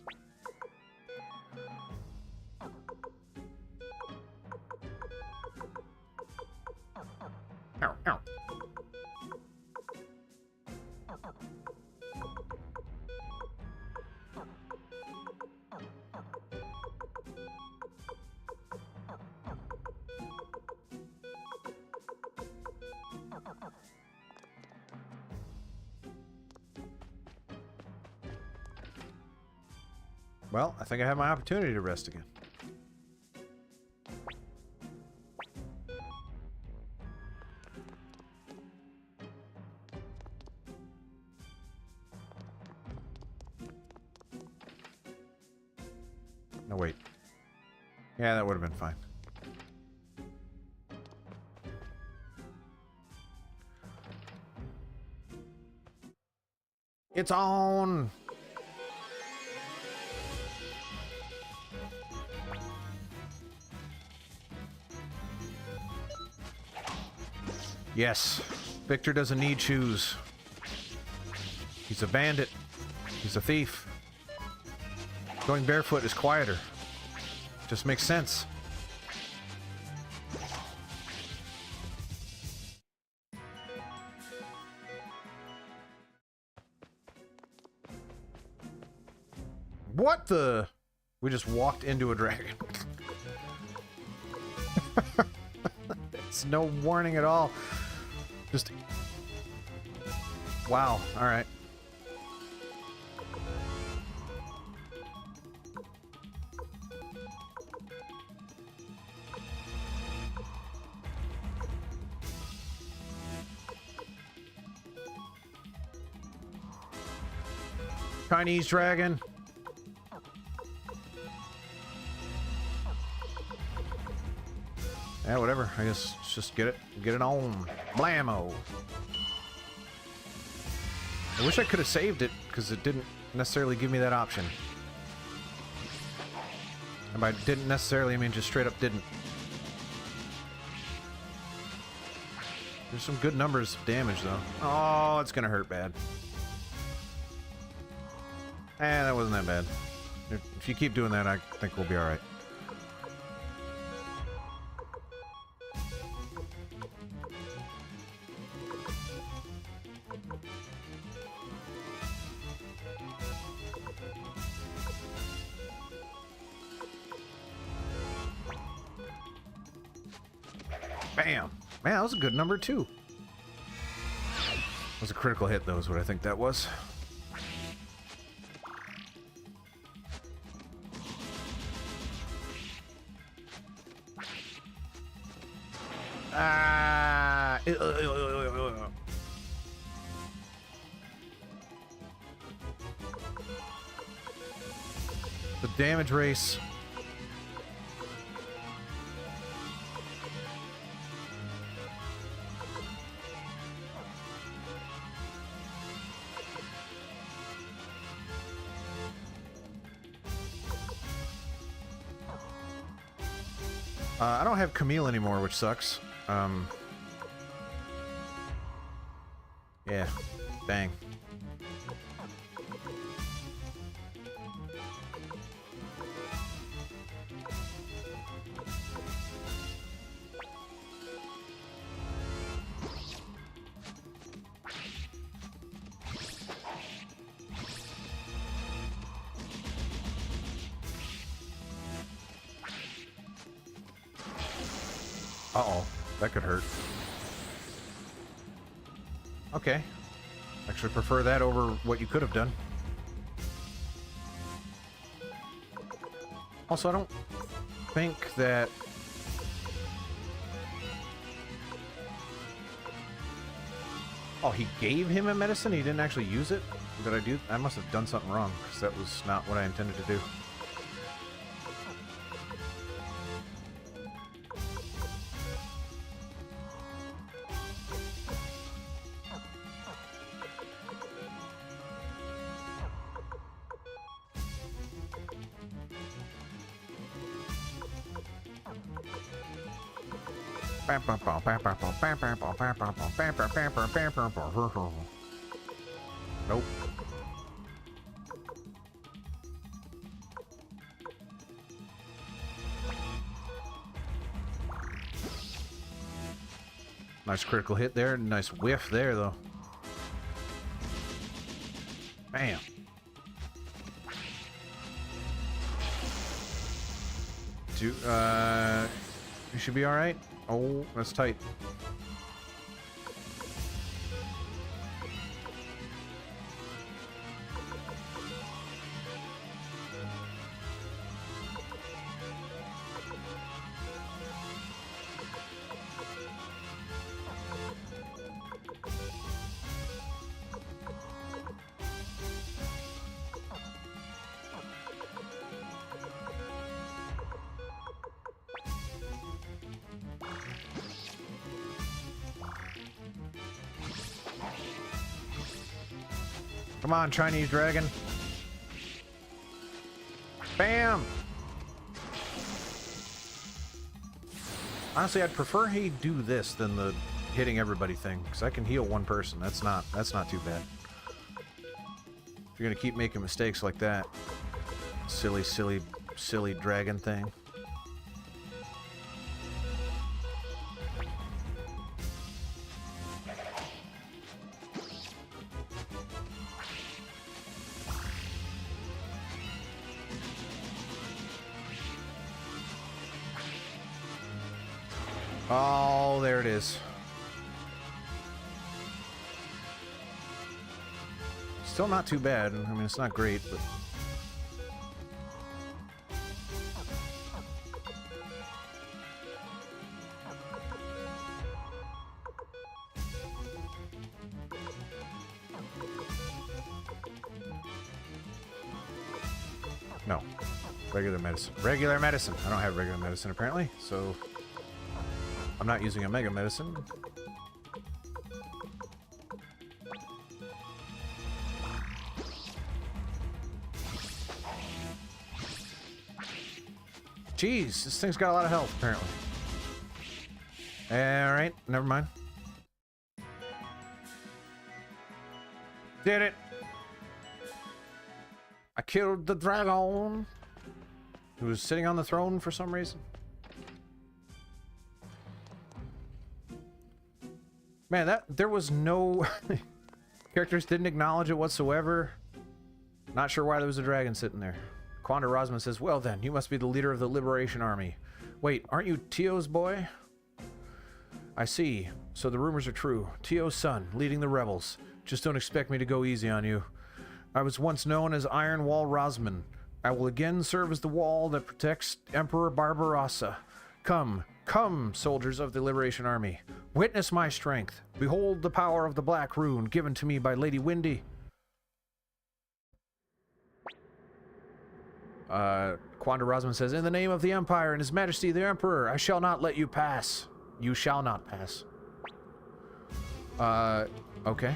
Ow, ow. Well, I think I have my opportunity to rest again. No, wait. Yeah, that would have been fine. It's on! Yes, Victor doesn't need shoes. He's a bandit. He's a thief. Going barefoot is quieter. Just makes sense. What the? We just walked into a dragon. It's no warning at all. Just... Wow, alright. Chinese dragon. Yeah, whatever. I guess let's just get it on. Blammo. I wish I could have saved it, because it didn't necessarily give me that option. And by didn't necessarily, I mean just straight up didn't. There's some good numbers of damage, though. Oh, it's gonna hurt bad. That wasn't that bad. If you keep doing that, I think we'll be alright. Bam! Man, that was a good number, too. That was a critical hit, though, is what I think that was. The damage race. I don't have Camille anymore, which sucks. Yeah, dang. Uh-oh, that could hurt. Okay. Actually prefer that over what you could have done. Also, I don't think that... Oh, he gave him a medicine? He didn't actually use it? Did I do... I must have done something wrong, because that was not what I intended to do. Nope. Nice critical hit there. Nice whiff there, though. Bam. You should be alright. Oh, that's tight. Come on, Chinese dragon. Bam! Honestly, I'd prefer he do this than the hitting everybody thing, because I can heal one person. That's not too bad. If you're gonna keep making mistakes like that. Silly dragon thing. Oh, there it is. Still not too bad. I mean, it's not great, but... No. Regular medicine. Regular medicine! I don't have regular medicine, apparently, so... I'm not using a mega medicine. Jeez, this thing's got a lot of health, apparently. Alright, never mind. Did it! I killed the dragon! Who was sitting on the throne for some reason. Man, there was no... Characters didn't acknowledge it whatsoever. Not sure why there was a dragon sitting there. Quanda Rosman says, well then, you must be the leader of the Liberation Army. Wait, aren't you Tio's boy? I see. So the rumors are true. Tio's son, leading the rebels. Just don't expect me to go easy on you. I was once known as Iron Wall Rosman. I will again serve as the wall that protects Emperor Barbarossa. Come, come, soldiers of the Liberation Army. Witness my strength. Behold the power of the Black Rune given to me by Lady Windy. Quanda Rosman says, in the name of the Empire and His Majesty the Emperor, I shall not let you pass. You shall not pass. Okay.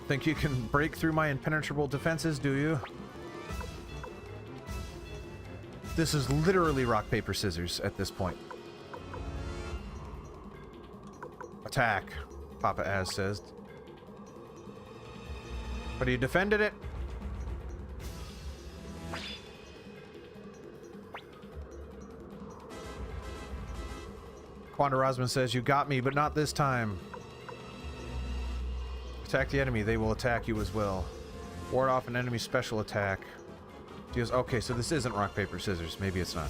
Think you can break through my impenetrable defenses, do you? This is literally rock, paper, scissors at this point. Attack, Papa Az says. But he defended it. Quanda Rosman says, you got me, but not this time. Attack the enemy, they will attack you as well. Ward off an enemy special attack. Deals. Okay, so this isn't rock, paper, scissors. Maybe it's not.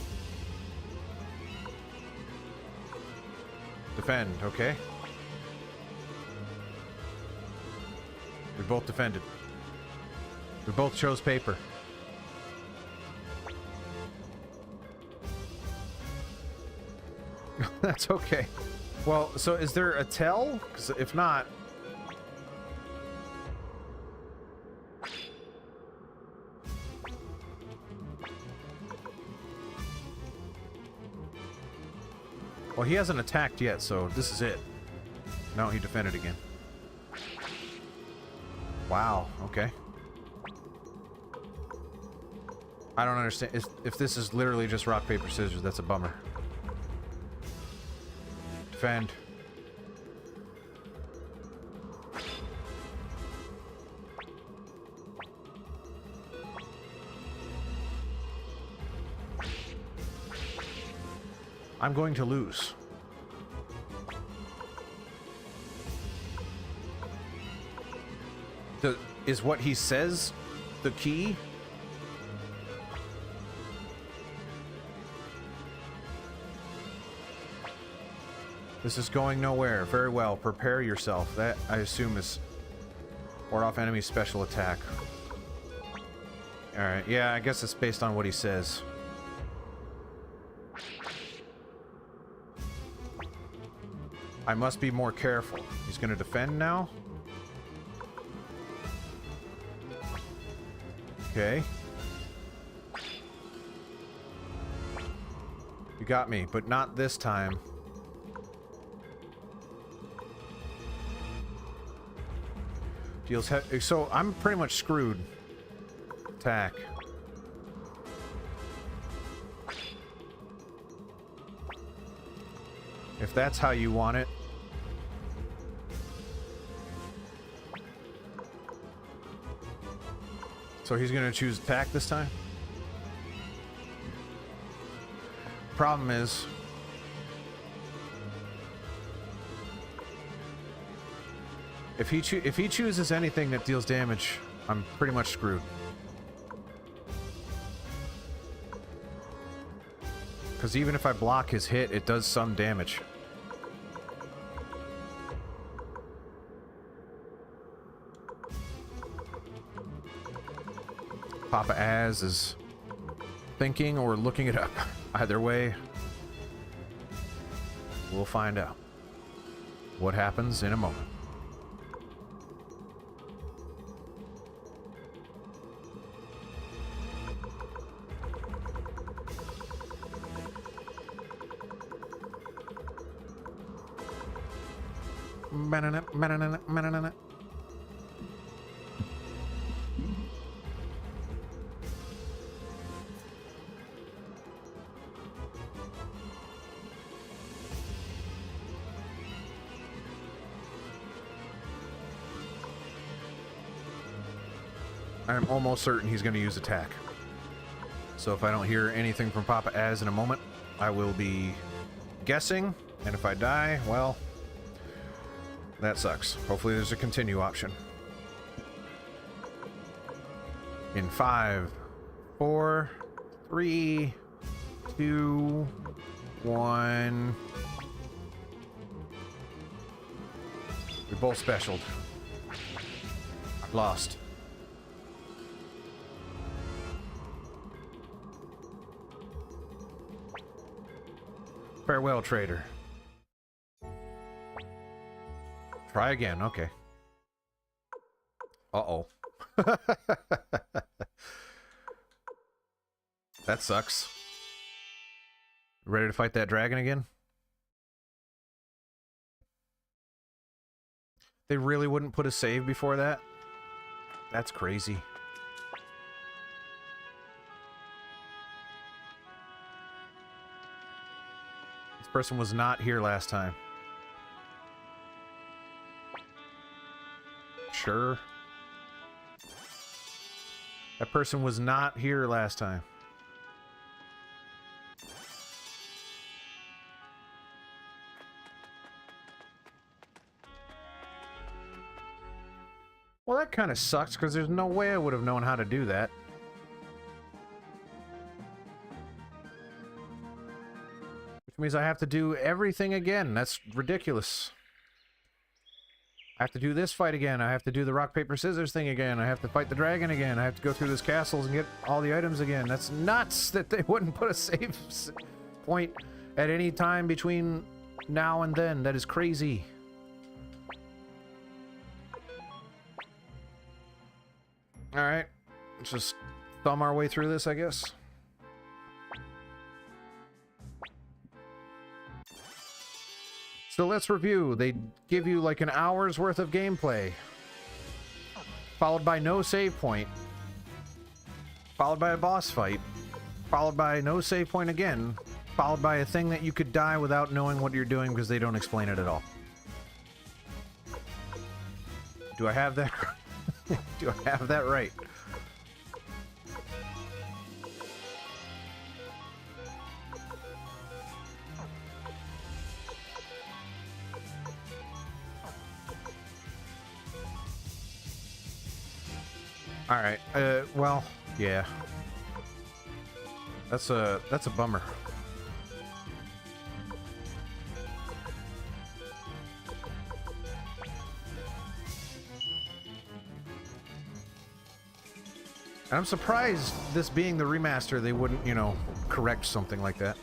Defend, okay. We both defended. We both chose paper. That's okay. Well, so is there a tell? 'Cause if not... Well, he hasn't attacked yet, so this is it. No, he defended again. Wow, okay. I don't understand. If this is literally just rock, paper, scissors, that's a bummer. Defend. I'm going to lose. Is what he says the key? This is going nowhere. Very well. Prepare yourself. That, I assume, is ward off enemy special attack. Alright, yeah, I guess it's based on what he says. I must be more careful. He's gonna defend now? Okay. You got me, but not this time. Deals so I'm pretty much screwed. Attack. If that's how you want it. So he's gonna choose attack this time? Problem is... If he chooses anything that deals damage, I'm pretty much screwed. Because even if I block his hit, it does some damage. Papa Az is thinking or looking it up. Either way, we'll find out what happens in a moment. I'm almost certain he's going to use attack. So if I don't hear anything from Papa Az in a moment, I will be guessing. And if I die, well, that sucks. Hopefully there's a continue option. In 5, 4, 3, 2, 1. We both specialed. I've lost. Farewell, trader. Try again, okay. Uh-oh. That sucks. Ready to fight that dragon again? They really wouldn't put a save before that? That's crazy. This person was not here last time. Sure. That person was not here last time. Well, that kind of sucks, because there's no way I would have known how to do that. Which means I have to do everything again. That's ridiculous. I have to do this fight again. I have to do the rock, paper, scissors thing again. I have to fight the dragon again. I have to go through this castles and get all the items again. That's nuts that they wouldn't put a save point at any time between now and then. That is crazy. Alright, let's just thumb our way through this, I guess. So let's review. They give you like an hour's worth of gameplay, followed by no save point, followed by a boss fight, followed by no save point again, followed by a thing that you could die without knowing what you're doing because they don't explain it at all. Do I have that? Do I have that right? All right. Well, yeah. That's a bummer. And I'm surprised, this being the remaster, they wouldn't, you know, correct something like that.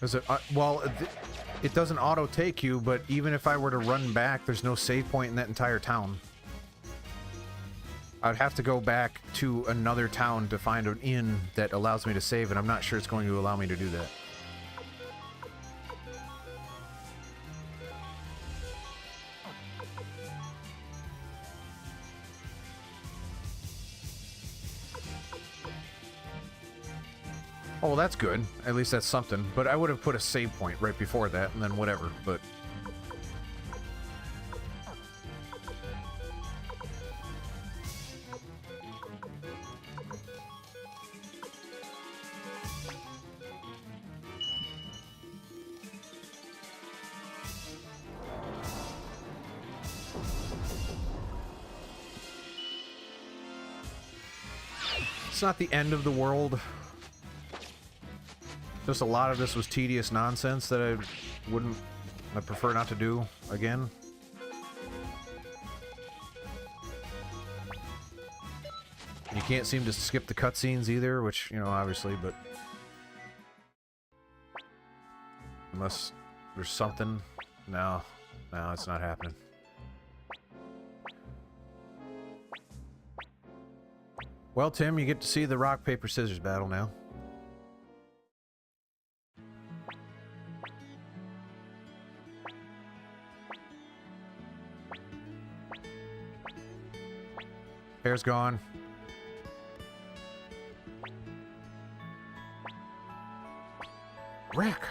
Is it, well, it doesn't auto-take you, but even if I were to run back, there's no save point in that entire town. I'd have to go back to another town to find an inn that allows me to save, and I'm not sure it's going to allow me to do that. Oh, well, that's good. At least that's something. But I would have put a save point right before that, and then whatever, but... It's not the end of the world. Just a lot of this was tedious nonsense that I prefer not to do again. You can't seem to skip the cutscenes either, which, you know, obviously, but... Unless there's something... No, it's not happening. Well, Tim, you get to see the rock, paper, scissors battle now. Hair's gone. Wreck.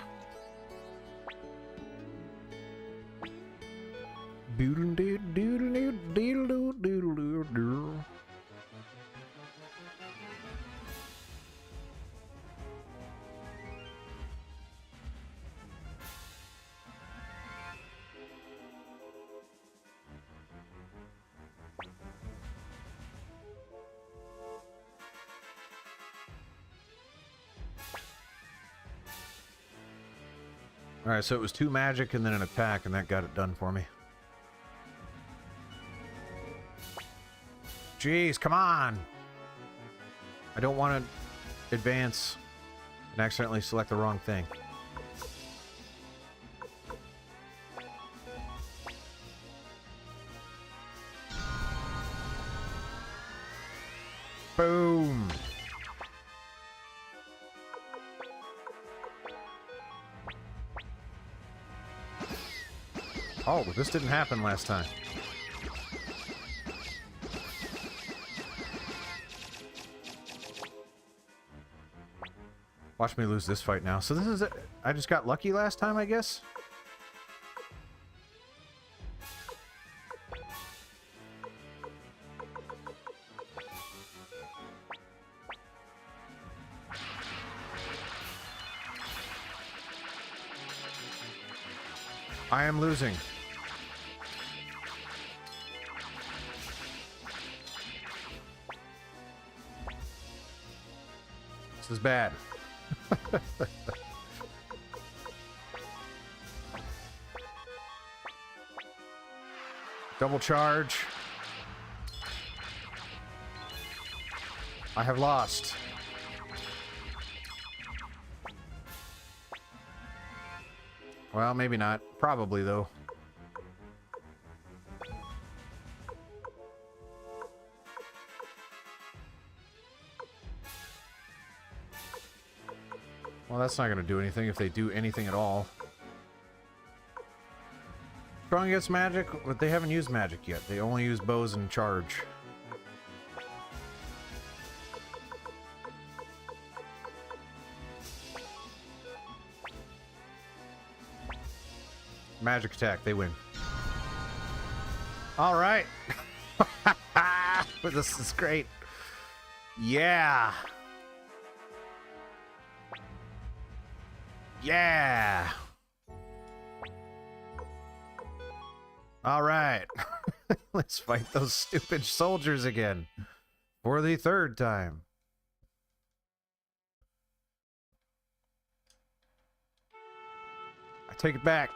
Alright, so it was 2 magic and then an attack, and that got it done for me. Jeez, come on! I don't want to advance. and accidentally select the wrong thing. Boom! Oh, this didn't happen last time. Watch me lose this fight now. So this is it. I just got lucky last time, I guess? I am losing. This is bad. Double charge. I have lost. Well, maybe not. Probably, though. Well, that's not going to do anything if they do anything at all. Strong against magic, but they haven't used magic yet. They only use bows and charge. Magic attack, they win. All right. This is great. Yeah. Yeah. All right. Let's fight those stupid soldiers again. For the third time. I take it back.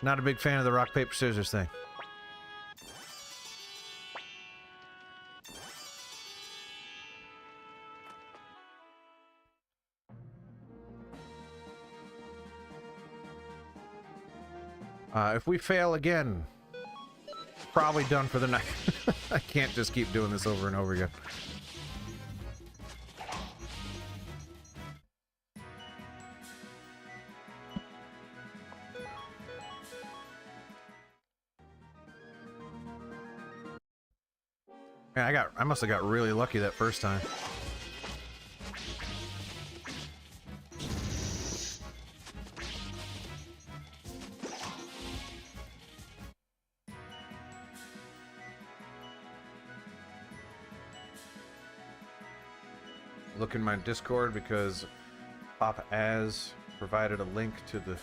Not a big fan of the rock, paper, scissors thing. If we fail again, probably done for the night. I can't just keep doing this over and over again. Man, I must have got really lucky that first time. Look in my Discord because Papa Az provided a link to the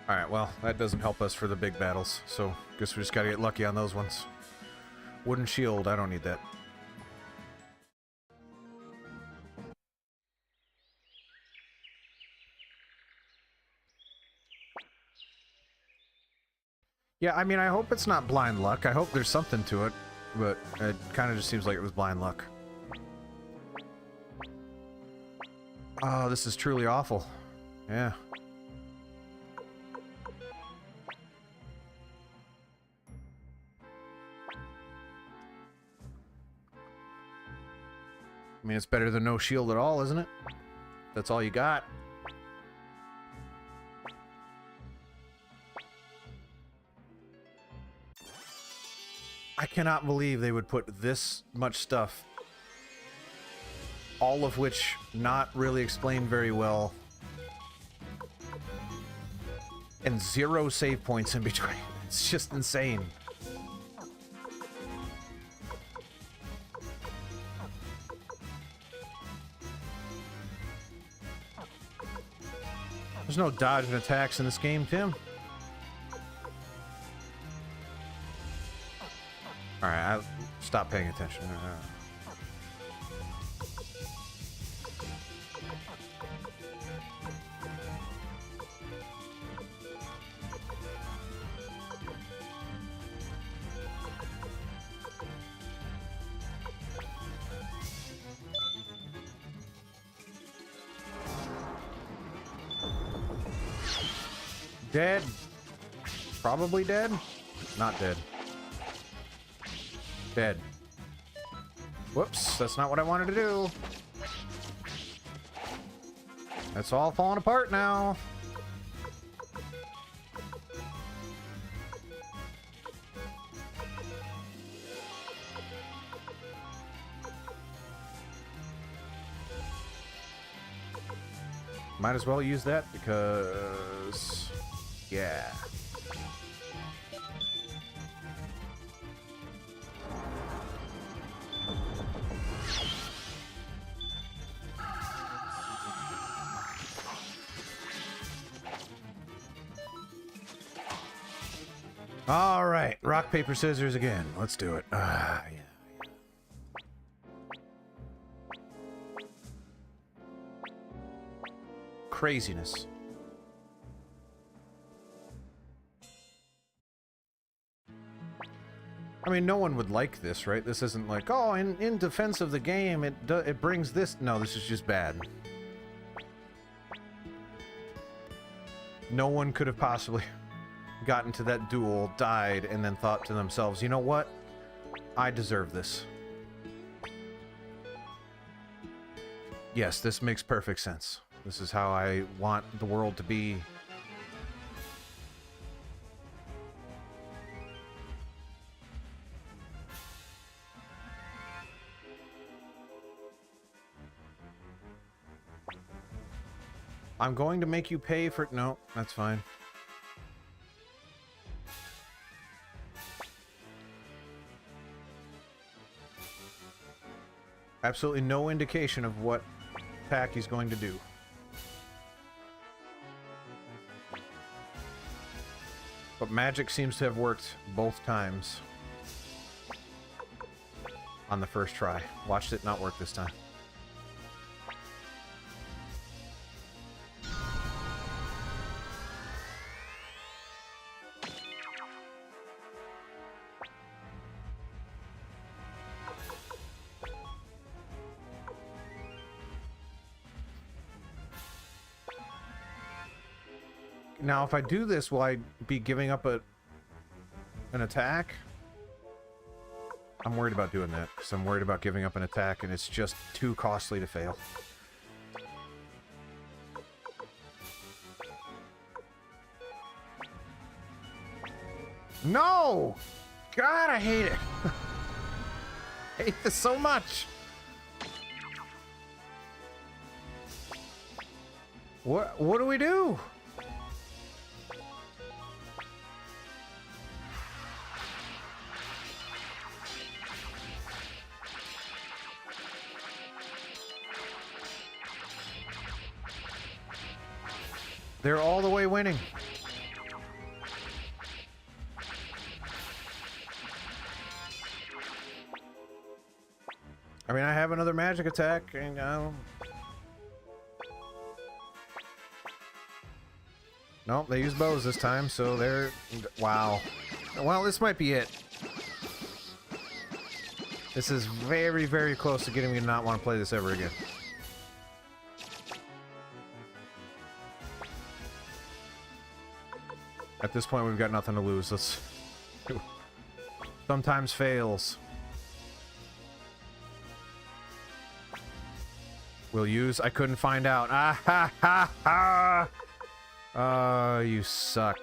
Alright, well, that doesn't help us for the big battles, so guess we just gotta get lucky on those ones. Wooden shield, I don't need that. Yeah, I mean, I hope it's not blind luck. I hope there's something to it, but it kind of just seems like it was blind luck. Oh, this is truly awful. Yeah. I mean, it's better than no shield at all, isn't it? That's all you got. I cannot believe they would put this much stuff, all of which not really explained very well, and 0 save points in between. It's just insane. There's no dodge and attacks in this game, Tim. Alright, I'll stop paying attention. Dead. Probably dead. Not dead. Dead. Whoops, that's not what I wanted to do. That's all falling apart now. Might as well use that because... yeah. All right, rock, paper, scissors again. Let's do it. Yeah. Craziness. I mean, no one would like this, right? This isn't like, oh, in defense of the game, it brings this. No, this is just bad. No one could have possibly gotten to that duel, died, and then thought to themselves, you know what? I deserve this. Yes, this makes perfect sense. This is how I want the world to be. I'm going to make you pay for... no, that's fine. Absolutely no indication of what attack he's going to do. But magic seems to have worked both times on the first try. Watched it not work this time. Now, if I do this, will I be giving up an attack? I'm worried about doing that, because I'm worried about giving up an attack, and it's just too costly to fail. No! God, I hate it! I hate this so much! What do we do? They're all the way winning. I mean, I have another magic attack, and nope, they used bows this time, so they're... wow. Well, this might be it. This is very, very close to getting me to not want to play this ever again. At this point, we've got nothing to lose. Let's... sometimes fails. We'll use... I couldn't find out. Ah ha ha ha! Oh, you suck.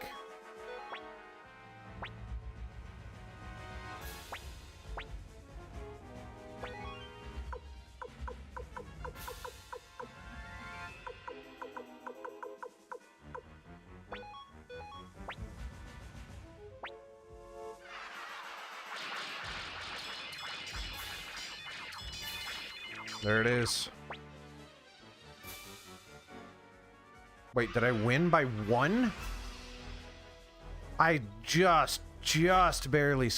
There it is. Wait, did I win by 1? I just barely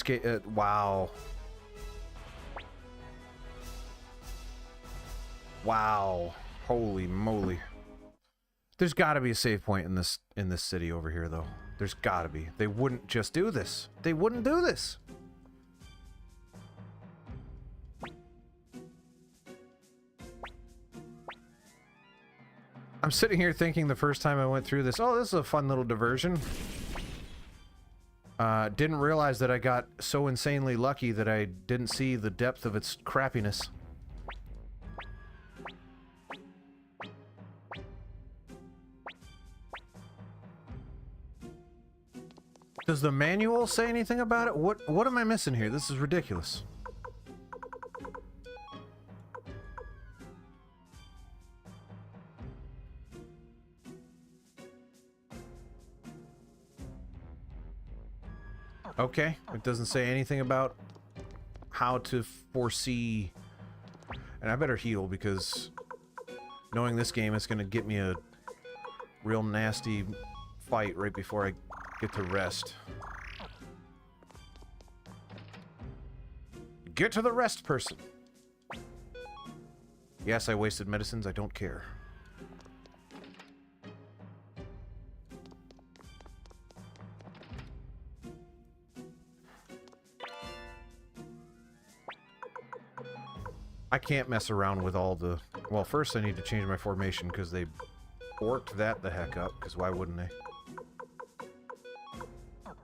wow. Wow. Holy moly. There's got to be a save point in this city over here, though. There's got to be. They wouldn't just do this. They wouldn't do this. I'm sitting here thinking the first time I went through this, oh, this is a fun little diversion. Didn't realize that I got so insanely lucky that I didn't see the depth of its crappiness. Does the manual say anything about it? What am I missing here? This is ridiculous. Okay, it doesn't say anything about how to foresee... And I better heal, because knowing this game, it's going to get me a real nasty fight right before I get to rest. Get to the rest, person! Yes, I wasted medicines, I don't care. I can't mess around with all the... Well, first I need to change my formation because they borked that the heck up, because why wouldn't they?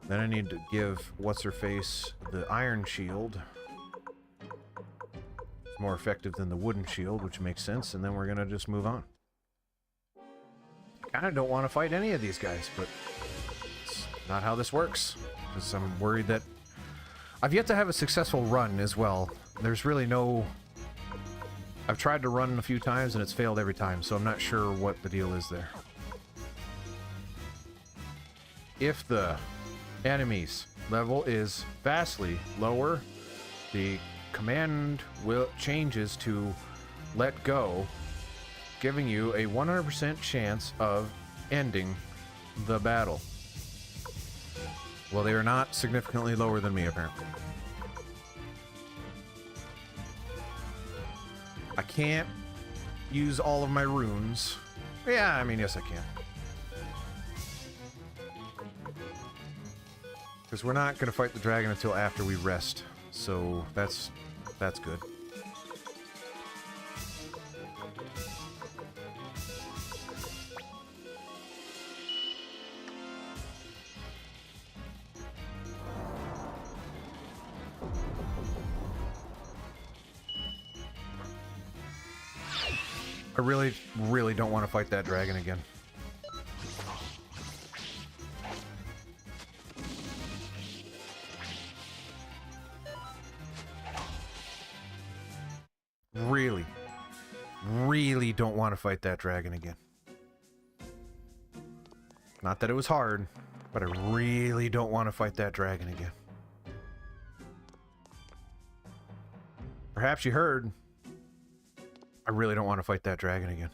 Then I need to give What's-Her-Face the iron shield. It's more effective than the wooden shield, which makes sense, and then we're gonna just move on. I kinda don't want to fight any of these guys, but it's not how this works, because I'm worried that... I've yet to have a successful run as well. There's really no... I've tried to run a few times and it's failed every time, so I'm not sure what the deal is there. If the enemy's level is vastly lower, the command changes to let go, giving you a 100% chance of ending the battle. Well, they are not significantly lower than me, apparently. I can't use all of my runes. Yeah, I mean, yes I can. Because we're not going to fight the dragon until after we rest. So that's good. I really, really don't want to fight that dragon again. Really, really don't want to fight that dragon again. Not that it was hard, but I really don't want to fight that dragon again. Perhaps you heard. I really don't want to fight that dragon again.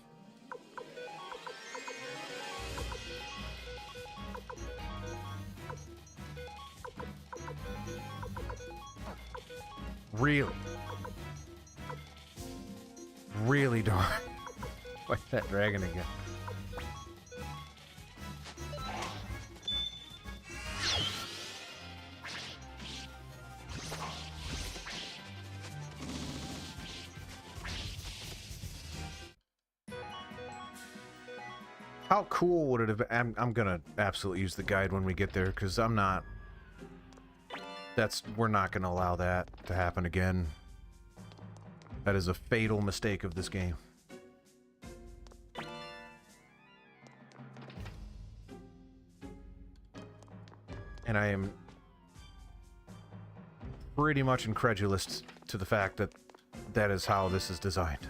Really? Really don't fight that dragon again. How cool would it have been? I'm gonna absolutely use the guide when we get there, because I'm not... we're not gonna allow that to happen again. That is a fatal mistake of this game. And I am pretty much incredulous to the fact that that is how this is designed.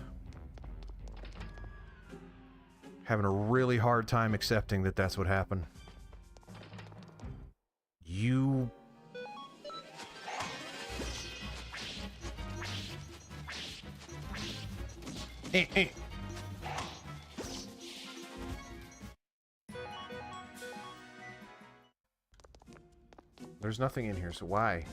Having a really hard time accepting that that's what happened. You... There's nothing in here, so why?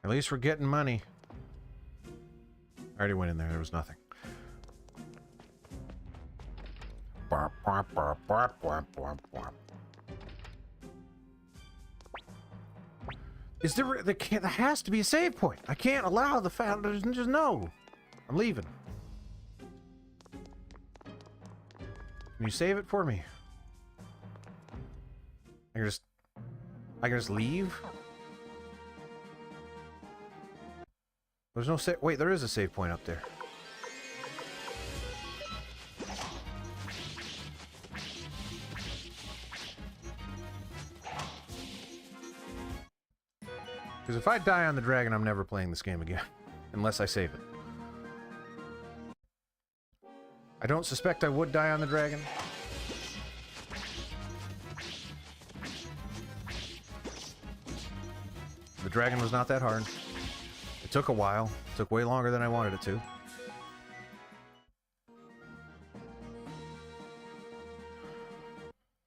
At least we're getting money. I already went in there. There was nothing. Is there... There has to be a save point. I can't allow the fact... Just no. I'm leaving. Can you save it for me? I can just leave? There's no save... Wait, there is a save point up there. Because if I die on the dragon, I'm never playing this game again. Unless I save it. I don't suspect I would die on the dragon. The dragon was not that hard. It took a while. It took way longer than I wanted it to.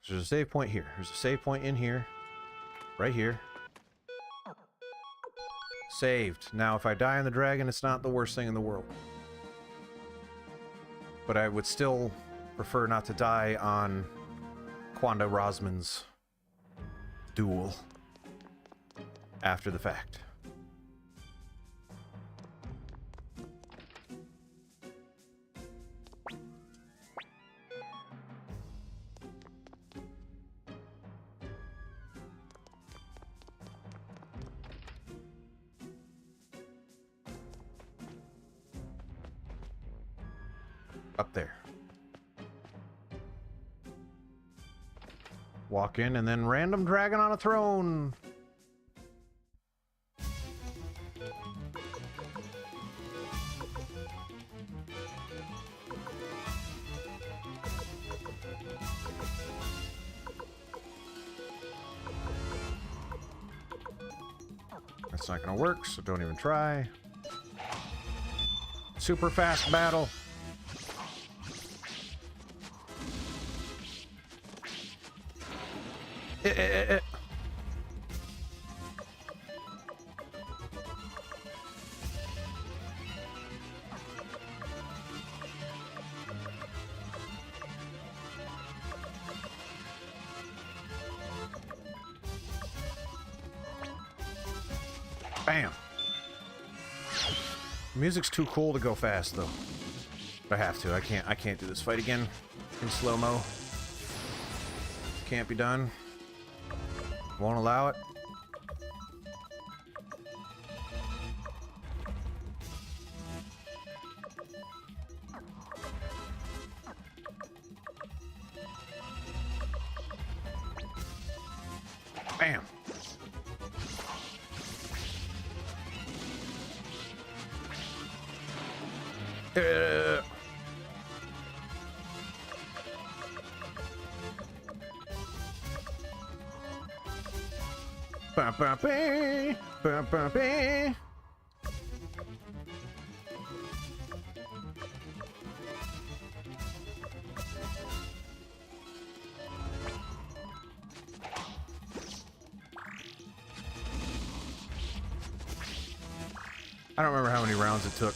There's a save point here. There's a save point in here. Right here. Saved. Now, if I die on the dragon, it's not the worst thing in the world. But I would still prefer not to die on Quanda Rosman's duel after the fact. Up there. Walk in and then random dragon on a throne. That's not gonna work, so don't even try. Super fast battle. Bam. The music's too cool to go fast though. But I have to. I can't do this fight again in slow-mo. Can't be done. Won't allow it. Bam. Ba ba ba ba ba ba. I don't remember how many rounds it took.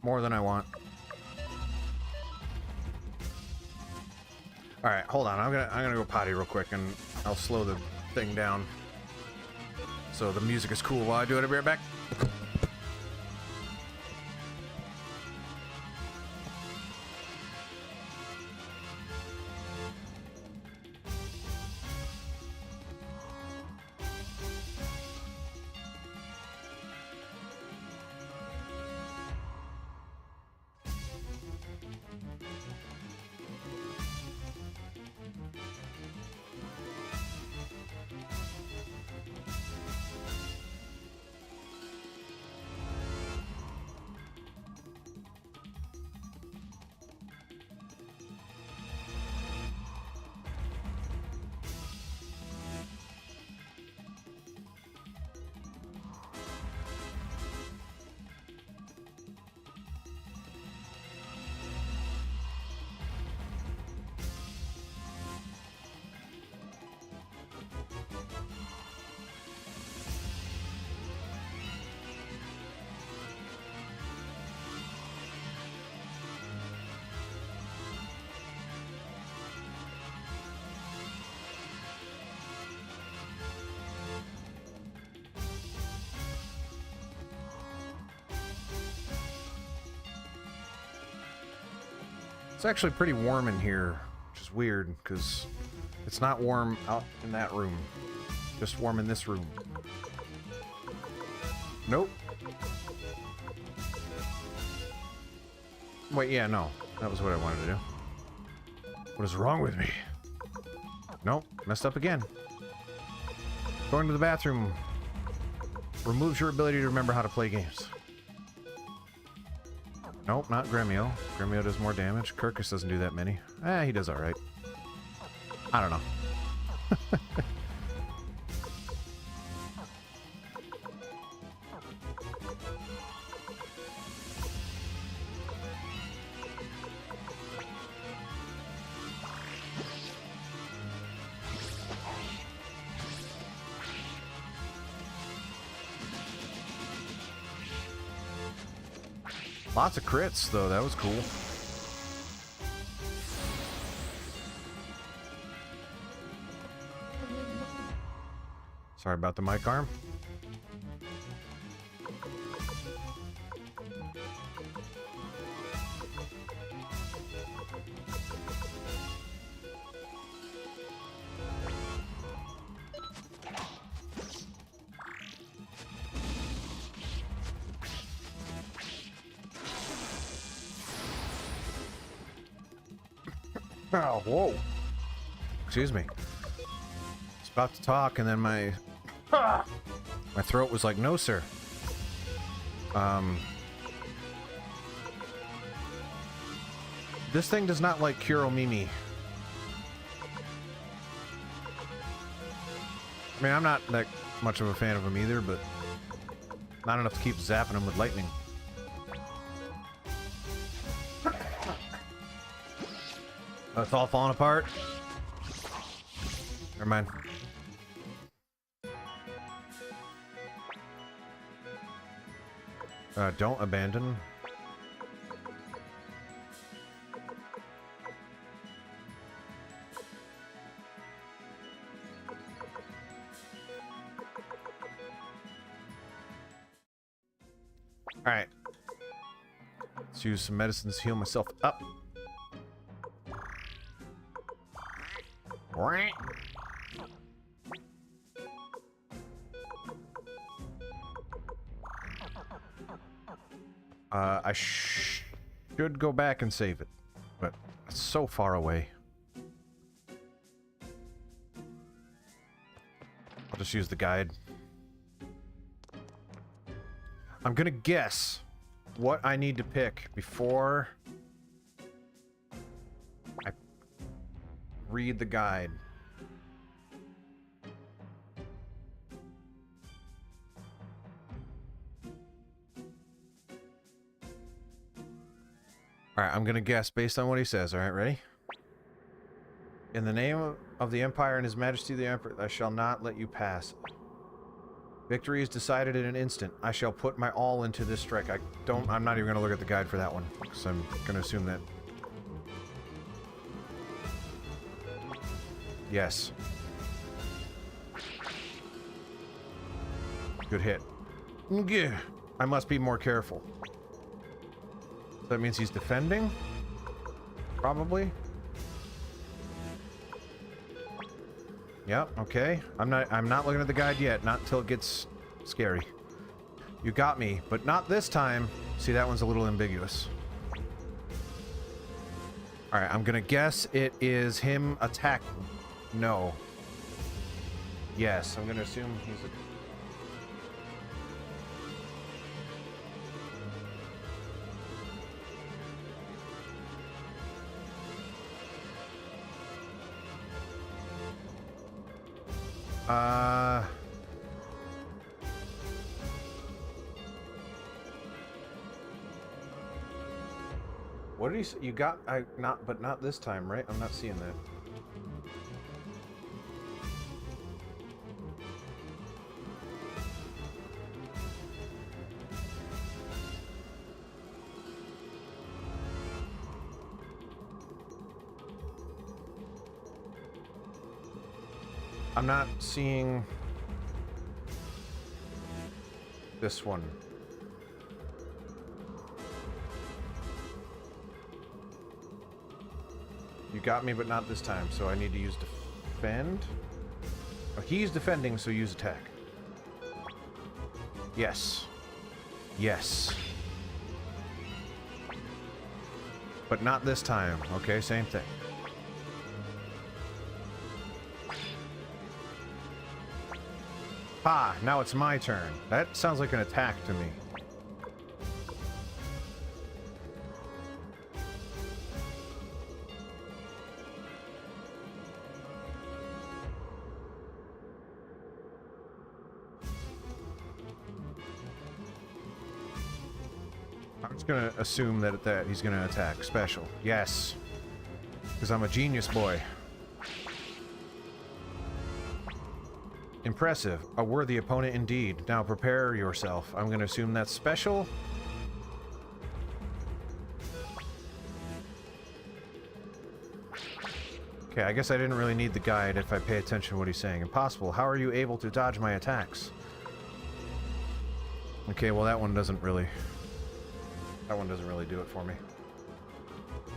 More than I want. All right, hold on. I'm gonna go potty real quick, and I'll slow the thing down so the music is cool while I do it. I'll be right back. It's actually pretty warm in here, which is weird, because it's not warm out in that room. Just warm in this room. Nope. Wait, yeah, no. That was what I wanted to do. What is wrong with me? Nope, messed up again. Going to the bathroom removes your ability to remember how to play games. Nope, not Gremio. Gremio does more damage. Kirkus doesn't do that many. He does alright. I don't know. Lots of crits, though. That was cool. Sorry about the mic arm. Oh, whoa. Excuse me. I was about to talk and then my throat was like, no, sir. This thing does not like Kuromimi. I mean, I'm not that much of a fan of him either, but not enough to keep zapping him with lightning. Oh, it's all falling apart? Never mind. Don't abandon. Alright. Let's use some medicines to heal myself up. I should go back and save it, but it's so far away. I'll just use the guide. I'm gonna guess what I need to pick before I read the guide. Alright, I'm gonna guess based on what he says. Alright, ready? In the name of the Empire and His Majesty the Emperor, I shall not let you pass. Victory is decided in an instant. I shall put my all into this strike. I'm not even gonna look at the guide for that one, because I'm gonna assume that. Yes. Good hit. I must be more careful. So that means he's defending? Probably. Yep, okay. I'm not looking at the guide yet, not until it gets scary. You got me, but not this time. See, that one's a little ambiguous. Alright, I'm gonna guess it is him attacking. No. Yes, I'm gonna assume he's a... What did he say? You got... but not this time, right? I'm not seeing that. I'm not seeing this one. got me, but not this time. So I need to use defend. Oh, he's defending, so use attack. Yes. Yes. But not this time. Okay, same thing. Ah, now it's my turn. That sounds like an attack to me. I'm just gonna assume that he's gonna attack special. Yes. Because I'm a genius boy. Impressive. A worthy opponent indeed. Now prepare yourself. I'm going to assume that's special. Okay, I guess I didn't really need the guide if I pay attention to what he's saying. Impossible. How are you able to dodge my attacks? Okay, well that one doesn't really... That one doesn't really do it for me.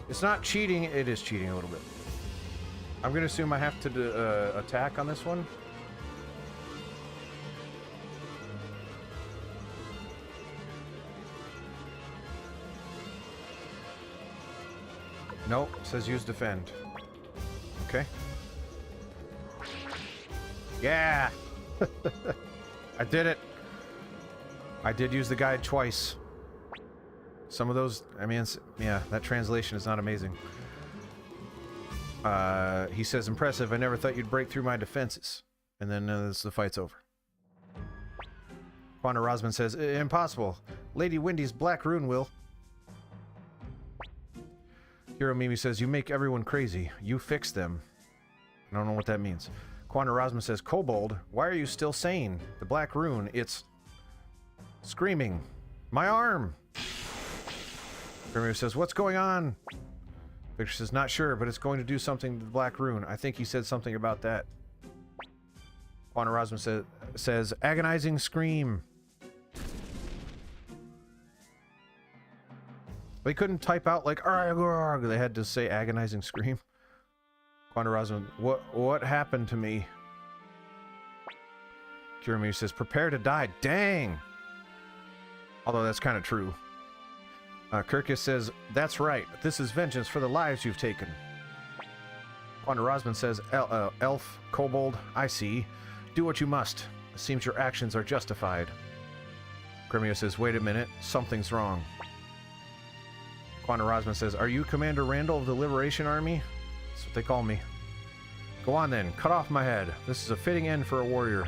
It's not cheating. It is cheating a little bit. I'm going to assume I have to attack on this one. Nope, says use defend. Okay. Yeah! I did it! I did use the guide twice. Some of those, I mean, yeah, that translation is not amazing. He says, impressive, I never thought you'd break through my defenses. And then the fight's over. Quanta Rosman says, impossible. Lady Wendy's Black Rune will. Hiro Mimi says, you make everyone crazy. You fix them. I don't know what that means. Quanta Rosman says, Kobold, why are you still sane? The Black Rune, it's... screaming. My arm! Grimir says, what's going on? Victor says, not sure, but it's going to do something to the Black Rune. I think he said something about that. Quanta Rosman says, agonizing scream. They couldn't type out like, argh, they had to say agonizing scream. Quanta Rosman, what happened to me? Kirimi says, prepare to die. Dang! Although that's kind of true. Kirkus says, that's right. This is vengeance for the lives you've taken. Quanta Rosman says, elf, kobold, I see. Do what you must. It seems your actions are justified. Gremio says, wait a minute. Something's wrong. Quanta Rosman says, are you Commander Randall of the Liberation Army? That's what they call me. Go on then. Cut off my head. This is a fitting end for a warrior.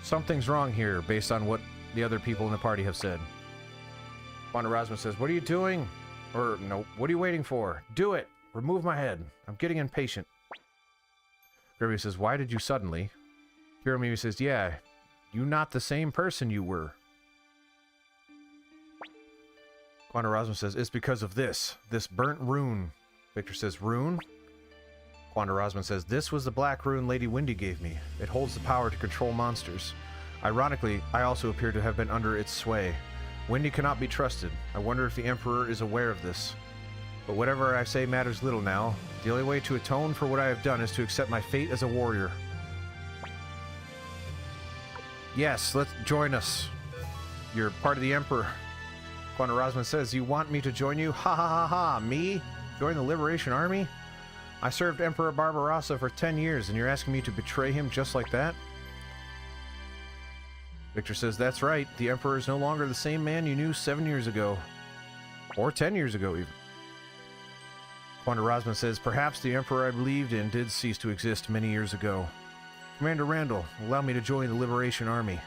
Something's wrong here, based on what the other people in the party have said. Quanta Rosman says, what are you doing? Or, no, what are you waiting for? Do it! Remove my head. I'm getting impatient. Gremio says, why did you suddenly? Hiromi says, yeah, you not the same person you were. Quanta Rosman says, it's because of this burnt rune. Victor says, rune? Quanta Rosman says, this was the black rune Lady Wendy gave me. It holds the power to control monsters. Ironically, I also appear to have been under its sway. Wendy cannot be trusted. I wonder if the Emperor is aware of this. But whatever I say matters little now. The only way to atone for what I have done is to accept my fate as a warrior. Yes, let's join us. You're part of the Emperor. Quanta Rosman says, you want me to join you? Ha ha ha ha! Me? Join the Liberation Army? I served Emperor Barbarossa for 10 years, and you're asking me to betray him just like that? Victor says, that's right. The Emperor is no longer the same man you knew 7 years ago. Or 10 years ago, even. Quanta Rosman says, perhaps the Emperor I believed in did cease to exist many years ago. Commander Randall, allow me to join the Liberation Army.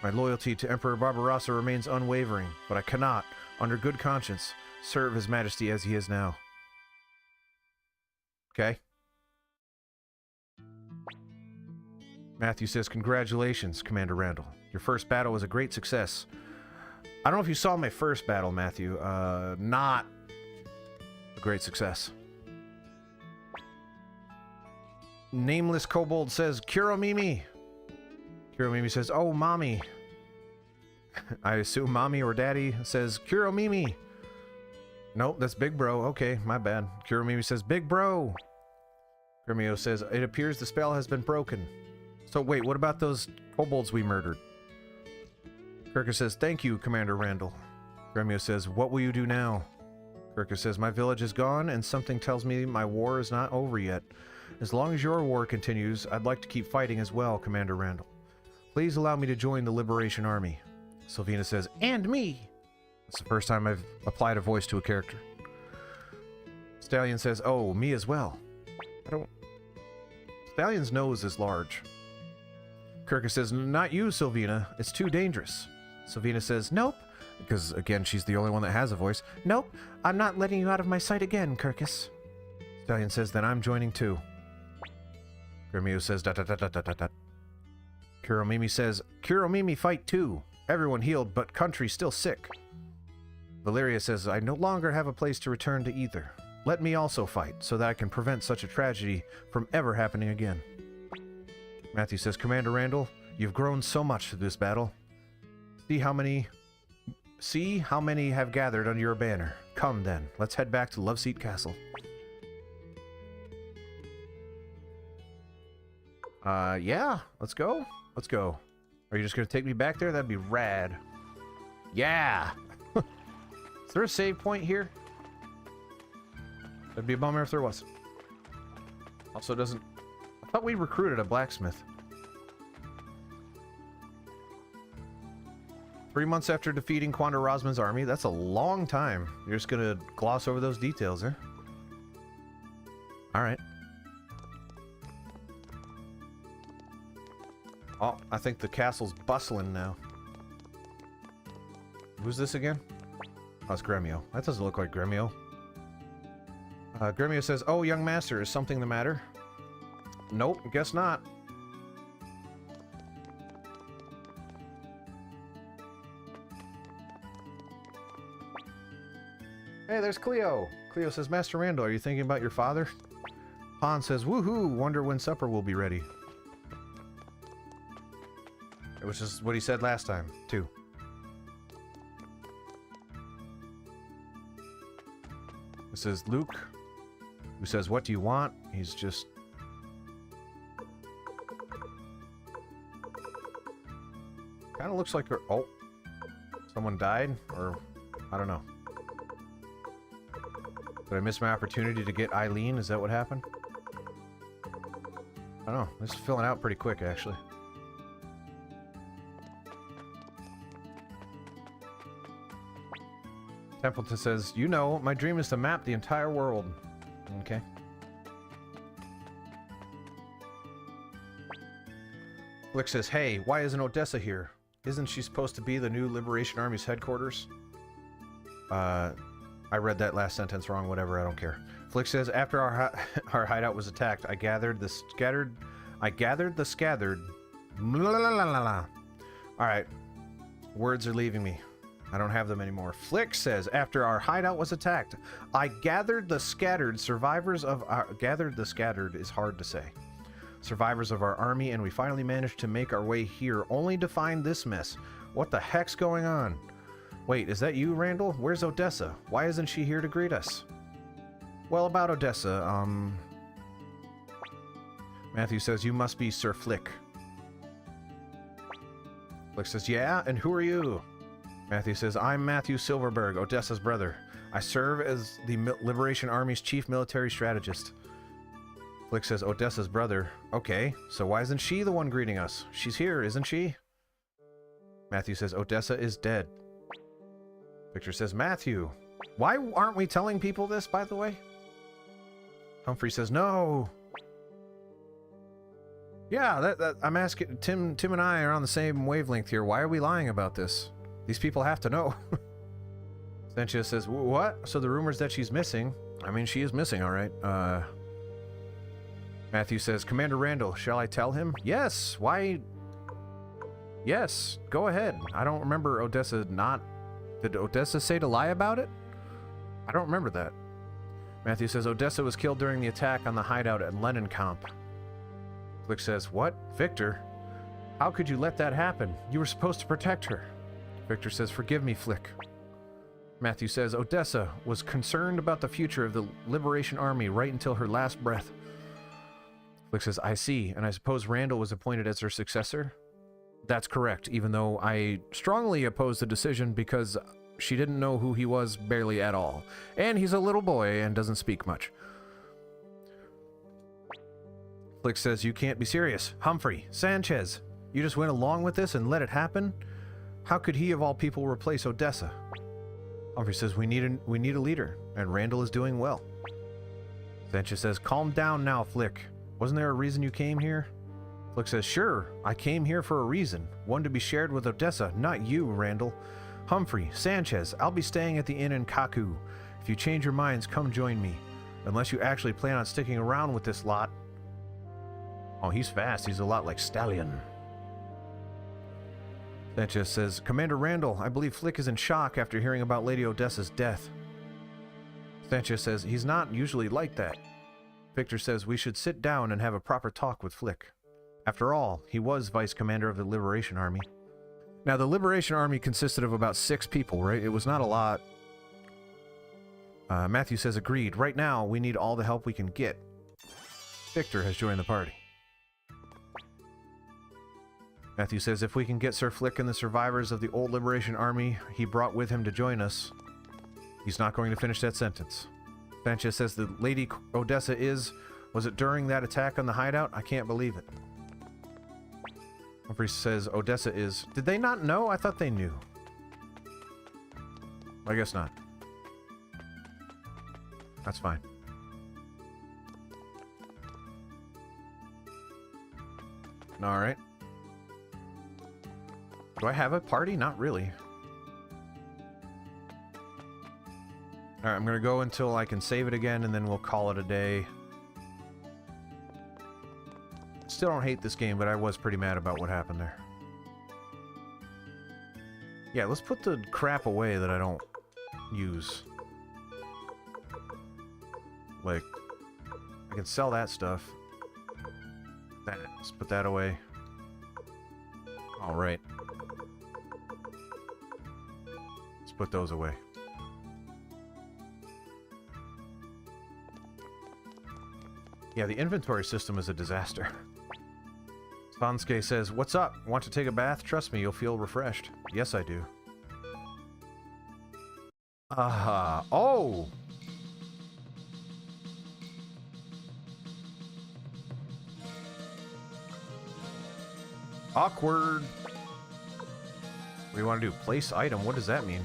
My loyalty to Emperor Barbarossa remains unwavering, but I cannot, under good conscience, serve His Majesty as he is now. Okay. Matthew says, congratulations, Commander Randall. Your first battle was a great success. I don't know if you saw my first battle, Matthew. Not a great success. Nameless Kobold says, Kuromimi. Kuromimi says, oh, mommy. I assume mommy or daddy says, Kuromimi. Nope, that's Big Bro. Okay, my bad. Kuromimi says, Big Bro! Gremio says, it appears the spell has been broken. So wait, what about those kobolds we murdered? Kirkus says, thank you, Commander Randall. Gremio says, what will you do now? Kirkus says, my village is gone, and something tells me my war is not over yet. As long as your war continues, I'd like to keep fighting as well, Commander Randall. Please allow me to join the Liberation Army. Sylvina says, and me! It's the first time I've applied a voice to a character. Stallion says, oh, me as well. Stallion's nose is large. Kirkus says, not you, Sylvina. It's too dangerous. Sylvina says, nope. Because, again, she's the only one that has a voice. Nope, I'm not letting you out of my sight again, Kirkus. Stallion says, then I'm joining too. Gremio says, dot. Kuromimi says, Kuromimi fight too. Everyone healed, but country still sick. Valeria says, I no longer have a place to return to either. Let me also fight, so that I can prevent such a tragedy from ever happening again. Matthew says, Commander Randall, you've grown so much through this battle. See how many have gathered under your banner. Come then, let's head back to Loveseat Castle. Yeah, let's go. Let's go. Are you just gonna take me back there? That'd be rad. Yeah! Is there a save point here? That'd be a bummer if there was. Also doesn't... I thought we recruited a blacksmith. 3 months after defeating Quanda Rosman's army, that's a long time. You're just gonna gloss over those details, eh? Alright. Oh, I think the castle's bustling now. Who's this again? Oh, it's Gremio. That doesn't look like Gremio. Gremio says, oh, young master, is something the matter? Nope, guess not. Hey, there's Cleo. Cleo says, Master Randall, are you thinking about your father? Han says, woohoo, wonder when supper will be ready. Which is what he said last time, too. This is Luke, who says, what do you want? He's just... kind of looks like... oh. Someone died? Or... I don't know. Did I miss my opportunity to get Eileen? Is that what happened? I don't know. This is filling out pretty quick, actually. Templeton says, you know, my dream is to map the entire world. Okay. Flick says, hey, why isn't Odessa here? Isn't she supposed to be the new Liberation Army's headquarters? I read that last sentence wrong, whatever, I don't care. Flick says, after our hideout was attacked, I gathered the scattered... Alright. Words are leaving me. I don't have them anymore. Flick says, after our hideout was attacked, I gathered the scattered survivors of our... Gathered the scattered is hard to say. Survivors of our army, and we finally managed to make our way here, only to find this mess. What the heck's going on? Wait, is that you, Randall? Where's Odessa? Why isn't she here to greet us? Well, about Odessa, Matthew says, you must be Sir Flick. Flick says, yeah, and who are you? Matthew says, I'm Matthew Silverberg, Odessa's brother. I serve as the Liberation Army's chief military strategist. Flick says, Odessa's brother. Okay, so why isn't she the one greeting us? She's here, isn't she? Matthew says, Odessa is dead. Victor says, Matthew, why aren't we telling people this, by the way? Humphrey says, no. Yeah, I'm asking, Tim and I are on the same wavelength here. Why are we lying about this? These people have to know. Sentia says, what? So the rumors that she's missing? I mean, she is missing, all right. Matthew says, Commander Randall, shall I tell him? Yes, why? Yes, go ahead. I don't remember Odessa not... Did Odessa say to lie about it? I don't remember that. Matthew says, Odessa was killed during the attack on the hideout at Lennenkamp. Flick says, what? Victor? How could you let that happen? You were supposed to protect her. Victor says, forgive me, Flick. Matthew says, Odessa was concerned about the future of the Liberation Army right until her last breath. Flick says, I see, and I suppose Randall was appointed as her successor? That's correct, even though I strongly oppose the decision because she didn't know who he was barely at all. And he's a little boy and doesn't speak much. Flick says, you can't be serious. Humphrey, Sanchez, you just went along with this and let it happen? How could he of all people replace Odessa? Humphrey says, we need a leader, and Randall is doing well. Sanchez says, calm down now, Flick. Wasn't there a reason you came here? Flick says, sure, I came here for a reason. One to be shared with Odessa, not you, Randall. Humphrey, Sanchez, I'll be staying at the inn in Kaku. If you change your minds, come join me. Unless you actually plan on sticking around with this lot. Oh, he's fast. He's a lot like Stallion. Sanchez says, Commander Randall, I believe Flick is in shock after hearing about Lady Odessa's death. Sanchez says, he's not usually like that. Victor says, we should sit down and have a proper talk with Flick. After all, he was Vice Commander of the Liberation Army. Now, the Liberation Army consisted of about 6 people, right? It was not a lot. Matthew says, agreed. Right now, we need all the help we can get. Victor has joined the party. Matthew says, if we can get Sir Flick and the survivors of the old Liberation Army he brought with him to join us, he's not going to finish that sentence. Sanchez says the Lady Odessa was it during that attack on the hideout? I can't believe it. Humphrey says Odessa is. Did they not know? I thought they knew. I guess not. That's fine. Alright. Do I have a party? Not really. Alright, I'm gonna go until I can save it again, and then we'll call it a day. Still don't hate this game, but I was pretty mad about what happened there. Yeah, let's put the crap away that I don't use. Like, I can sell that stuff. Let's put that away. Alright. Let's put those away. Yeah, the inventory system is a disaster. Sansuke says, what's up? Want to take a bath? Trust me, you'll feel refreshed. Yes, I do. Oh! Awkward. What do you want to do? Place item? What does that mean?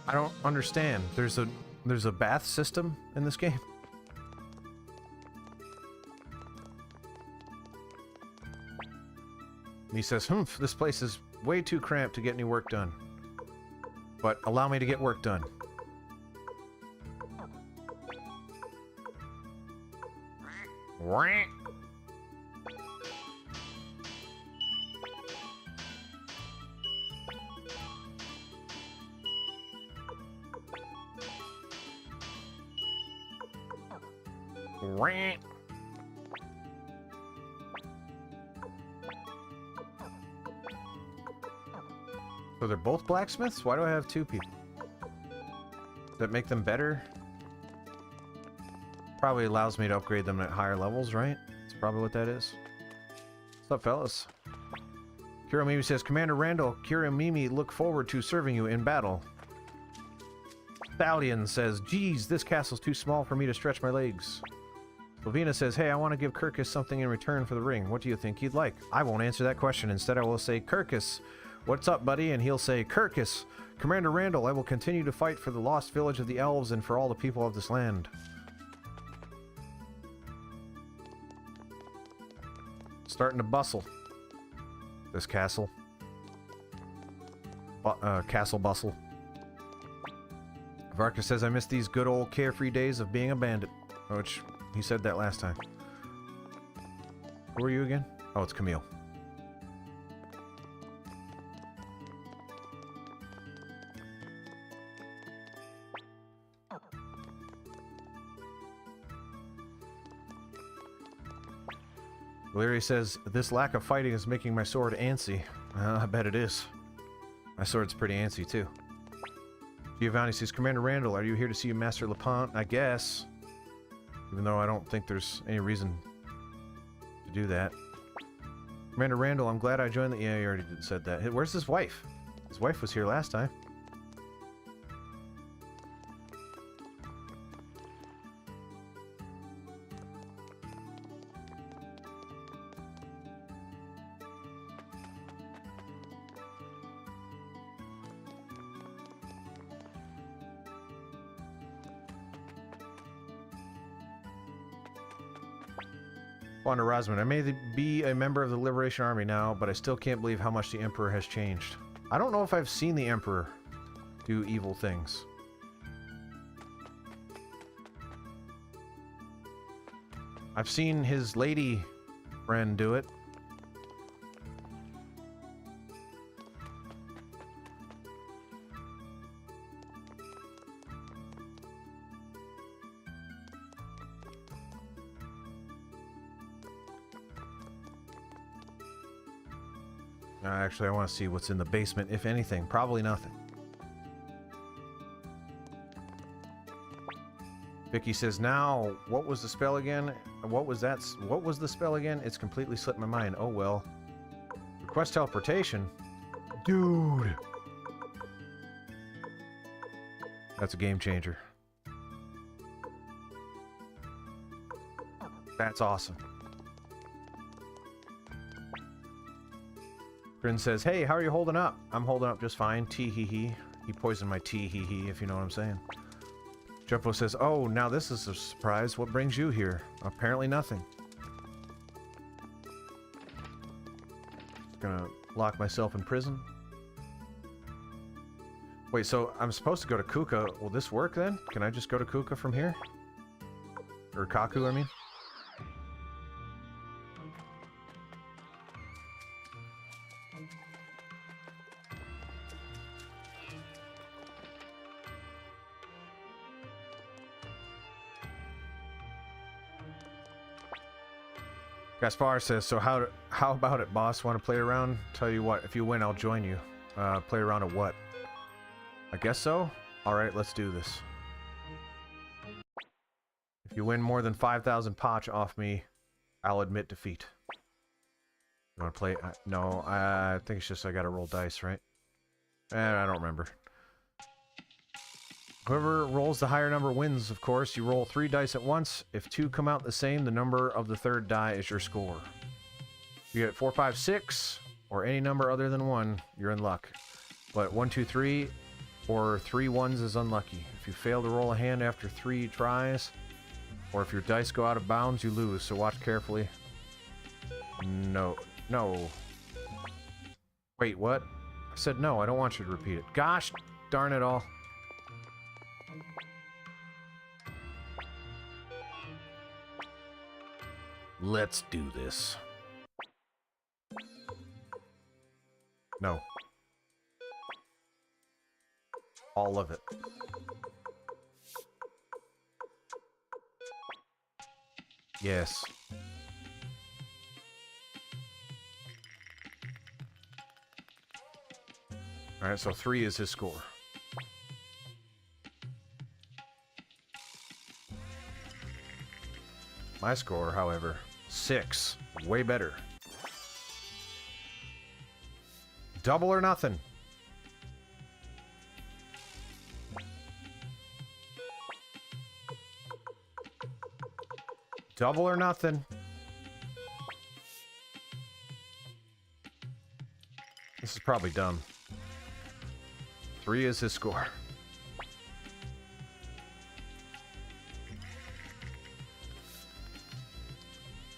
I don't understand. There's a bath system in this game? And he says, this place is way too cramped to get any work done. But allow me to get work done. So they're both blacksmiths? Why do I have 2 people? Does that make them better? Probably allows me to upgrade them at higher levels, right? That's probably what that is. What's up, fellas? Kiromimi says, Commander Randall, Kiromimi look forward to serving you in battle. Stallion says, geez, this castle's too small for me to stretch my legs. Slovena says, hey, I want to give Kirkus something in return for the ring. What do you think he'd like? I won't answer that question. Instead, I will say, Kirkus, what's up, buddy? And he'll say, Kirkus, Commander Randall, I will continue to fight for the lost village of the elves and for all the people of this land. Starting to bustle. This castle. Castle bustle. Varka says, I miss these good old carefree days of being a bandit. Which, he said that last time. Who are you again? Oh, it's Camille. Larry says, this lack of fighting is making my sword antsy. I bet it is. My sword's pretty antsy, too. Giovanni says, Commander Randall, are you here to see Master LePont? I guess. Even though I don't think there's any reason to do that. Commander Randall, I'm glad I joined the... Yeah, you already said that. Hey, where's his wife? His wife was here last time. Wanda Rosman, I may be a member of the Liberation Army now, but I still can't believe how much the Emperor has changed. I don't know if I've seen the Emperor do evil things. I've seen his lady friend do it. Actually, I want to see what's in the basement, if anything. Probably nothing. Vicky says, now, what was the spell again? What was that? What was the spell again? It's completely slipped my mind. Oh, well. Request teleportation? Dude! That's a game changer. That's awesome. Grin says, hey, how are you holding up? I'm holding up just fine. Tee-hee-hee. He poisoned my tee-hee-hee, if you know what I'm saying. Jumpo says, oh, now this is a surprise. What brings you here? Apparently nothing. Gonna lock myself in prison. Wait, so I'm supposed to go to Kuka. Will this work then? Can I just go to Kuka from here? Or Kaku, I mean? Gaspar says, so how about it, boss? Want to play around? Tell you what, if you win, I'll join you. Play around at what? I guess so? Alright, let's do this. If you win more than 5,000 potch off me, I'll admit defeat. You want to play? No, I think it's just I gotta roll dice, right? I don't remember. Whoever rolls the higher number wins, of course. You roll 3 dice at once. If 2 come out the same, the number of the third die is your score. You get 4, 5, 6, or any number other than 1, you're in luck. But 1, 2, 3, or 3 ones is unlucky. If you fail to roll a hand after 3 tries, or if your dice go out of bounds, you lose, so watch carefully. No. No. Wait, what? I said no, I don't want you to repeat it. Gosh darn it all. Let's do this. No. All of it. Yes. Alright, so 3 is his score. My score, however, 6. Way better. Double or nothing. Double or nothing. This is probably dumb. 3 is his score.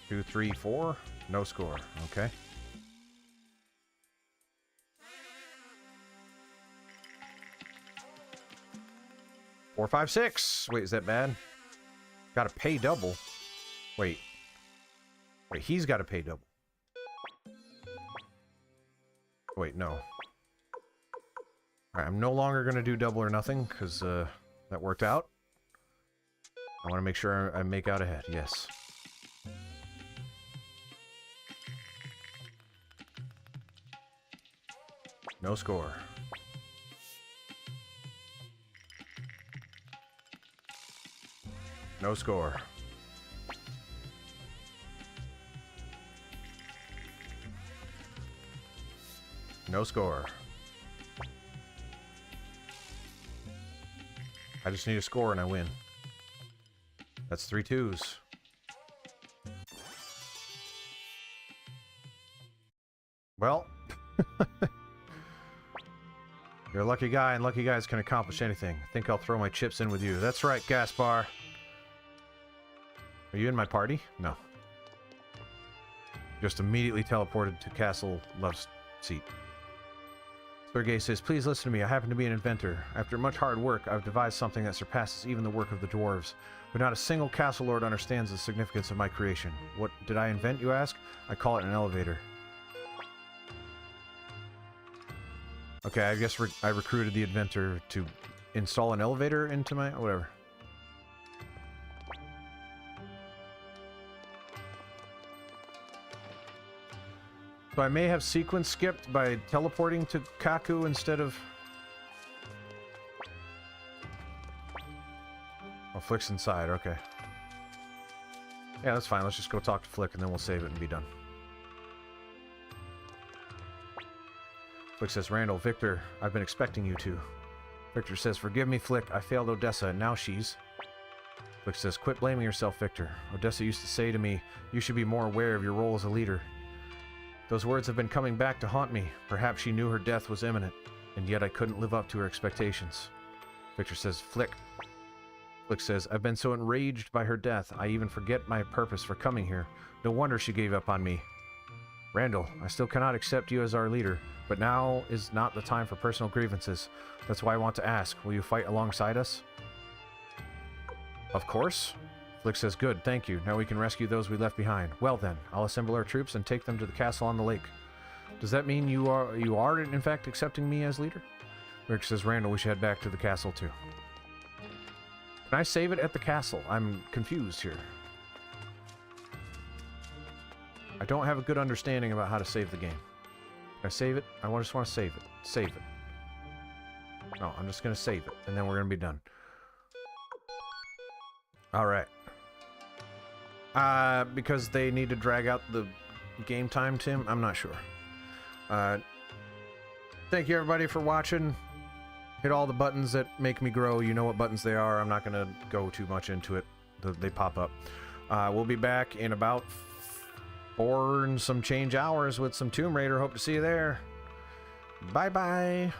2, 3, 4. No score. Okay. Four, 5, 6. Wait, is that bad? Gotta pay double. Wait. Wait, he's gotta pay double. Wait, no. Alright, I'm no longer gonna do double or nothing, because that worked out. I want to make sure I make out ahead. Yes. No score. No score. No score. I just need a score and I win. That's 3 2s. Well, you're a lucky guy, and lucky guys can accomplish anything. I think I'll throw my chips in with you. That's right, Gaspar. Are you in my party? No. Just immediately teleported to Castle Love's seat. Sergei says, please listen to me. I happen to be an inventor. After much hard work, I've devised something that surpasses even the work of the dwarves. But not a single castle lord understands the significance of my creation. What did I invent, you ask? I call it an elevator. Okay, I guess I recruited the inventor to install an elevator into my... whatever. So I may have sequence skipped by teleporting to Kaku instead of... Oh, Flick's inside, okay. Yeah, that's fine. Let's just go talk to Flick and then we'll save it and be done. Flick says, Randall, Victor, I've been expecting you to. Victor says, forgive me, Flick. I failed Odessa and now she's... Flick says, quit blaming yourself, Victor. Odessa used to say to me, you should be more aware of your role as a leader. Those words have been coming back to haunt me. Perhaps she knew her death was imminent, and yet I couldn't live up to her expectations. Victor says, Flick. Flick says, I've been so enraged by her death, I even forget my purpose for coming here. No wonder she gave up on me. Randall, I still cannot accept you as our leader, but now is not the time for personal grievances. That's why I want to ask, will you fight alongside us? Of course. Flick says, good, thank you. Now we can rescue those we left behind. Well then, I'll assemble our troops and take them to the castle on the lake. Does that mean you are in fact accepting me as leader? Rick says, Randall, we should head back to the castle too. Can I save it at the castle? I'm confused here. I don't have a good understanding about how to save the game. Can I save it? I just want to save it. Save it. No, I'm just going to save it, and then we're going to be done. Alright. Because they need to drag out the game time, Tim? I'm not sure. Thank you, everybody, for watching. Hit all the buttons that make me grow. You know what buttons they are. I'm not going to go too much into it. They pop up. We'll be back in about 4 and some change hours with some Tomb Raider. Hope to see you there. Bye-bye.